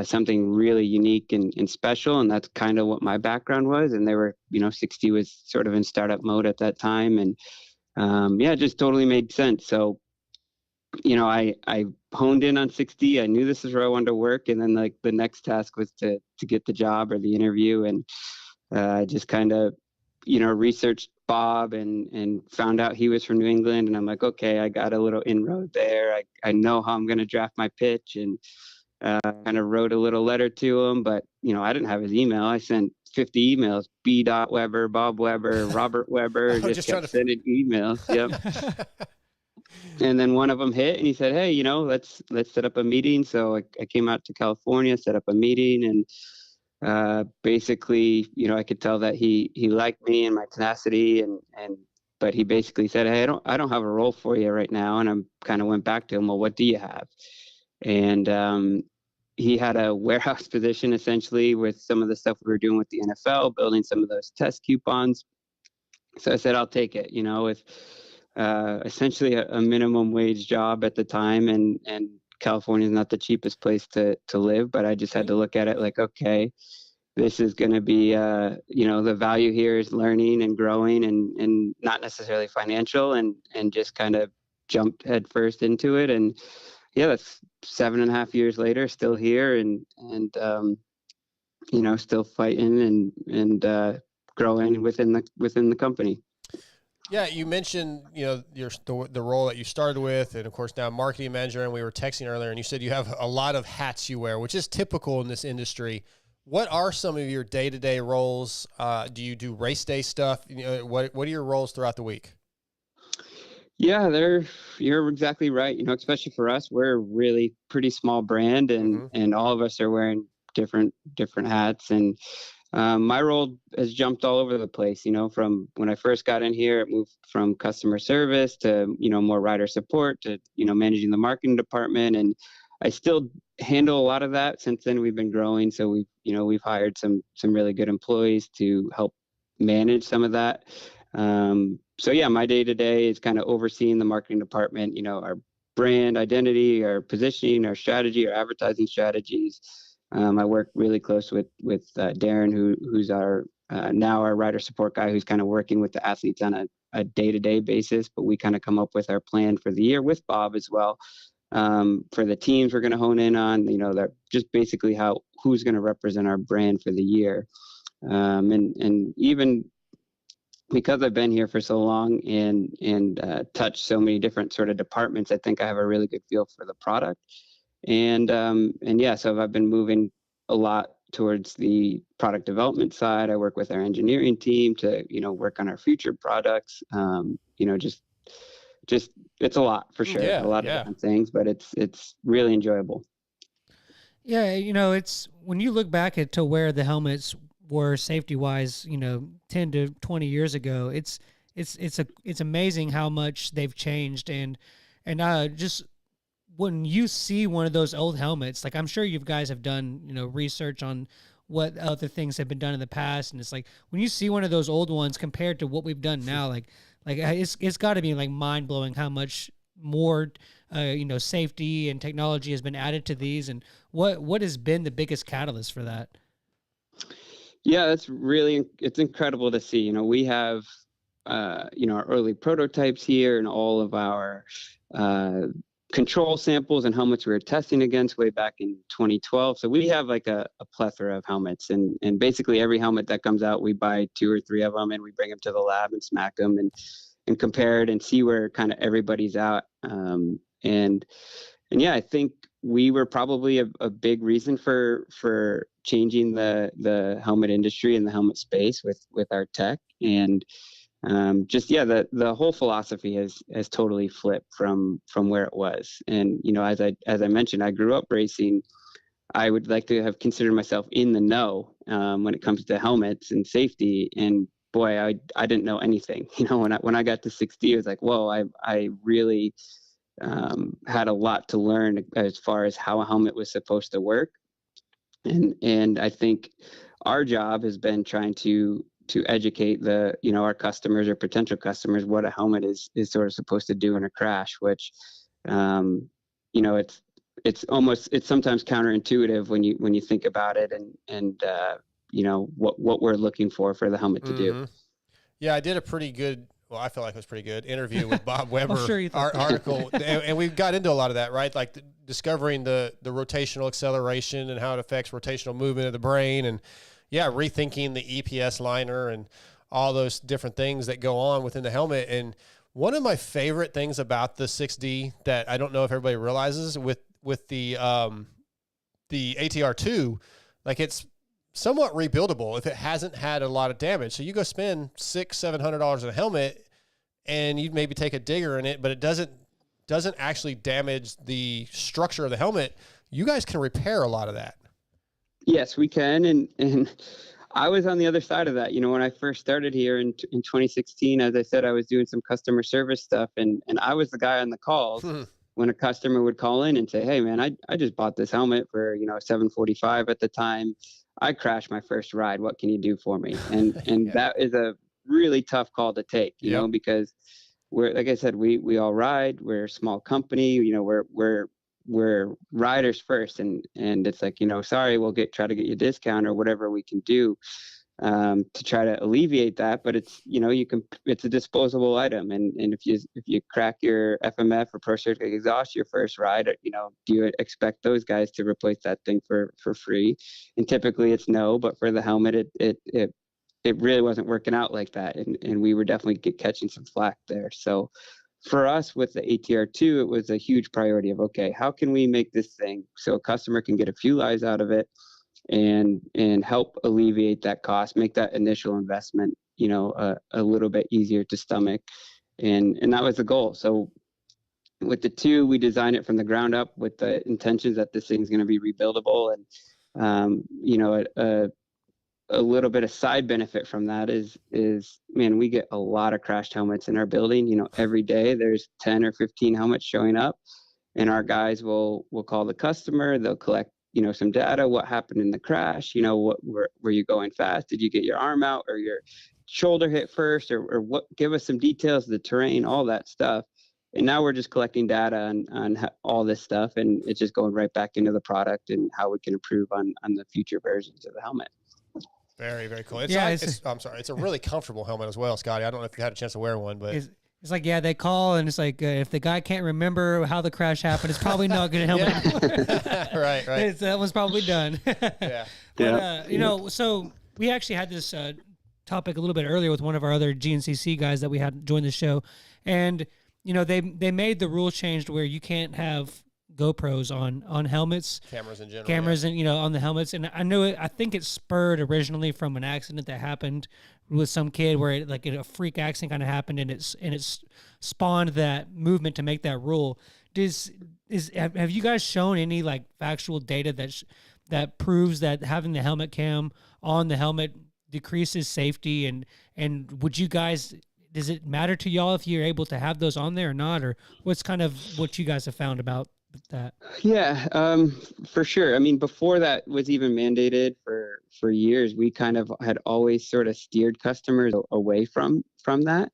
something really unique and special. And that's kind of what my background was. And they were, you know, 6D was sort of in startup mode at that time. And yeah, it just totally made sense. So, I honed in on 6D. I knew this is where I wanted to work. And then like the next task was to get the job or the interview. And I just kind of, researched Bob and found out he was from New England. And I'm like, okay, I got a little inroad there. I know how I'm going to draft my pitch, and kind of wrote a little letter to him, but I didn't have his email. I sent 50 emails, B. Weber, Bob Weber, Robert Weber, just kept sending emails. Yep. And then one of them hit, and he said, hey, let's set up a meeting. So I came out to California, set up a meeting, and basically, I could tell that he liked me and my tenacity, but he basically said, hey, I don't have a role for you right now. And I kind of went back to him, well, what do you have? And he had a warehouse position essentially with some of the stuff we were doing with the NFL, building some of those test coupons. So I said, I'll take it, with essentially a minimum wage job at the time. And California is not the cheapest place to live, but I just had to look at it like, okay, this is going to be, the value here is learning and growing and not necessarily financial, and just kind of jumped headfirst into it. And yeah, that's 7.5 years later, still here and still fighting and growing within the company. Yeah, you mentioned, the role that you started with, and of course now marketing manager, and we were texting earlier, and you said you have a lot of hats you wear, which is typical in this industry. What are some of your day-to-day roles? Do you do race day stuff? What are your roles throughout the week? Yeah, you're exactly right. Especially for us, we're a really pretty small brand, and all of us are wearing different hats. And my role has jumped all over the place. From when I first got in here, it moved from customer service to more rider support to managing the marketing department, and I still handle a lot of that. Since then, we've been growing, so we've hired some really good employees to help manage some of that. So yeah, my day-to-day is kind of overseeing the marketing department, our brand identity, our positioning, our strategy, our advertising strategies. I work really close with Darren, who's our now our rider support guy, who's kind of working with the athletes on a day-to-day basis, but we kind of come up with our plan for the year with Bob as well. For the teams we're going to hone in on, that just basically who's going to represent our brand for the year. And even because I've been here for so long and touched so many different sort of departments, I think I have a really good feel for the product. And yeah, so I've been moving a lot towards the product development side. I work with our engineering team to, work on our future products. Just it's a lot for sure. Yeah, a lot of different things, but it's really enjoyable. Yeah, it's when you look back to where the helmets were safety wise, 10 to 20 years ago, it's amazing how much they've changed. And just when you see one of those old helmets, like I'm sure you guys have done, research on what other things have been done in the past. And it's like, when you see one of those old ones compared to what we've done now, like it's got to be like mind blowing how much more, safety and technology has been added to these. And what has been the biggest catalyst for that? Yeah, it's incredible to see. We have, our early prototypes here and all of our control samples and helmets we were testing against way back in 2012. So we have like a plethora of helmets, and basically every helmet that comes out, we buy 2 or 3 of them and we bring them to the lab and smack them and compare it and see where kind of everybody's at. And yeah, I think we were probably a big reason for changing the helmet industry and the helmet space with our tech. And the whole philosophy has totally flipped from where it was. And as I mentioned, I grew up racing. I would like to have considered myself in the know when it comes to helmets and safety. And boy, I didn't know anything. When I got to 6D, it was like, whoa, I really had a lot to learn as far as how a helmet was supposed to work. And I think our job has been trying to educate our customers or potential customers what a helmet is sort of supposed to do in a crash, which it's sometimes counterintuitive when you think about it and what we're looking for the helmet to do. Yeah, I did a pretty good well, I feel like it was pretty good interview with Bob Weber, sure you thought that. article. And we got into a lot of that, right? Like discovering the rotational acceleration and how it affects rotational movement of the brain, and rethinking the EPS liner and all those different things that go on within the helmet. And one of my favorite things about the 6D that I don't know if everybody realizes with the ATR2, like it's somewhat rebuildable if it hasn't had a lot of damage. So you go spend $600-700 on a helmet and you'd maybe take a digger in it, but it doesn't actually damage the structure of the helmet. You guys can repair a lot of that. Yes, we can. And I was on the other side of that. You know, when I first started here in 2016, as I said, I was doing some customer service stuff, and I was the guy on the calls when a customer would call in and say, hey man, I just bought this helmet for, $745 at the time. I crashed my first ride. What can you do for me? And that is a really tough call to take, you know, because we're, like I said, we all ride, we're a small company, we're riders first. And it's like, sorry, we'll try to get you a discount or whatever we can do to try to alleviate that. But it's, it's a disposable item. And if you crack your FMF or Pro Circuit exhaust your first ride, do you expect those guys to replace that thing for free? And typically it's no, but for the helmet, it really wasn't working out like that. And we were definitely catching some flack there. So for us with the ATR2, it was a huge priority of, okay, how can we make this thing so a customer can get a few lives out of it and help alleviate that cost, make that initial investment, a little bit easier to stomach. And that was the goal. So with the 2, we designed it from the ground up with the intentions that this thing's going to be rebuildable. And, a little bit of side benefit from that is, man, we get a lot of crashed helmets in our building. Every day there's 10 or 15 helmets showing up, and our guys will call the customer. They'll collect, some data. What happened in the crash? Were you going fast? Did you get your arm out or your shoulder hit first, or what? Give us some details of the terrain, all that stuff. And now we're just collecting data on all this stuff, and it's just going right back into the product and how we can improve on the future versions of the helmet. Very, very cool. I'm sorry. It's a really comfortable helmet as well, Scotty. I don't know if you had a chance to wear one, but it's like, they call and it's like, if the guy can't remember how the crash happened, it's probably not a good helmet anymore. Right. That one's probably done. But, so we actually had this topic a little bit earlier with one of our other GNCC guys that we had join the show. And, they made the rule changed where you can't have GoPros on helmets, cameras in general, and on the helmets. And I think it spurred originally from an accident that happened with some kid where a freak accident kind of happened, and it's spawned that movement to make that rule. Have you guys shown any factual data that proves that having the helmet cam on the helmet decreases safety? And would you guys, does it matter to y'all if you're able to have those on there or not, or what's kind of what you guys have found about that? Yeah, for sure. I mean, before that was even mandated for years, we kind of had always sort of steered customers away from that,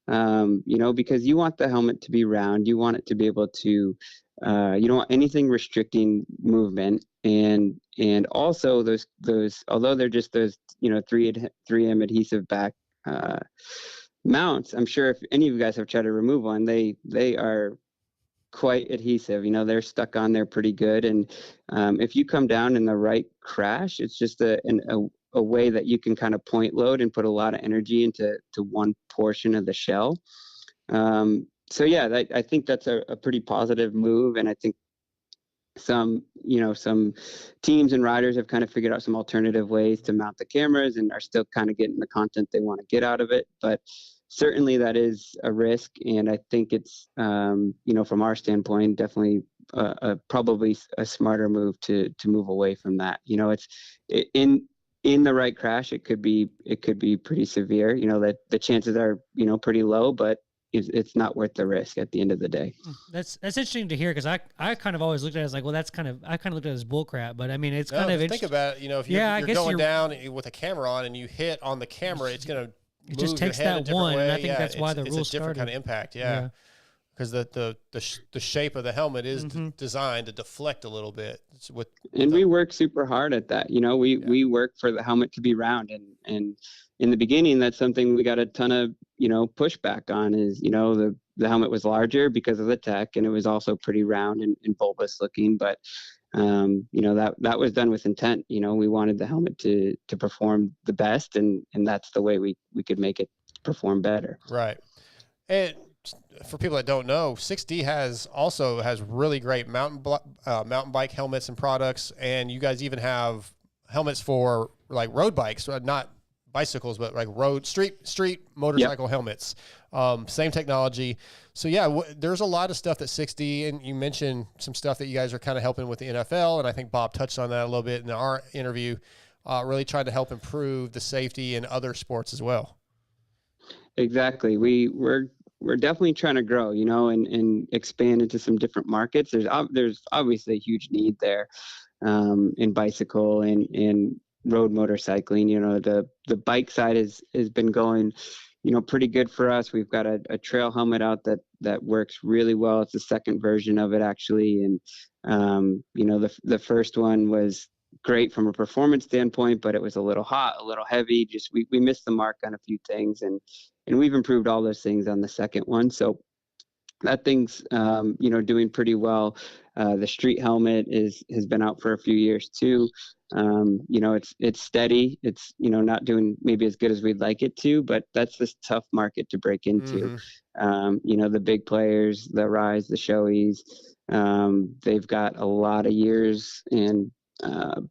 because you want the helmet to be round. You want it to be able to, you don't want anything restricting movement. And also those, although they're just those, 3M adhesive back, mounts, I'm sure if any of you guys have tried to remove one, they are quite adhesive. They're stuck on there pretty good. And if you come down in the right crash, it's just a way that you can kind of point load and put a lot of energy into one portion of the shell. So yeah, I think that's a pretty positive move. And I think some teams and riders have kind of figured out some alternative ways to mount the cameras and are still kind of getting the content they want to get out of it. But certainly that is a risk. And I think it's, from our standpoint, definitely probably a smarter move to move away from that. It's in the right crash, it could be pretty severe, that the chances are, pretty low, but it's not worth the risk at the end of the day. That's interesting to hear, because I kind of always looked at it as like, well, I kind of looked at it as bull crap, but I mean, it's kind of think about it. If you're going down with a camera on and you hit on the camera, it's going to just takes that one, and I think that's why the rule started. It's a different kind of impact. Yeah. because the shape of the helmet is designed to deflect a little bit. We work super hard at that. We work for the helmet to be round, and in the beginning, that's something we got a ton of pushback on. Is the helmet was larger because of the tech, and it was also pretty round and bulbous looking, but that was done with intent. We wanted the helmet to perform the best, and that's the way we could make it perform better. Right. And for people that don't know, 6D also has really great mountain bike helmets and products, and you guys even have helmets for like road bikes, not bicycles, but like street motorcycle helmets. Same technology. So yeah, there's a lot of stuff that 6D, and you mentioned some stuff that you guys are kind of helping with the NFL, and I think Bob touched on that a little bit in our interview, really trying to help improve the safety in other sports as well. Exactly. We're definitely trying to grow, and expand into some different markets. There's obviously a huge need there in bicycle and road motorcycling. The bike side has been going, pretty good for us. We've got a trail helmet out that works really well. It's the second version of it actually, and the first one was great from a performance standpoint, but it was a little hot, a little heavy. Just we missed the mark on a few things, and we've improved all those things on the second one. So that thing's doing pretty well. The street helmet has been out for a few years too. It's steady. It's not doing maybe as good as we'd like it to, but that's this tough market to break into. The big players, the Rise, the Shoeys, they've got a lot of years and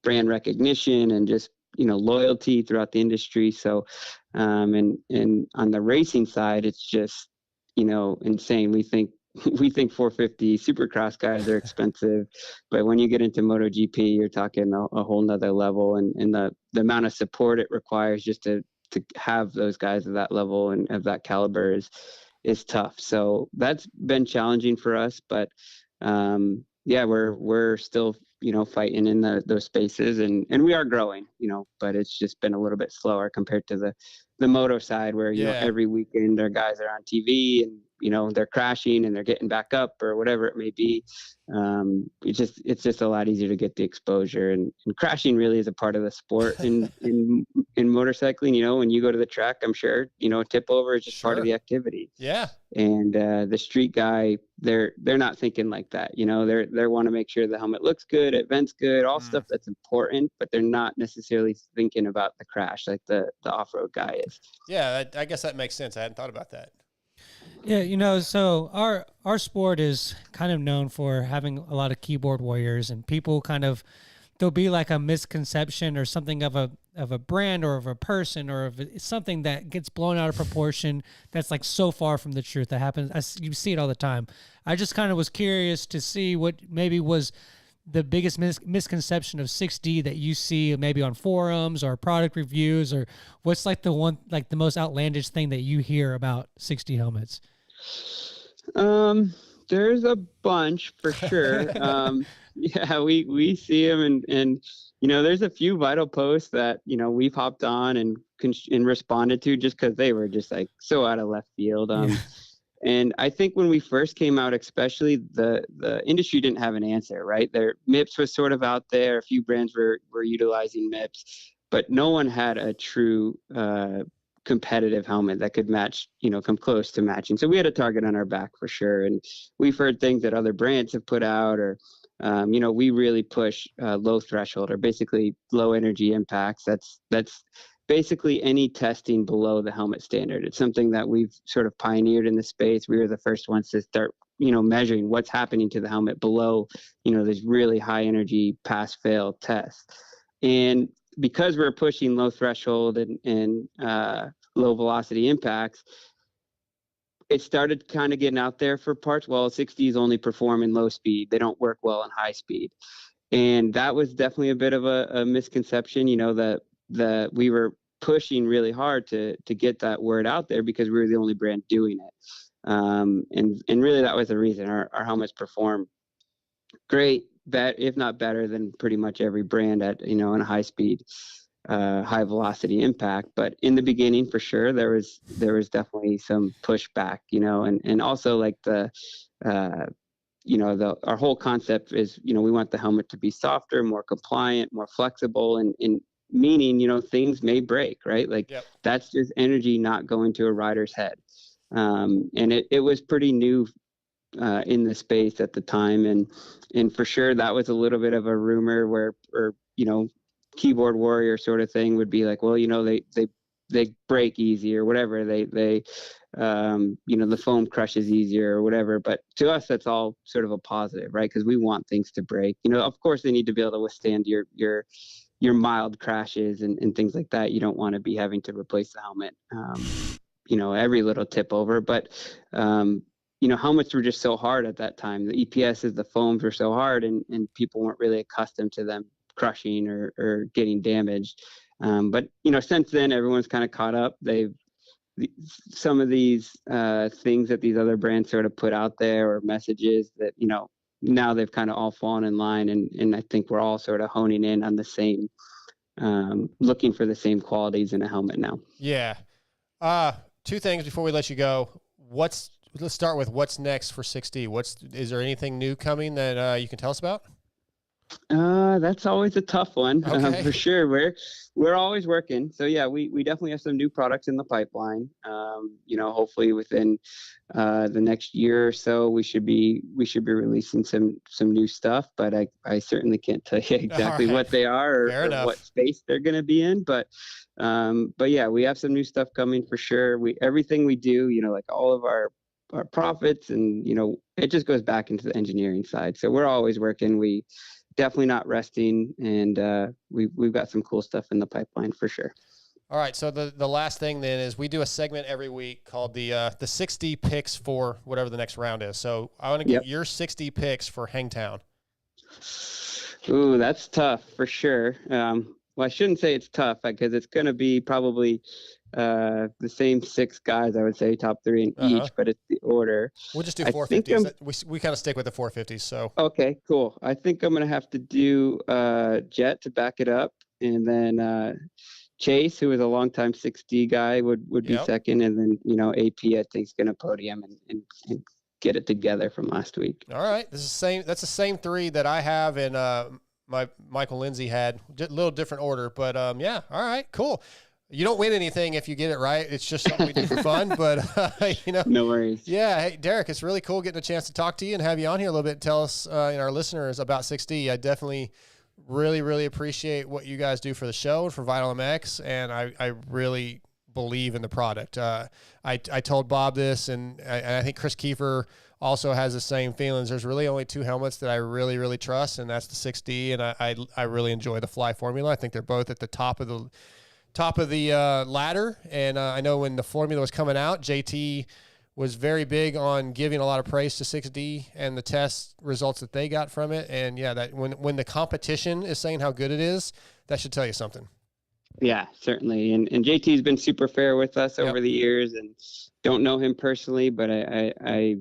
brand recognition and just loyalty throughout the industry. So and on the racing side, it's just insane. We think 450 supercross guys are expensive, but when you get into MotoGP, you're talking a whole nother level, and the amount of support it requires just to have those guys at that level and of that caliber is tough. So that's been challenging for us, but we're still fighting in those spaces, and we are growing, but it's just been a little bit slower compared to the moto side where every weekend our guys are on TV and they're crashing and they're getting back up or whatever it may be. It's just a lot easier to get the exposure, and crashing really is a part of the sport in motorcycling. When you go to the track, I'm sure tip over is just part of the activity. Yeah. And the street guy, they're not thinking like that. They want to make sure the helmet looks good, it vents good, all stuff that's important, but they're not necessarily thinking about the crash like the off-road guy is. Yeah, I guess that makes sense. I hadn't thought about that. Yeah, so our sport is kind of known for having a lot of keyboard warriors, and people there'll be like a misconception or something of a brand or of a person or of something that gets blown out of proportion that's like so far from the truth that happens. You see it all the time. I just kind of was curious to see what maybe was the biggest misconception of 6D that you see maybe on forums or product reviews, or what's like the most outlandish thing that you hear about 6D helmets? There's a bunch for sure. We see them, and there's a few vital posts that we've hopped on and responded to just because they were just like so out of left field. And I think when we first came out, especially the industry didn't have an answer, right? Their MIPS was sort of out there. A few brands were utilizing MIPS, but no one had a true competitive helmet that could match, come close to matching. So we had a target on our back for sure. And we've heard things that other brands have put out, or, we really push low threshold, or basically low energy impacts. That's basically any testing below the helmet standard. It's something that we've sort of pioneered in the space. We were the first ones to start, measuring what's happening to the helmet below, these really high energy pass fail tests. And because we're pushing low threshold and low velocity impacts, it started kind of getting out there for parts. Well, 6Ds only perform in low speed. They don't work well in high speed. And that was definitely a bit of a misconception, that we were pushing really hard to get that word out there because we were the only brand doing it. And really that was the reason. Our helmets perform great, if not better than pretty much every brand at, in a high speed. high velocity impact. But in the beginning, for sure, there was definitely some pushback, and also like our whole concept is, we want the helmet to be softer, more compliant, more flexible, and meaning, things may break, right? Like that's just energy not going to a rider's head. And it was pretty new in the space at the time. And for sure, that was a little bit of a rumor where, keyboard warrior sort of thing would be like, well, they break easy or whatever. They the foam crushes easier or whatever. But to us, that's all sort of a positive, right? Because we want things to break. Of course, they need to be able to withstand your mild crashes and things like that. You don't want to be having to replace the helmet, every little tip over. But helmets were just so hard at that time. The EPSs, the foams were so hard, and people weren't really accustomed to them crushing or getting damaged. But since then, everyone's kind of caught up. Some of these things that these other brands sort of put out there, or messages that now they've kind of all fallen in line, and I think we're all sort of honing in on the same, looking for the same qualities in a helmet now. Yeah. Two things before we let you go. Let's start with what's next for 6D. Is there anything new coming that you can tell us about? That's always a tough one. Okay. For sure. We're always working. So yeah, we definitely have some new products in the pipeline. Hopefully within the next year or so, we should be releasing some new stuff, but I certainly can't tell you exactly what they are or what space they're going to be in. But yeah, we have some new stuff coming for sure. Everything we do, like all of our profits, and it just goes back into the engineering side. So we're always working. We definitely not resting, and we've got some cool stuff in the pipeline for sure. All right, so the last thing then is we do a segment every week called the 6D picks for whatever the next round is. So I want to get your 6D picks for Hangtown. Ooh, that's tough for sure. Well, I shouldn't say it's tough, because it's going to be probably the same 6 guys, I would say, top 3 in each, but it's the order. We'll just do 450s. We kind of stick with the 450s. So okay, cool. I think I'm going to have to do Jet to back it up, and then Chase, who is a longtime 6D guy, would be second, and then AP I think is going to podium and get it together from last week. All right, that's the same 3 that I have, and my Michael Lindsay had. Just a little different order, but yeah. All right, cool. You don't win anything if you get it right. It's just something we do for fun, but no worries. Yeah. Hey, Derek, it's really cool getting a chance to talk to you and have you on here a little bit and tell us and our listeners about 6D. I definitely really, really appreciate what you guys do for the show and for Vital MX, and I really believe in the product. I told Bob this, and I think Chris Kiefer also has the same feelings. There's really only 2 helmets that I really, really trust, and that's the 6D, and I really enjoy the Fly formula. I think they're both at the top of the ladder, and I know when the formula was coming out, JT was very big on giving a lot of praise to 6D and the test results that they got from it. And yeah, that when the competition is saying how good it is, that should tell you something. Yeah, certainly. And JT's been super fair with us over the years, and don't know him personally, but I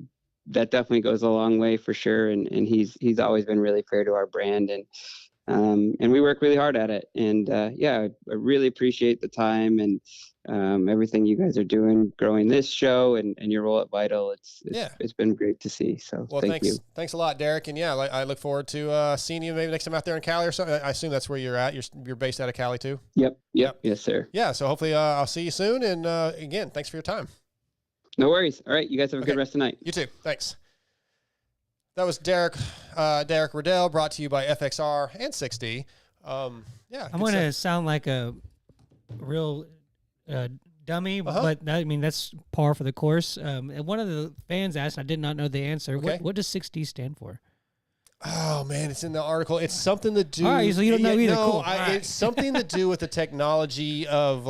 that definitely goes a long way for sure. And he's always been really fair to our brand, and we work really hard at it. And yeah, I really appreciate the time and everything you guys are doing, growing this show and your role at Vital. It's been great to see. So thank you. Thanks a lot, Derek. And yeah, I look forward to seeing you maybe next time out there in Cali or something. I assume that's where you're at. You're based out of Cali too? Yep. Yes, sir. Yeah. So hopefully I'll see you soon. And again, thanks for your time. No worries. All right. You guys have a good rest of the night. You too. Thanks. That was Derek Radel, brought to you by FXR and 6D. Yeah. I'm going to sound like a real dummy, but that's par for the course. And one of the fans asked, I did not know the answer. Okay. What does 6D stand for? Oh man, it's in the article. It's something to do. All right, so you don't know either. No, cool. It's something to do with the technology of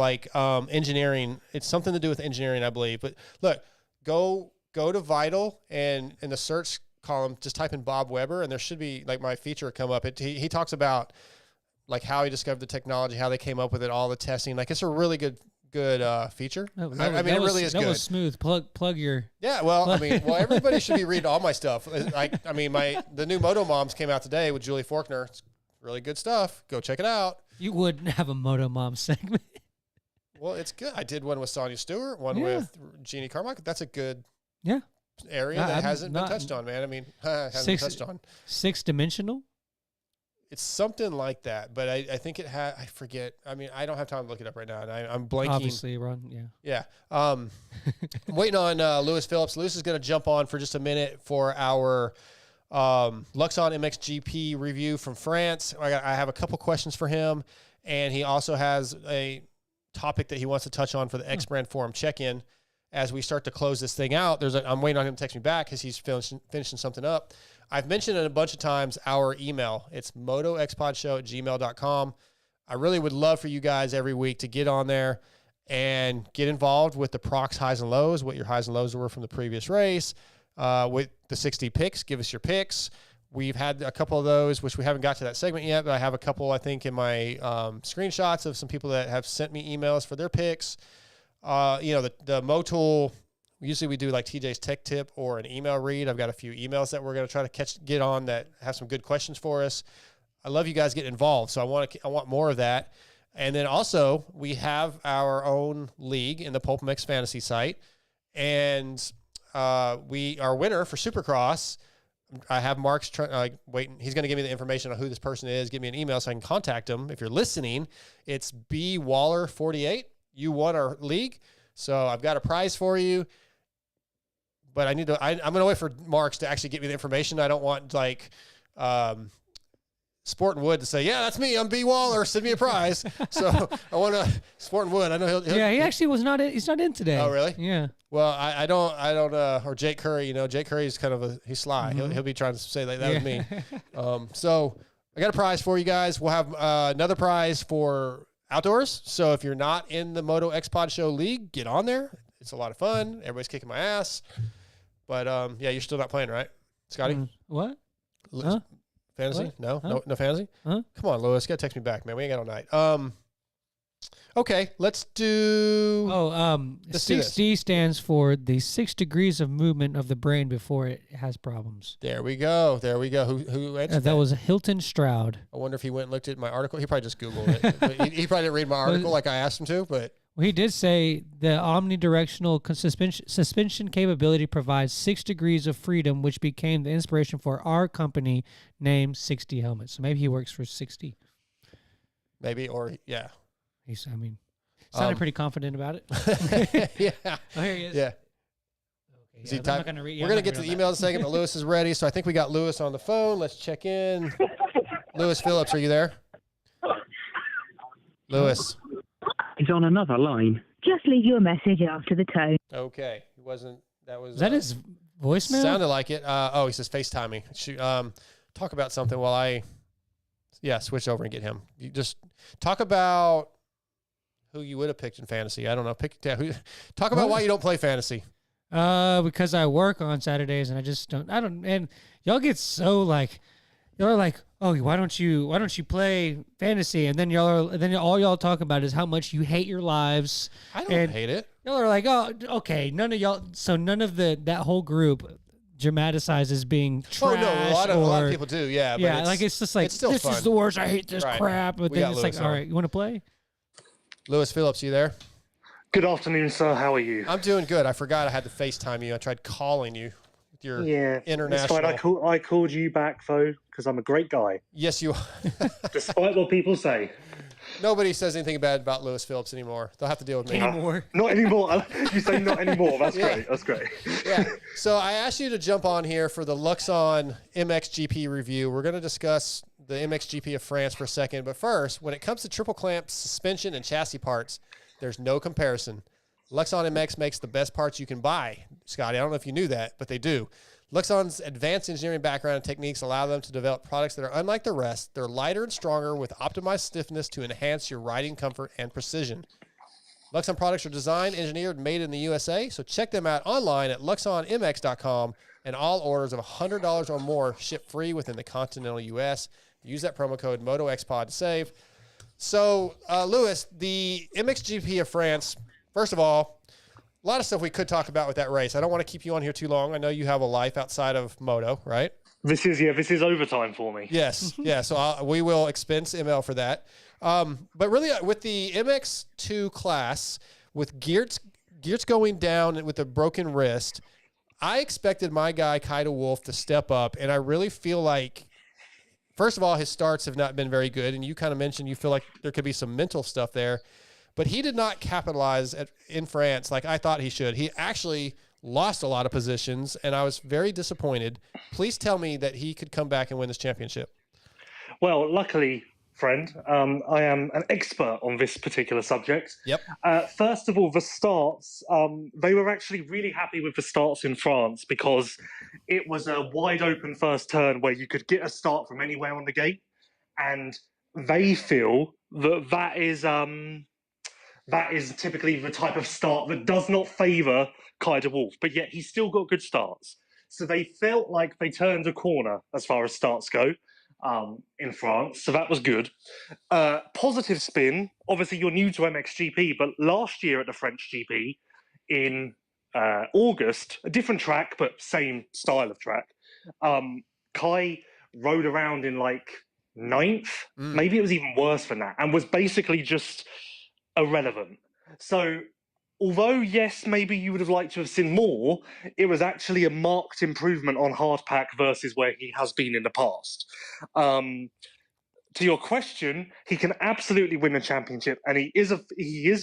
engineering. It's something to do with engineering, I believe. But look, go to Vital and in the search column, just type in Bob Weber, and there should be my feature come up. He talks about how he discovered the technology, how they came up with it, all the testing. It's a really good feature. Oh, it really is good. That was smooth. Plug your. Yeah, well, everybody should be reading all my stuff. The new Moto Moms came out today with Julie Faulkner. It's really good stuff. Go check it out. You wouldn't have a Moto Mom segment. Well, it's good. I did one with Sonia Stewart, one with Jeannie Carmichael. That's a good area that hasn't been touched on, man. I mean, hasn't been touched on. 6-dimensional? It's something like that, but I think it had, I forget. I mean, I don't have time to look it up right now, and I'm blanking. Obviously, Ron, Yeah. I'm waiting on Lewis Phillips. Lewis is going to jump on for just a minute for our Luxon MXGP review from France. I have a couple questions for him, and he also has a topic that he wants to touch on for the X Brand Forum check-in. As we start to close this thing out, I'm waiting on him to text me back because he's finishing something up. I've mentioned it a bunch of times, our email. It's motoxpodshow@gmail.com. I really would love for you guys every week to get on there and get involved with the Prox highs and lows, what your highs and lows were from the previous race. With the 60 picks, give us your picks. We've had a couple of those, which we haven't got to that segment yet, but I have a couple, I think, in my screenshots of some people that have sent me emails for their picks. The Motul, usually we do like TJ's tech tip or an email read. I've got a few emails that we're going to try to get on that have some good questions for us. I love you guys getting involved, so I want more of that. And then also we have our own league in the Pulp Mix Fantasy site, and our winner for Supercross. I have Mark's waiting. He's going to give me the information on who this person is. Give me an email so I can contact him. If you're listening, it's B Waller 48. You won our league, so I've got a prize for you. But I'm going to wait for Marks to actually get me the information. I don't want Sport and Wood to say, yeah, that's me. I'm B Waller. Send me a prize. So I want to Sport and Wood. I know he'll he actually was not in. He's not in today. Oh, really? Yeah. Well, I don't, or Jake Curry, Jake Curry is kind of he's sly. Mm-hmm. He'll be trying to say that was me. So I got a prize for you guys. We'll have another prize for outdoors. So if you're not in the MotoXpod Show League, get on there. It's a lot of fun. Everybody's kicking my ass. But you're still not playing, right, Scotty? What? Huh? Fantasy? What? No? Huh? No fantasy? Huh? Come on, Lewis. You got to text me back, man. We ain't got all night. Okay, let's do... let's do 6D stands for the 6 degrees of movement of the brain before it has problems. There we go. Who answered that was Hilton Stroud. I wonder if he went and looked at my article. He probably just Googled it. But he probably didn't read my article like I asked him to, but... Well, he did say the omnidirectional suspension capability provides 6 degrees of freedom, which became the inspiration for our company named 60 Helmets. So maybe he works for 60. Maybe, or, yeah. Sounded pretty confident about it. Yeah. Oh, here he is. Yeah. Okay, we're going to get to the email in a second, but Lewis is ready. So I think we got Lewis on the phone. Let's check in. Lewis Phillips, are you there? Lewis. He's on another line. Just leave your message after the tone. Okay. He wasn't, that was... Is that his voicemail? Sounded like it. He says FaceTiming. Talk about something while I... Yeah, switch over and get him. You just talk about who you would have picked in fantasy. I don't know. Talk about why you don't play fantasy. Because I work on Saturdays and I just don't. And y'all get so like, y'all are like, oh, why don't you play fantasy? And then all y'all talk about is how much you hate your lives. I don't hate it. Y'all are like, oh, okay, none of y'all. So none of that whole group dramatizes being trash. Oh no, a lot of people do. Yeah, yeah, like it's just like it's still this fun. is the worst. I hate this crap. But then it's like, all right, you want to play? Lewis Phillips, you there? Good afternoon, sir. How are you? I'm doing good. I forgot I had to FaceTime you. I tried calling you with your international. That's fine. I called you back though because I'm a great guy. Yes, you are. Despite what people say. Nobody says anything bad about Lewis Phillips anymore. They'll have to deal with me. Not anymore. You say not anymore. That's great. That's great. Yeah. So I asked you to jump on here for the Luxon MXGP review. We're going to discuss the MXGP of France for a second. But first, when it comes to triple clamp suspension and chassis parts, there's no comparison. Luxon MX makes the best parts you can buy. Scotty, I don't know if you knew that, but they do. Luxon's advanced engineering background and techniques allow them to develop products that are unlike the rest. They're lighter and stronger with optimized stiffness to enhance your riding comfort and precision. Luxon products are designed, engineered, and made in the USA, so check them out online at luxonmx.com, and all orders of $100 or more ship free within the continental US. Use that promo code MotoXpod to save. So, Lewis, the MXGP of France, first of all, a lot of stuff we could talk about with that race. I don't want to keep you on here too long. I know you have a life outside of moto, right? This is overtime for me. Yes, yeah. So we will expense ML for that. But really, with the MX2 class, with Geertz going down with a broken wrist, I expected my guy Kai de Wolf to step up, and I really feel like, first of all, his starts have not been very good, and you kind of mentioned you feel like there could be some mental stuff there, but he did not capitalize in France like I thought he should. He actually lost a lot of positions, and I was very disappointed. Please tell me that he could come back and win this championship. Well, luckily, friend, I am an expert on this particular subject. Yep. First of all, the starts, they were actually really happy with the starts in France because it was a wide open first turn where you could get a start from anywhere on the gate, and they feel that is typically the type of start that does not favour Kai de Wolf, but yet he's still got good starts. So they felt like they turned a corner as far as starts go in France, so that was good. Positive spin, obviously you're new to MXGP, but last year at the French GP in August, a different track, but same style of track, Kai rode around in like 9th, maybe it was even worse than that, and was basically just irrelevant. So although, yes, maybe you would have liked to have seen more, it was actually a marked improvement on hardpack versus where he has been in the past. To your question, he can absolutely win a championship, and he is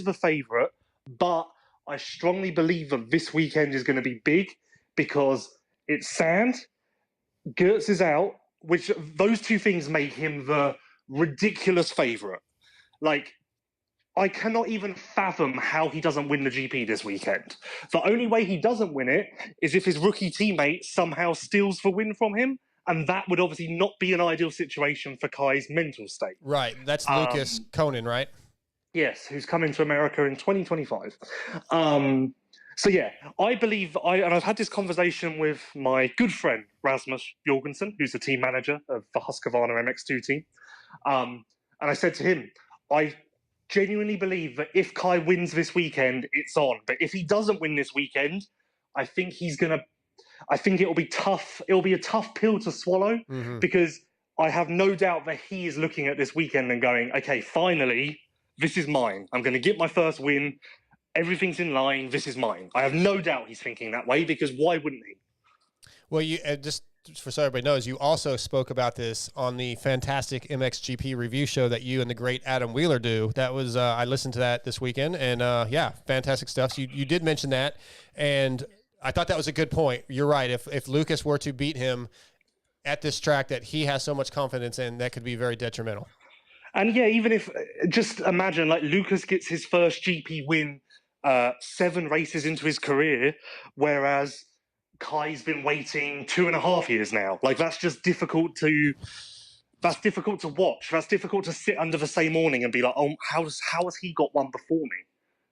the favourite, but I strongly believe that this weekend is going to be big because it's sand, Geertz is out, which those two things make him the ridiculous favourite. Like, I cannot even fathom how he doesn't win the GP this weekend. The only way he doesn't win it is if his rookie teammate somehow steals the win from him, and that would obviously not be an ideal situation for Kai's mental state. Right, that's Lucas Conan, right? Yes, who's coming to America in 2025. So yeah, I believe, and I've had this conversation with my good friend Rasmus Jorgensen, who's the team manager of the Husqvarna MX2 team, and I said to him, I genuinely believe that if Kai wins this weekend, it's on. But if he doesn't win this weekend, I think it'll be tough. It'll be a tough pill to swallow because I have no doubt that he is looking at this weekend and going, okay, finally, this is mine. I'm going to get my first win. Everything's in line. This is mine. I have no doubt he's thinking that way because why wouldn't he? Well, you just so everybody knows, you also spoke about this on the fantastic MXGP review show that you and the great Adam Wheeler do. That was I listened to that this weekend, and yeah, fantastic stuff. So you did mention that, and I thought that was a good point. You're right. If Lucas were to beat him at this track that he has so much confidence in, that could be very detrimental. And yeah, even if, just imagine, like, Lucas gets his first GP win 7 races into his career, whereas Kai's been waiting 2.5 years now. Like, that's just difficult to watch. That's difficult to sit under the same awning and be like, oh, how has he got one before me?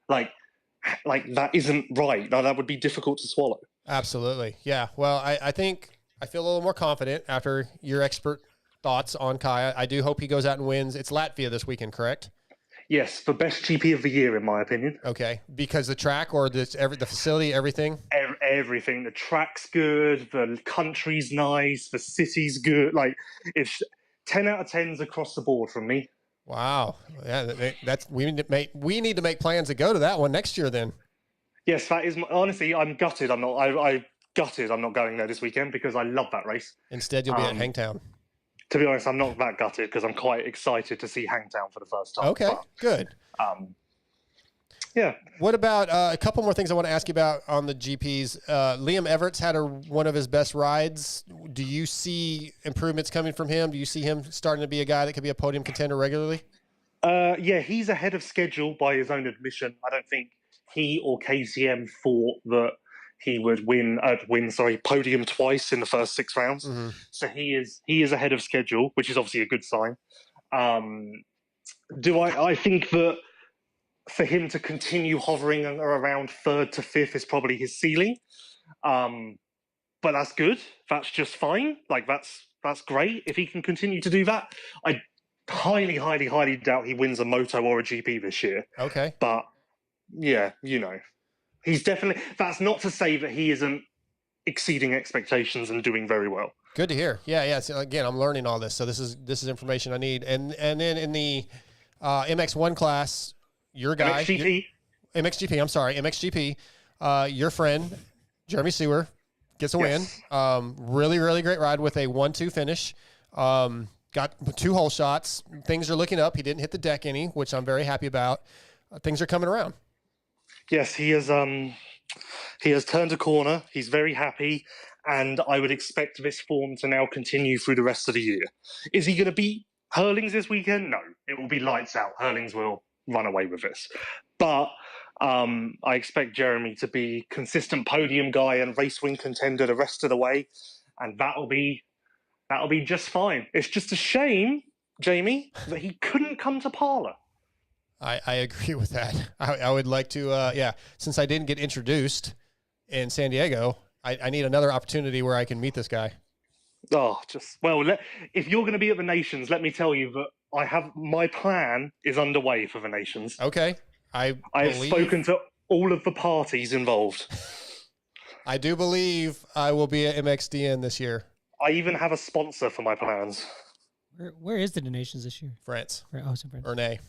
Like that isn't right. No, that would be difficult to swallow. Absolutely. Yeah. Well, I think I feel a little more confident after your expert thoughts on Kai. I do hope he goes out and wins. It's Latvia this weekend, correct? Yes, the best GP of the year, in my opinion. Okay, because the track or the facility, everything? Everything. The track's good, the country's nice, the city's good. Like, it's 10 out of 10s across the board from me. Wow. Yeah, we need to make plans to go to that one next year then. Yes, that is, honestly, I'm gutted. I'm not going there this weekend because I love that race. Instead, you'll be at Hangtown. To be honest, I'm not that gutted because I'm quite excited to see Hangtown for the first time. Okay, good. Yeah. What about a couple more things I want to ask you about on the GPs? Liam Everett's had one of his best rides. Do you see improvements coming from him? Do you see him starting to be a guy that could be a podium contender regularly? Yeah, he's ahead of schedule by his own admission. I don't think he or KCM thought that he would win podium twice in the first 6 rounds. Mm-hmm. So he is ahead of schedule, which is obviously a good sign. I think that for him to continue hovering around 3rd to 5th is probably his ceiling. But that's good. That's just fine. Like, that's great. If he can continue to do that, I highly, highly, highly doubt he wins a moto or a GP this year. Okay. But yeah, he's definitely, that's not to say that he isn't exceeding expectations and doing very well. Good to hear. Yeah. So again, I'm learning all this, so this is information I need. And then in the MX1 class, your guy, MXGP. I'm sorry, MXGP. Your friend Jeremy Sewer gets a win. Really, really great ride with a 1-2 finish. Got 2 hole shots. Things are looking up. He didn't hit the deck any, which I'm very happy about. Things are coming around. Yes, he has turned a corner. He's very happy, and I would expect this form to now continue through the rest of the year. Is he going to beat Hurlings this weekend? No, it will be lights out. Hurlings will run away with this. But I expect Jeremy to be consistent podium guy and race win contender the rest of the way, and that'll be just fine. It's just a shame, Jamie, that he couldn't come to Parlour. I agree with that. I would like to, since I didn't get introduced in San Diego, I need another opportunity where I can meet this guy. Oh, if you're going to be at the Nations, let me tell you that my plan is underway for the Nations. Okay. I have spoken to all of the parties involved. I do believe I will be at MXDN this year. I even have a sponsor for my plans. Where is the Nations this year? France. Oh, it's in France. Ernay.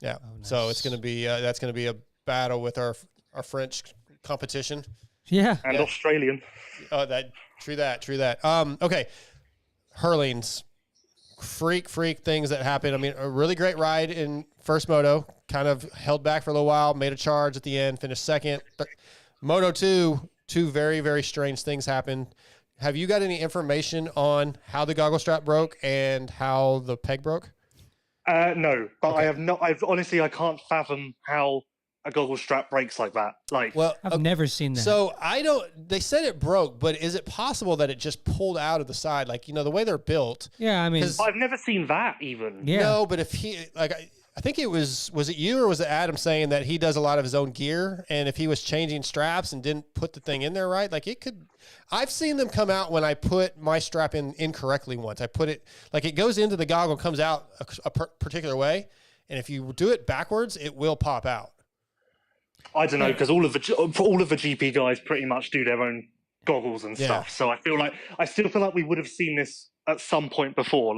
Yeah. Oh, nice. So it's going to be that's going to be a battle with our French competition. Yeah. And Australian. Oh, true that. Okay. Hurlings. Freak things that happen. I mean, a really great ride in first moto, kind of held back for a little while, made a charge at the end, finished second. Moto 2, 2 very, very strange things happened. Have you got any information on how the goggle strap broke and how the peg broke? No, but okay. I have not. I can't fathom how a goggle strap breaks like that. I've never seen that. So they said it broke, but is it possible that it just pulled out of the side? Like, the way they're built. Yeah, I mean, I've never seen that even. Yeah. No, but if he, I think it was it you or was it Adam saying that he does a lot of his own gear, and if he was changing straps and didn't put the thing in there right, I've seen them come out when I put my strap in incorrectly once. I put it, it goes into the goggle, comes out a particular way, and if you do it backwards, it will pop out. I don't know, because all of the GP guys pretty much do their own goggles and stuff. So I still feel like we would have seen this at some point before.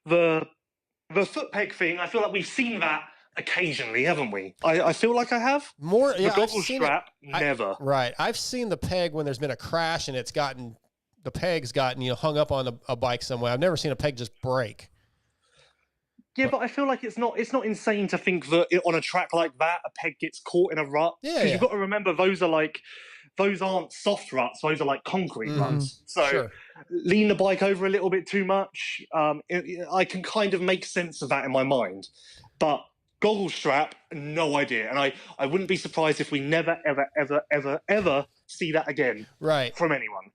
The foot peg thing, I feel like we've seen that occasionally, haven't we? I feel like I have. More, the goggle strap, never. Right. I've seen the peg when there's been a crash and the peg's gotten hung up on a bike somewhere. I've never seen a peg just break. Yeah, but I feel like it's not insane to think that on a track like that, a peg gets caught in a rut. Yeah. Because you've got to remember, those aren't soft ruts, those are like concrete ruts. So lean the bike over a little bit too much. I can kind of make sense of that in my mind. But goggle strap, no idea. And I wouldn't be surprised if we never, ever, ever, ever, ever see that again from anyone.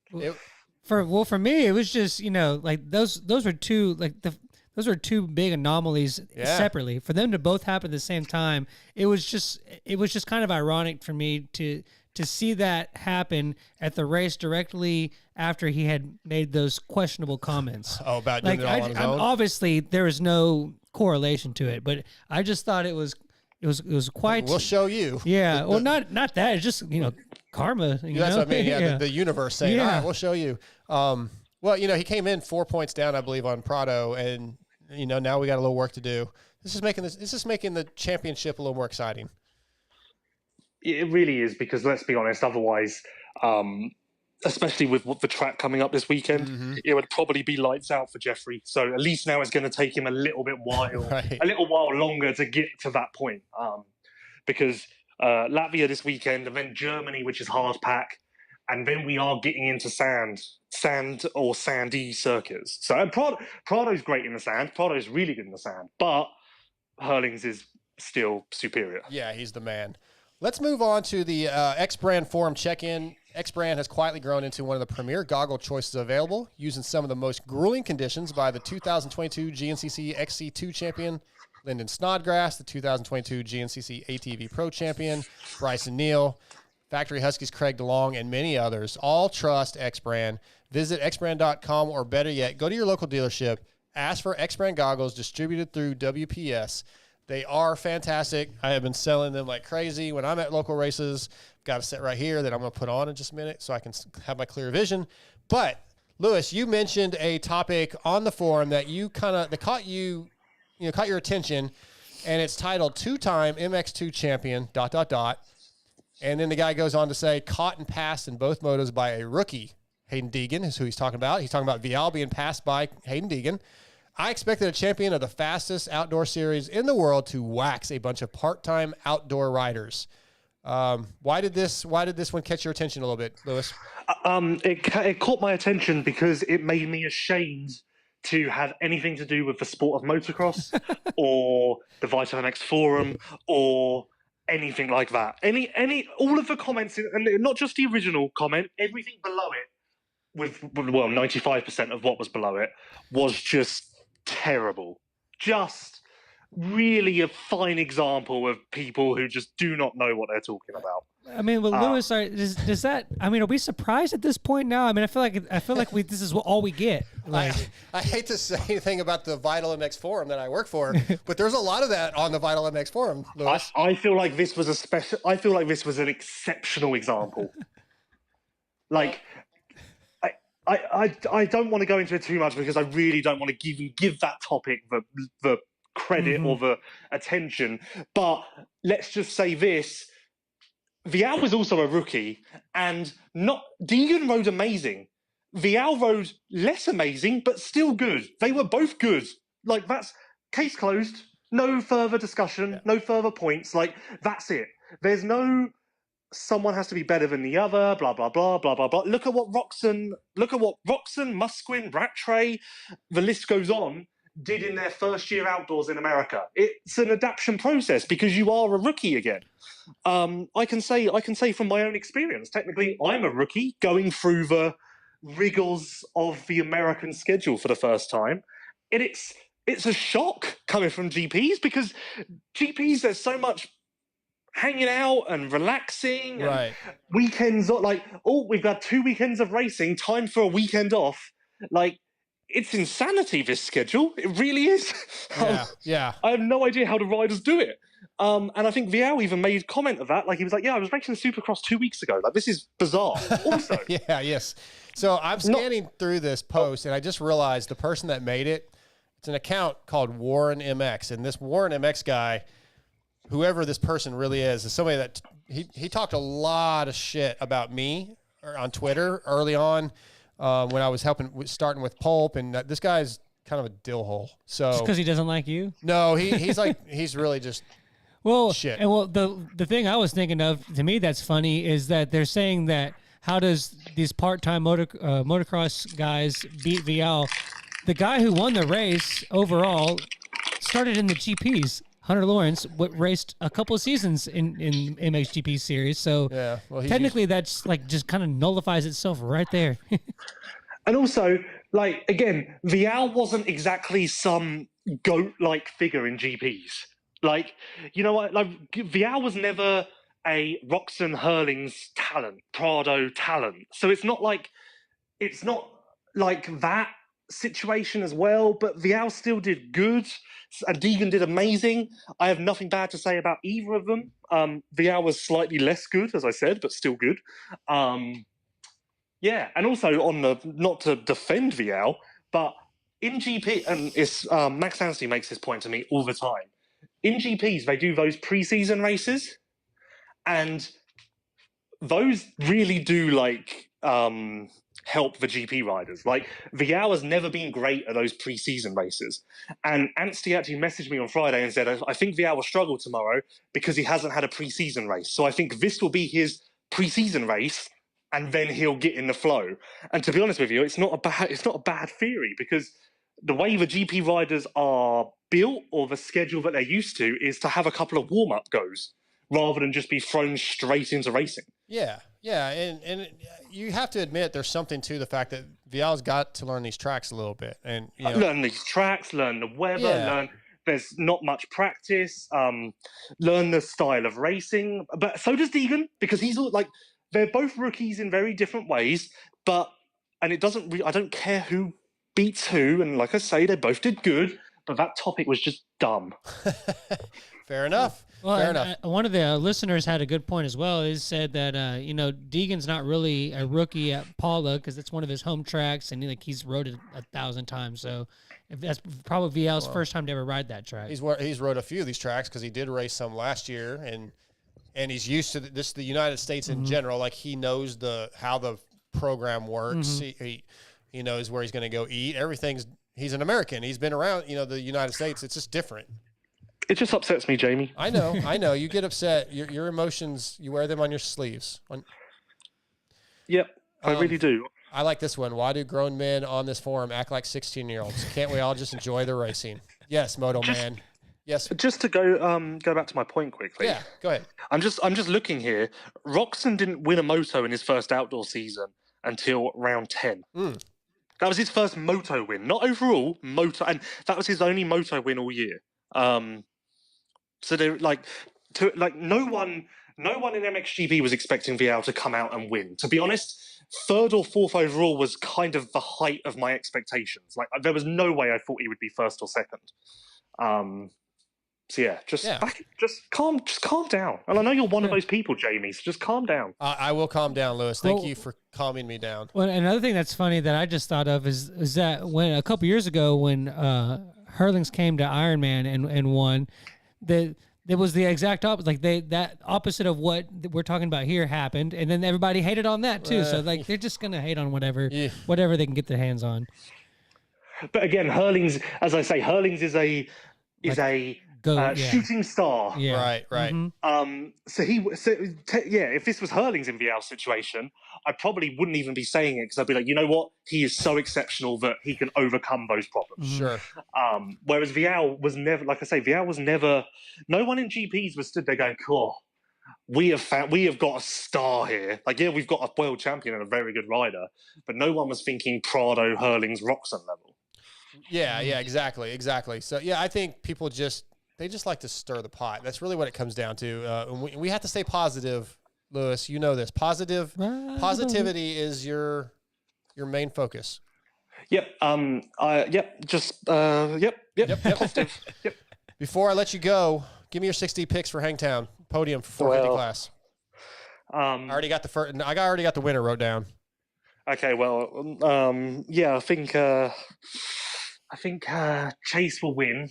For me, it was just, those were two, those were two big anomalies separately. For them to both happen at the same time, it was just kind of ironic for me to see that happen at the race directly after he had made those questionable comments. Oh, about doing it all on his own? Obviously, there was no correlation to it, but I just thought it was quite. We'll show you. Yeah, well, not that. It's just karma. That's what I mean. Yeah, the universe saying, all right, we'll show you. Well, he came in 4 points down, I believe, on Prado, and now we got a little work to do. This is making the championship a little more exciting. It really is, because let's be honest, otherwise, especially with the track coming up this weekend, it would probably be lights out for Jeffrey. So at least now it's going to take him a little while longer to get to that point. Because Latvia this weekend, and then Germany, which is hard pack, and then we are getting into sand or sandy circuits. So Prado's great in the sand. Prado's really good in the sand, but Hurlings is still superior. Yeah, he's the man. Let's move on to the X-Brand Forum check-in. X-Brand has quietly grown into one of the premier goggle choices available, using some of the most grueling conditions by the 2022 GNCC XC2 champion, Lyndon Snodgrass, the 2022 GNCC ATV Pro champion, Bryson Neal, Factory Huskies Craig DeLong, and many others. All trust X-Brand. Visit xbrand.com, or better yet, go to your local dealership, ask for X-Brand goggles distributed through WPS. They are fantastic. I have been selling them like crazy. When I'm at local races, got a set right here that I'm going to put on in just a minute so I can have my clear vision. But Lewis, you mentioned a topic on the forum that caught your attention, and it's titled "2-time MX2 champion ... And then the guy goes on to say, caught and passed in both motos by a rookie. Hayden Deegan is who he's talking about. He's talking about Vial being passed by Hayden Deegan. I expected a champion of the fastest outdoor series in the world to wax a bunch of part-time outdoor riders. Why did this one catch your attention a little bit, Lewis? It caught my attention because it made me ashamed to have anything to do with the sport of motocross or the Vital MX forum or anything like that. All of the comments, and not just the original comment, everything below it, with 95% of what was below it was just terrible. Just really a fine example of people who just do not know what they're talking about. I mean, well, Lewis, does that? I mean, are we surprised at this point now? I mean, I feel like this is all we get. Like, I hate to say anything about the Vital MX forum that I work for, but there's a lot of that on the Vital MX forum, Lewis. I feel like this was I feel like this was an exceptional example. Like, I don't want to go into it too much because I really don't want to give that topic the credit or the attention. But let's just say this. Vial was also a rookie, and Deegan rode amazing. Vial rode less amazing, but still good. They were both good. Like, that's case closed. No further discussion, no further points. Like, that's it. There's no someone has to be better than the other, blah, blah, blah, blah, blah, blah. Look at what Roxon, Musquin, Rattray, the list goes on, did in their first year outdoors in America. It's an adaptation process because you are a rookie again. I can say from my own experience, technically I'm a rookie going through the wriggles of the American schedule for the first time. And it's a shock coming from GPs because GPs, there's so much hanging out and relaxing and weekends, like, oh, we've got 2 weekends of racing, time for a weekend off. Like, it's insanity, this schedule. It really is. Yeah. I have no idea how the riders do it. And I think Vial even made comment of that. Like, he was like, yeah, I was racing Supercross 2 weeks ago. Like, this is bizarre. Also. Yes. So I'm scanning through this post, and I just realized the person that made it, it's an account called Warren MX. And this Warren MX guy, whoever this person really is somebody that he talked a lot of shit about me on Twitter early on. When I was starting with Pulp, and this guy's kind of a dill hole. So because he doesn't like you? No, he's really just shit. And the thing I was thinking of, to me, that's funny is that they're saying that how does these part-time motocross guys beat Vial? The guy who won the race overall started in the GPs. Hunter Lawrence raced a couple of seasons in MXGP series, so technically that's like just kind of nullifies itself right there. And also, like, again, Vial wasn't exactly some goat-like figure in GPs. Like, you know what? Like, Vial was never a Roxon Hurling's talent, Prado talent. So it's not like that situation as well, but Vial still did good, and Deegan did amazing. I have nothing bad to say about either of them. Vial was slightly less good, as I said, but still good. Yeah, and also not to defend Vial, but in GP, and it's Max Anstey makes this point to me all the time. In GPs, they do those pre-season races, and those really do help the GP riders. Like, Vial has never been great at those pre-season races. And Anstey actually messaged me on Friday and said, I think Vial will struggle tomorrow because he hasn't had a pre-season race. So I think this will be his pre-season race, and then he'll get in the flow. And to be honest with you, it's not a bad theory, because the way the GP riders are built, or the schedule that they're used to, is to have a couple of warm-up goes rather than just be thrown straight into racing. Yeah, and you have to admit there's something to the fact that Vial's got to learn these tracks a little bit, and learn these tracks, learn the weather, learn. There's not much practice. Learn the style of racing, but so does Deegan, because he's they're both rookies in very different ways. And it doesn't. I don't care who beats who, and like I say, they both did good. But that topic was just dumb. Fair enough. Well, Fair enough. One of the listeners had a good point as well. He said that Deegan's not really a rookie at Paula because it's one of his home tracks, and he's rode it 1,000 times. So if that's probably VL's first time to ever ride that track. He's rode a few of these tracks because he did race some last year, and he's used to the United States in general. Like he knows how the program works. He knows where he's going to go eat. He's an American. He's been around the United States. It's just different. It just upsets me, Jamie. I know. You get upset. Your emotions, you wear them on your sleeves. Yep, I really do. I like this one. Why do grown men on this forum act like 16-year-olds? Can't we all just enjoy the racing? Yes, Moto Man. Yes. Just to go back to my point quickly. Yeah, go ahead. I'm just looking here. Roxon didn't win a moto in his first outdoor season until round 10. That was his first moto win, not overall moto, and that was his only moto win all year. So they're no one in MXGP was expecting VL to come out and win. To be honest, third or fourth overall was kind of the height of my expectations. Like there was no way I thought he would be first or second. So yeah, just calm down. And I know you're one of those people, Jamie. So just calm down. I will calm down, Lewis. Thank you for calming me down. Well, another thing that's funny that I just thought of is that when a couple years ago when Hurlings came to Ironman and won, that was the exact opposite. Like that opposite of what we're talking about here happened, and then everybody hated on that too. So they're just gonna hate on whatever they can get their hands on. But again, Hurlings, as I say, Hurlings is a shooting star. Yeah. Right. Mm-hmm. If this was Hurlings in VL's situation, I probably wouldn't even be saying it because I'd be like, you know what? He is so exceptional that he can overcome those problems. Sure. Whereas VL was never, like I say, VL was never, no one in GPs was stood there going, cool, we have got a star here. Like, yeah, we've got a world champion and a very good rider, but no one was thinking Prado, Hurlings, Roxon level. Yeah, exactly. So yeah, I think people they just like to stir the pot. That's really what it comes down to. We have to stay positive, Lewis. You know this. Positivity is your main focus. Yep. Positive. Yep. Before I let you go, give me your 60 picks for Hangtown podium for 450 class. I already got the winner wrote down. Okay. Well, I think Chase will win.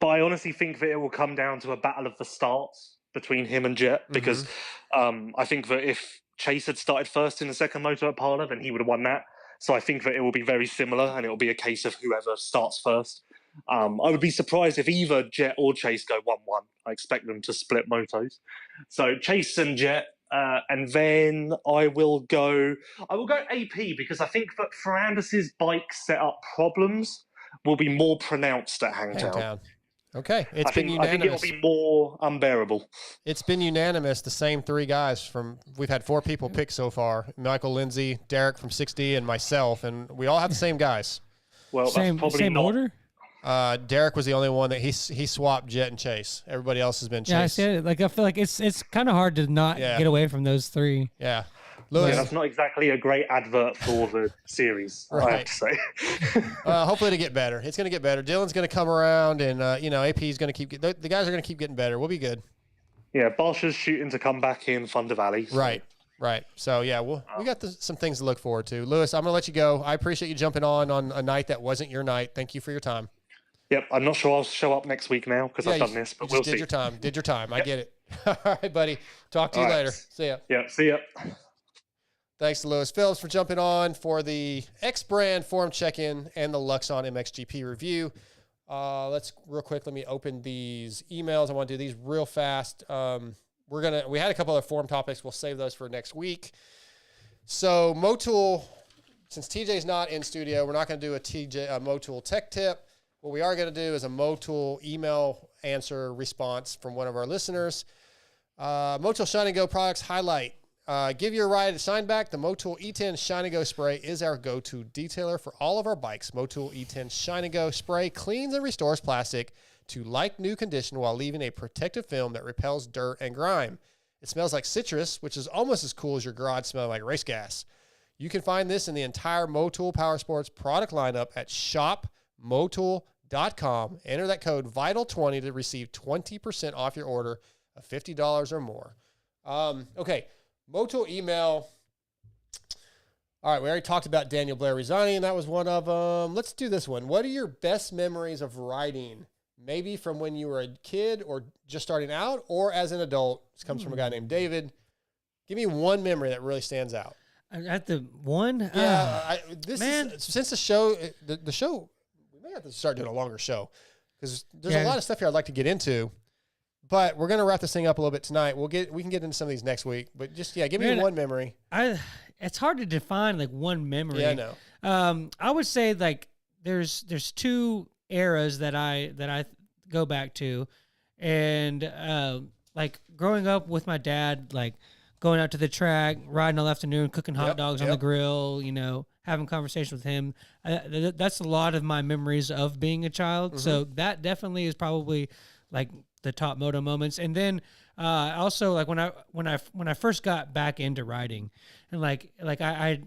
But I honestly think that it will come down to a battle of the starts between him and Jet because I think that if Chase had started first in the second moto at Parla, then he would have won that. So I think that it will be very similar and it will be a case of whoever starts first. I would be surprised if either Jet or Chase go 1-1. I expect them to split motos. So Chase and Jet, and then I will go AP because I think that Ferrandis's bike setup problems will be more pronounced at Hangtown. Okay, I think it'll be more unbearable. It's been unanimous. The same three guys we've had 4 people pick so far: Michael Lindsay, Derek from 6D, and myself, and we all have the same guys. Well, that's probably same not order. Derek was the only one that he swapped Jet and Chase. Everybody else has been Chase. Yeah, I said it. Like I feel like it's kind of hard to not get away from those 3. Yeah. Lewis. Yeah, that's not exactly a great advert for the series, I have to say. Hopefully to get better. It's going to get better. Dylan's going to come around, and AP is going to keep. The guys are going to keep getting better. We'll be good. Yeah, Barsha's shooting to come back in Thunder Valley. So. Right. So yeah, we got some things to look forward to. Lewis, I'm going to let you go. I appreciate you jumping on a night that wasn't your night. Thank you for your time. Yep, I'm not sure I'll show up next week now because I've done this, but we'll see. Did your time. I get it. All right, buddy. Talk to you later. See ya. Yeah, see ya. Thanks to Lewis Phillips for jumping on for the X-Brand forum check-in and the Luxon MXGP review. Let me open these emails. I want to do these real fast. We had a couple other forum topics. We'll save those for next week. So Motul, since TJ's not in studio, we're not going to do a Motul tech tip. What we are going to do is a Motul email answer response from one of our listeners. Motul Shine and Go products highlight. Give your ride a shine back. The Motul E10 Shine and Go spray is our go-to detailer for all of our bikes. Motul E10 Shine and Go spray cleans and restores plastic to like new condition while leaving a protective film that repels dirt and grime. It smells like citrus, which is almost as cool as your garage smelling like race gas. You can find this in the entire Motul Powersports product lineup at shopmotul.com. MotoXpod.com. Enter that code VITAL20 to receive 20% off your order of $50 or more. Okay, Moto email. All right, we already talked about Daniel Blair resigning. That was one of them. Let's do this one. What are your best memories of riding? Maybe from when you were a kid or just starting out or as an adult. This comes from a guy named David. Give me one memory that really stands out. At the one? Yeah, since the show, the show, we may have to start doing a longer show because there's a lot of stuff here I'd like to get into. But we're gonna wrap this thing up a little bit tonight. We can get into some of these next week. But just give me one memory. It's hard to define like one memory. Yeah, I know. I would say like there's two eras that I go back to, and like growing up with my dad, like going out to the track, riding all afternoon, cooking hot dogs on the grill, having conversations with him. That's a lot of my memories of being a child. Mm-hmm. So that definitely is probably like the top moto moments. And then also like when I first got back into riding, and like I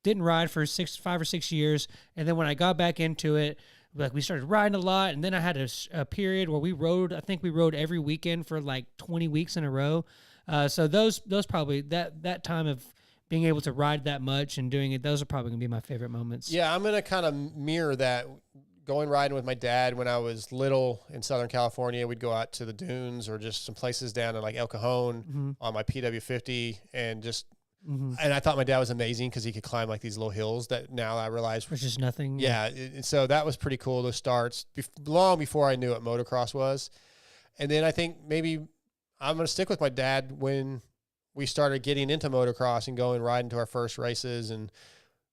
didn't ride for 5 or 6 years, and then when I got back into it, like we started riding a lot, and then I had a period where we rode. I think we rode every weekend for like 20 weeks in a row. So those probably that time of being able to ride that much and doing it, those are probably gonna be my favorite moments. Yeah, I'm gonna kind of mirror that. Going riding with my dad when I was little in Southern California, we'd go out to the dunes or just some places down in like El Cajon on my PW50 and just. Mm-hmm. And I thought my dad was amazing because he could climb like these little hills that now I realize was just nothing. Yeah, and so that was pretty cool. Those starts long before I knew what motocross was, and then I think maybe I'm gonna stick with my dad when we started getting into motocross and going riding to our first races and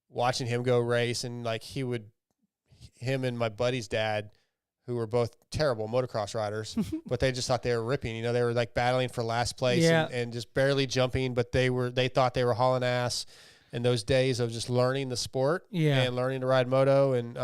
watching him go race, and like him and my buddy's dad, who were both terrible motocross riders, but they just thought they were ripping. They were like battling for last place and just barely jumping, but they thought they were hauling ass in those days of just learning the sport and learning to ride moto. And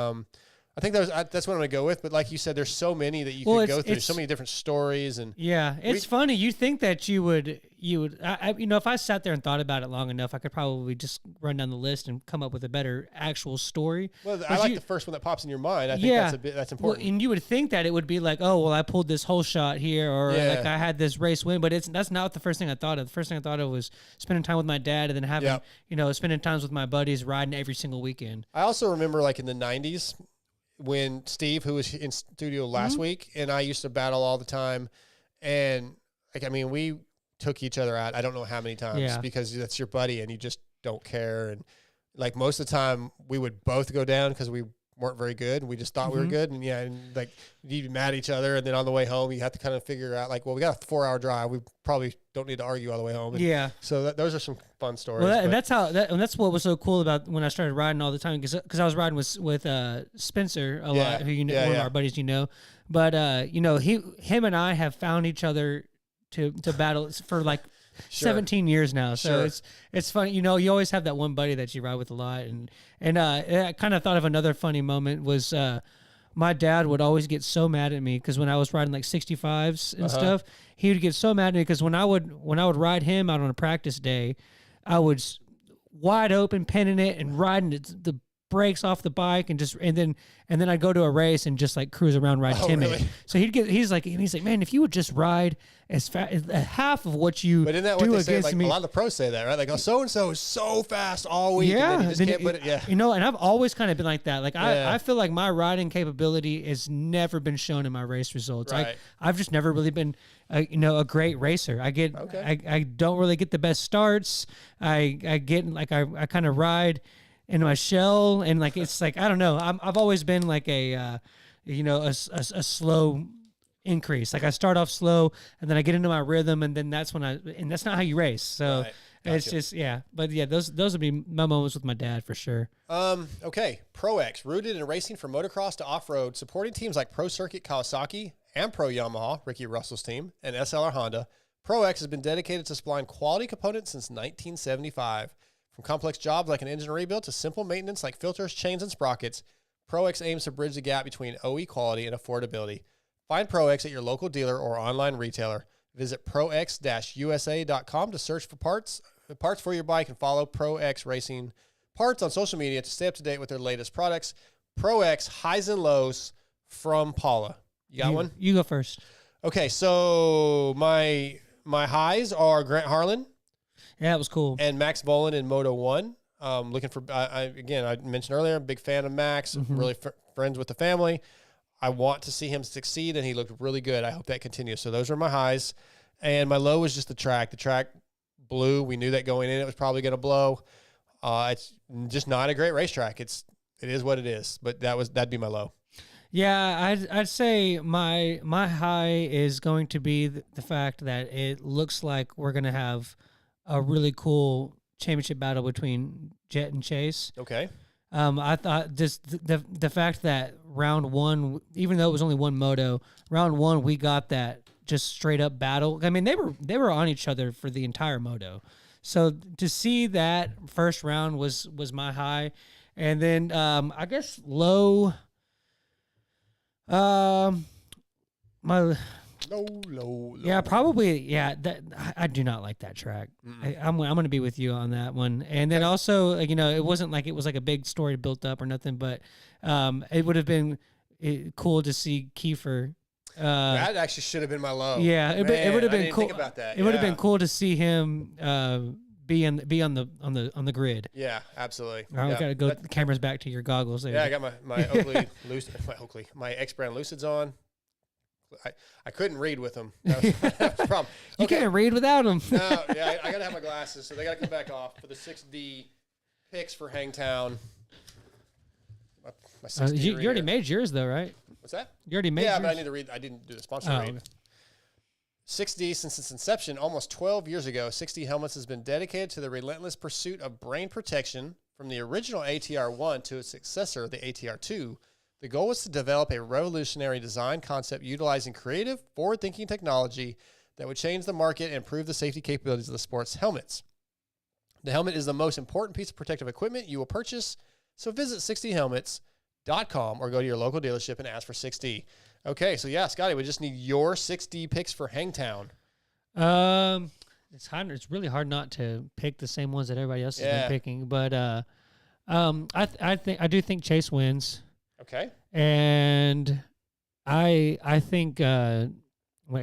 I think that's what I'm going to go with. But like you said, there's so many that you could go through, so many different stories. And it's funny. You think that you would, if I sat there and thought about it long enough, I could probably just run down the list and come up with a better actual story. Well, I like the first one that pops in your mind. I think that's important. Well, and you would think that it would be like, oh, well, I pulled this whole shot here, or like I had this race win, but that's not the first thing I thought of. The first thing I thought of was spending time with my dad and then having, spending times with my buddies, riding every single weekend. I also remember like in the 90s, when Steve, who was in studio last week, and I used to battle all the time. And we took each other out. I don't know how many times because that's your buddy and you just don't care. And like most of the time we would both go down because we weren't very good and we just thought we were good. And like you'd be mad at each other. And then on the way home, you have to kind of figure out like, well, we got a 4-hour drive. We probably don't need to argue all the way home. And so those are some fun stories. Well, and that's what was so cool about when I started riding all the time. Cause I was riding with Spencer a lot, who one of our buddies, but him and I have found each other to battle for like 17 years now. So it's funny. You always have that one buddy that you ride with a lot. And I kind of thought of another funny moment was, my dad would always get so mad at me because when I was riding like 65s and stuff, he would get so mad at me because when I would ride him out on a practice day, I was wide open, pinning it and riding the brakes off the bike and then I'd go to a race and just like cruise around, ride timid. Really? So he's like, man, if you would just ride as fast, half of what you but isn't that what they say? Like, a lot of the pros say that, right? Like, oh, so-and-so is so fast all week. Yeah. And then you just can't put it. And I've always kind of been like that. Like I feel like my riding capability has never been shown in my race results. Right. I've just never really been, a great racer. I don't really get the best starts. I get like, I kind of ride in my shell, and like it's like I don't know. I've always been like a slow increase. Like I start off slow, and then I get into my rhythm, and then that's not how you race. So it's just But those would be my moments with my dad for sure. Okay, Pro X, rooted in racing from motocross to off road, supporting teams like Pro Circuit Kawasaki, AmPro Yamaha, Ricky Russell's team, and SLR Honda. Pro X has been dedicated to supplying quality components since 1975. From complex jobs like an engine rebuild to simple maintenance like filters, chains, and sprockets, Pro X aims to bridge the gap between OE quality and affordability. Find Pro X at your local dealer or online retailer. Visit prox-usa.com to search for parts for your bike and follow Pro X Racing Parts on social media to stay up to date with their latest products. Pro X highs and lows, from Paula. You got one? You go first. Okay, so my highs are Grant Harlan. Yeah, it was cool. And Max Volan in Moto 1. Looking for, I mentioned earlier, I'm a big fan of Max, really friends with the family. I want to see him succeed, and he looked really good. I hope that continues. So those are my highs. And my low was just the track. The track blew. We knew that going in it was probably going to blow. It's just not a great racetrack. It is what it is. But that'd be my low. Yeah, I'd say my high is going to be the fact that it looks like we're going to have a really cool championship battle between Jet and Chase. Okay. I thought just the fact that round one, even though it was only one moto, round one we got that just straight up battle. I mean, they were on each other for the entire moto. So to see that first round was my high, and then I guess low. My low. Yeah, probably. Yeah, that I do not like that track. I'm going to be with you on that one. And then also, it wasn't like it was like a big story built up or nothing, but it would have been cool to see Kiefer. That actually should have been my low. Yeah, it would have been cool. Think about that. It would have been cool to see him be on the grid. Yeah, absolutely. I got to go. The camera's back to your goggles there. Yeah, I got my Oakley my X brand Lucids on. I couldn't read with them. That was the problem. You can't read without them. No, yeah, I got to have my glasses, so they got to come back off for the 6D picks for Hangtown. My 6D you already made yours, though, right? What's that? You already made yours? Yeah, but I need to read. I didn't do the sponsor read. Okay. 6D, since its inception almost 12 years ago, 6D Helmets has been dedicated to the relentless pursuit of brain protection. From the original ATR-1 to its successor, the ATR-2, the goal was to develop a revolutionary design concept utilizing creative, forward-thinking technology that would change the market and improve the safety capabilities of the sport's helmets. The helmet is the most important piece of protective equipment you will purchase, so visit 6dhelmets.com or go to your local dealership and ask for 6D. Okay, so yeah, Scotty, we just need your 6D picks for Hangtown. It's really hard not to pick the same ones that everybody else has been picking, but I do think Chase wins. Okay. And I think I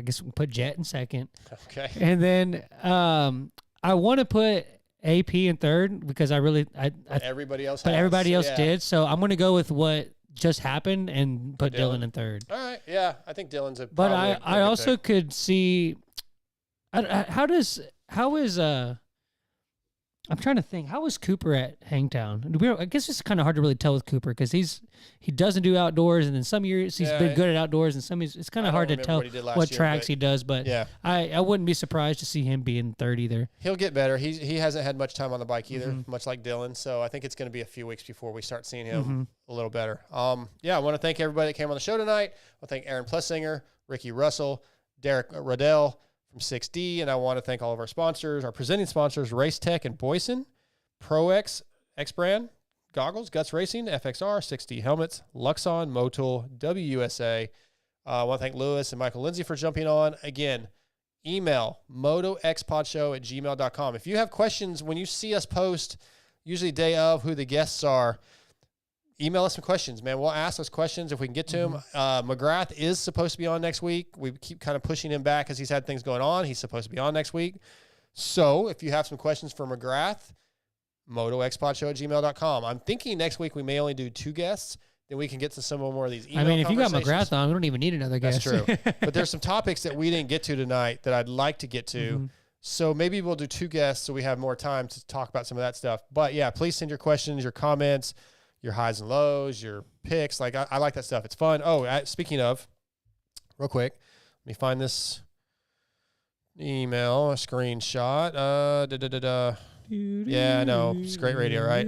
guess we'll put Jet in second. Okay. And then I want to put AP in third because everybody else did. So I'm going to go with what just happened and put Dylan in third. All right. Yeah, I think Dylan's But I also could see I'm trying to think. How was Cooper at Hangtown? I guess it's kind of hard to really tell with Cooper because he doesn't do outdoors, and then some years he's been good at outdoors, and some years it's kind of hard to tell what tracks he does. But yeah, I wouldn't be surprised to see him be in third either. He'll get better. He hasn't had much time on the bike either, much like Dylan. So I think it's going to be a few weeks before we start seeing him a little better. Yeah, I want to thank everybody that came on the show tonight. I want to thank Aaron Plessinger, Ricky Russell, Derek Radel from 6D, and I want to thank all of our sponsors, our presenting sponsors, Race Tech and Boyesen, ProX, X-Brand, Goggles, Guts Racing, FXR, 6D Helmets, Luxon, Motul, WUSA. I want to thank Lewis and Michael Lindsay for jumping on. Again, email MotoXpodShow@gmail.com. If you have questions, when you see us post, usually day of, who the guests are, email us some questions, man. We'll ask those questions if we can get to them. McGrath is supposed to be on next week. We keep kind of pushing him back because he's had things going on. He's supposed to be on next week. So if you have some questions for McGrath, MotoXpodShow@gmail.com. I'm thinking next week we may only do 2 guests. Then we can get to some more of these email if you got McGrath on, we don't even need another guest. That's true. But there's some topics that we didn't get to tonight that I'd like to get to. So maybe we'll do 2 guests so we have more time to talk about some of that stuff. But yeah, please send your questions, your comments, your highs and lows, your picks. Like I like that stuff. It's fun. Oh, speaking of, real quick, let me find this email, a screenshot. Yeah, I know. It's great radio, right?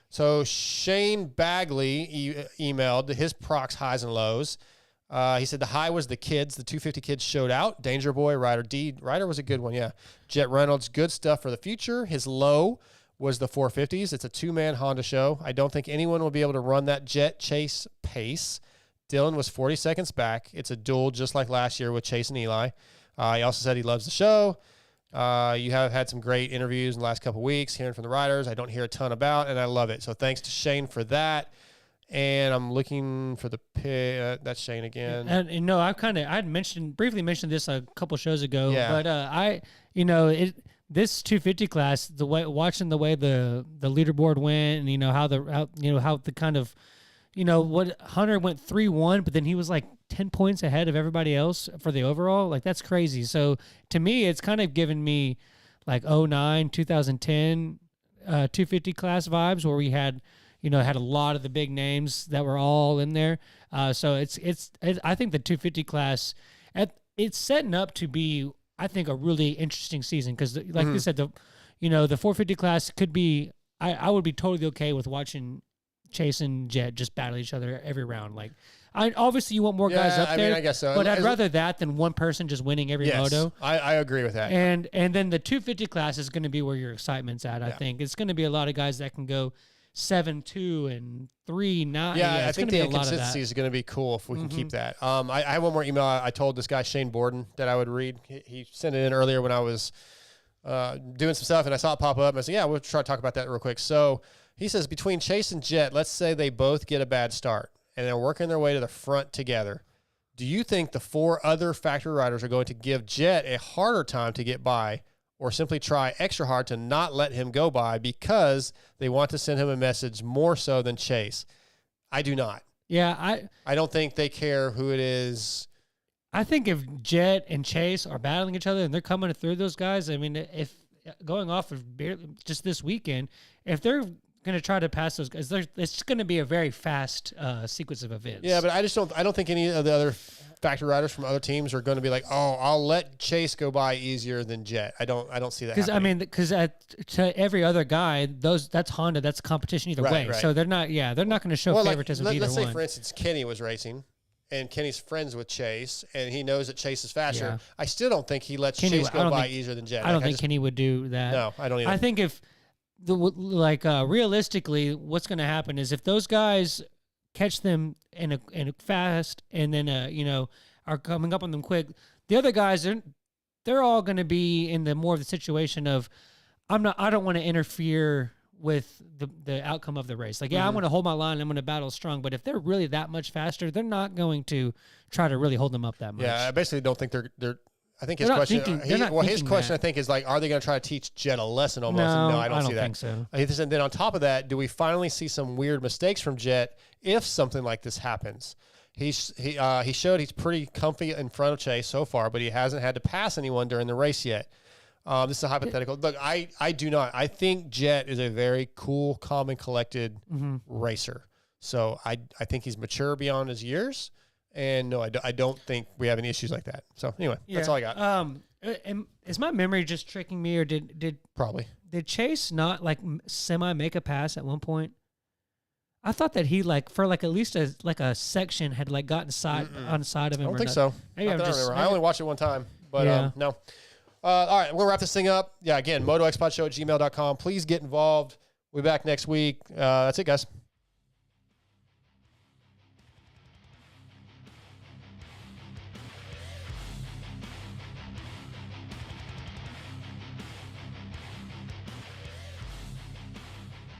So Shane Bagley emailed his Prox highs and lows. He said the high was the kids. The 250 kids showed out. Danger Boy, Ryder D. Ryder was a good one, yeah. Jet Reynolds, good stuff for the future. His low was the 450s. It's a 2-man Honda show. I don't think anyone will be able to run that Jet Chase pace. Dylan was 40 seconds back. It's a duel just like last year with Chase and Eli. He also said he loves the show. You have had some great interviews in the last couple of weeks, hearing from the riders. I don't hear a ton about, and I love it. So thanks to Shane for that. And I'm looking for the pick. That's Shane again. And no, I had briefly mentioned this a couple shows ago. Yeah. But this 250 class, watching the way the leaderboard went, and how the kind of, what Hunter went 3-1, but then he was like 10 points ahead of everybody else for the overall. Like, that's crazy. So to me, it's kind of given me like 2009, 2010 250 class vibes, where we had a lot of the big names that were all in there. So I think the 250 class, it's setting up to be, I think, a really interesting season, because like you said, the 450 class could be, I would be totally okay with watching Chase and Jet just battle each other every round. Like, obviously you want more guys up there. I guess so. But I'd rather that than one person just winning every moto. I agree with that. And then the 250 class is going to be where your excitement's at. I think it's going to be a lot of guys that can go 7-2 and 3-9. Yeah, I think the a lot of that. inconsistency is going to be cool if we can keep that. I have one more email. I told this guy Shane Borden that I would read. He sent it in earlier when I was doing some stuff, and I saw it pop up. And I said, yeah, we'll try to talk about that real quick. So he says, between Chase and Jet, let's say they both get a bad start and they're working their way to the front together. Do you think the 4 other factory riders are going to give Jet a harder time to get by, or simply try extra hard to not let him go by because they want to send him a message more so than Chase? I do not. Yeah, I don't think they care who it is. I think if Jet and Chase are battling each other and they're coming through those guys, I mean, if going off of just this weekend, if they're going to try to pass those guys, it's going to be a very fast sequence of events. Yeah, but I don't think any of the other factory riders from other teams are going to be like, oh, I'll let Chase go by easier than Jet. I don't see that. Because to every other guy, that's Honda, that's competition either way. Right. So they're not going to show favoritism to either one. Let's say, for instance, Kenny was racing, and Kenny's friends with Chase, and he knows that Chase is faster. Yeah. I still don't think he lets Chase go by easier than Jet. I don't think Kenny would do that. No, I don't either. I think if realistically, what's going to happen is if those guys catch them in a fast, and then are coming up on them quick, the other guys they're all going to be in the more of the situation of I don't want to interfere with the outcome of the race. Like, I want to hold my line, I'm going to battle strong, but if they're really that much faster, they're not going to try to really hold them up that much. Yeah, I basically don't think they're I think his question, his question, I think, is like, are they going to try to teach Jet a lesson almost? No, I don't see that. Think so. And then on top of that, do we finally see some weird mistakes from Jet if something like this happens? He showed he's pretty comfy in front of Chase so far, but he hasn't had to pass anyone during the race yet. This is a hypothetical. Look, I do not. I think Jet is a very cool, calm, and collected racer. So I think he's mature beyond his years. And no, I don't think we have any issues like that. So anyway, that's all I got. Is my memory just tricking me, or did Chase not like semi make a pass at one point? I thought that he for at least a section had gotten on the side of him. I don't think so. Maybe I only watched it one time, but no. All right, we'll wrap this thing up. Yeah, again, MotoXpod Show at gmail.com. Please get involved. We'll be back next week. That's it, guys.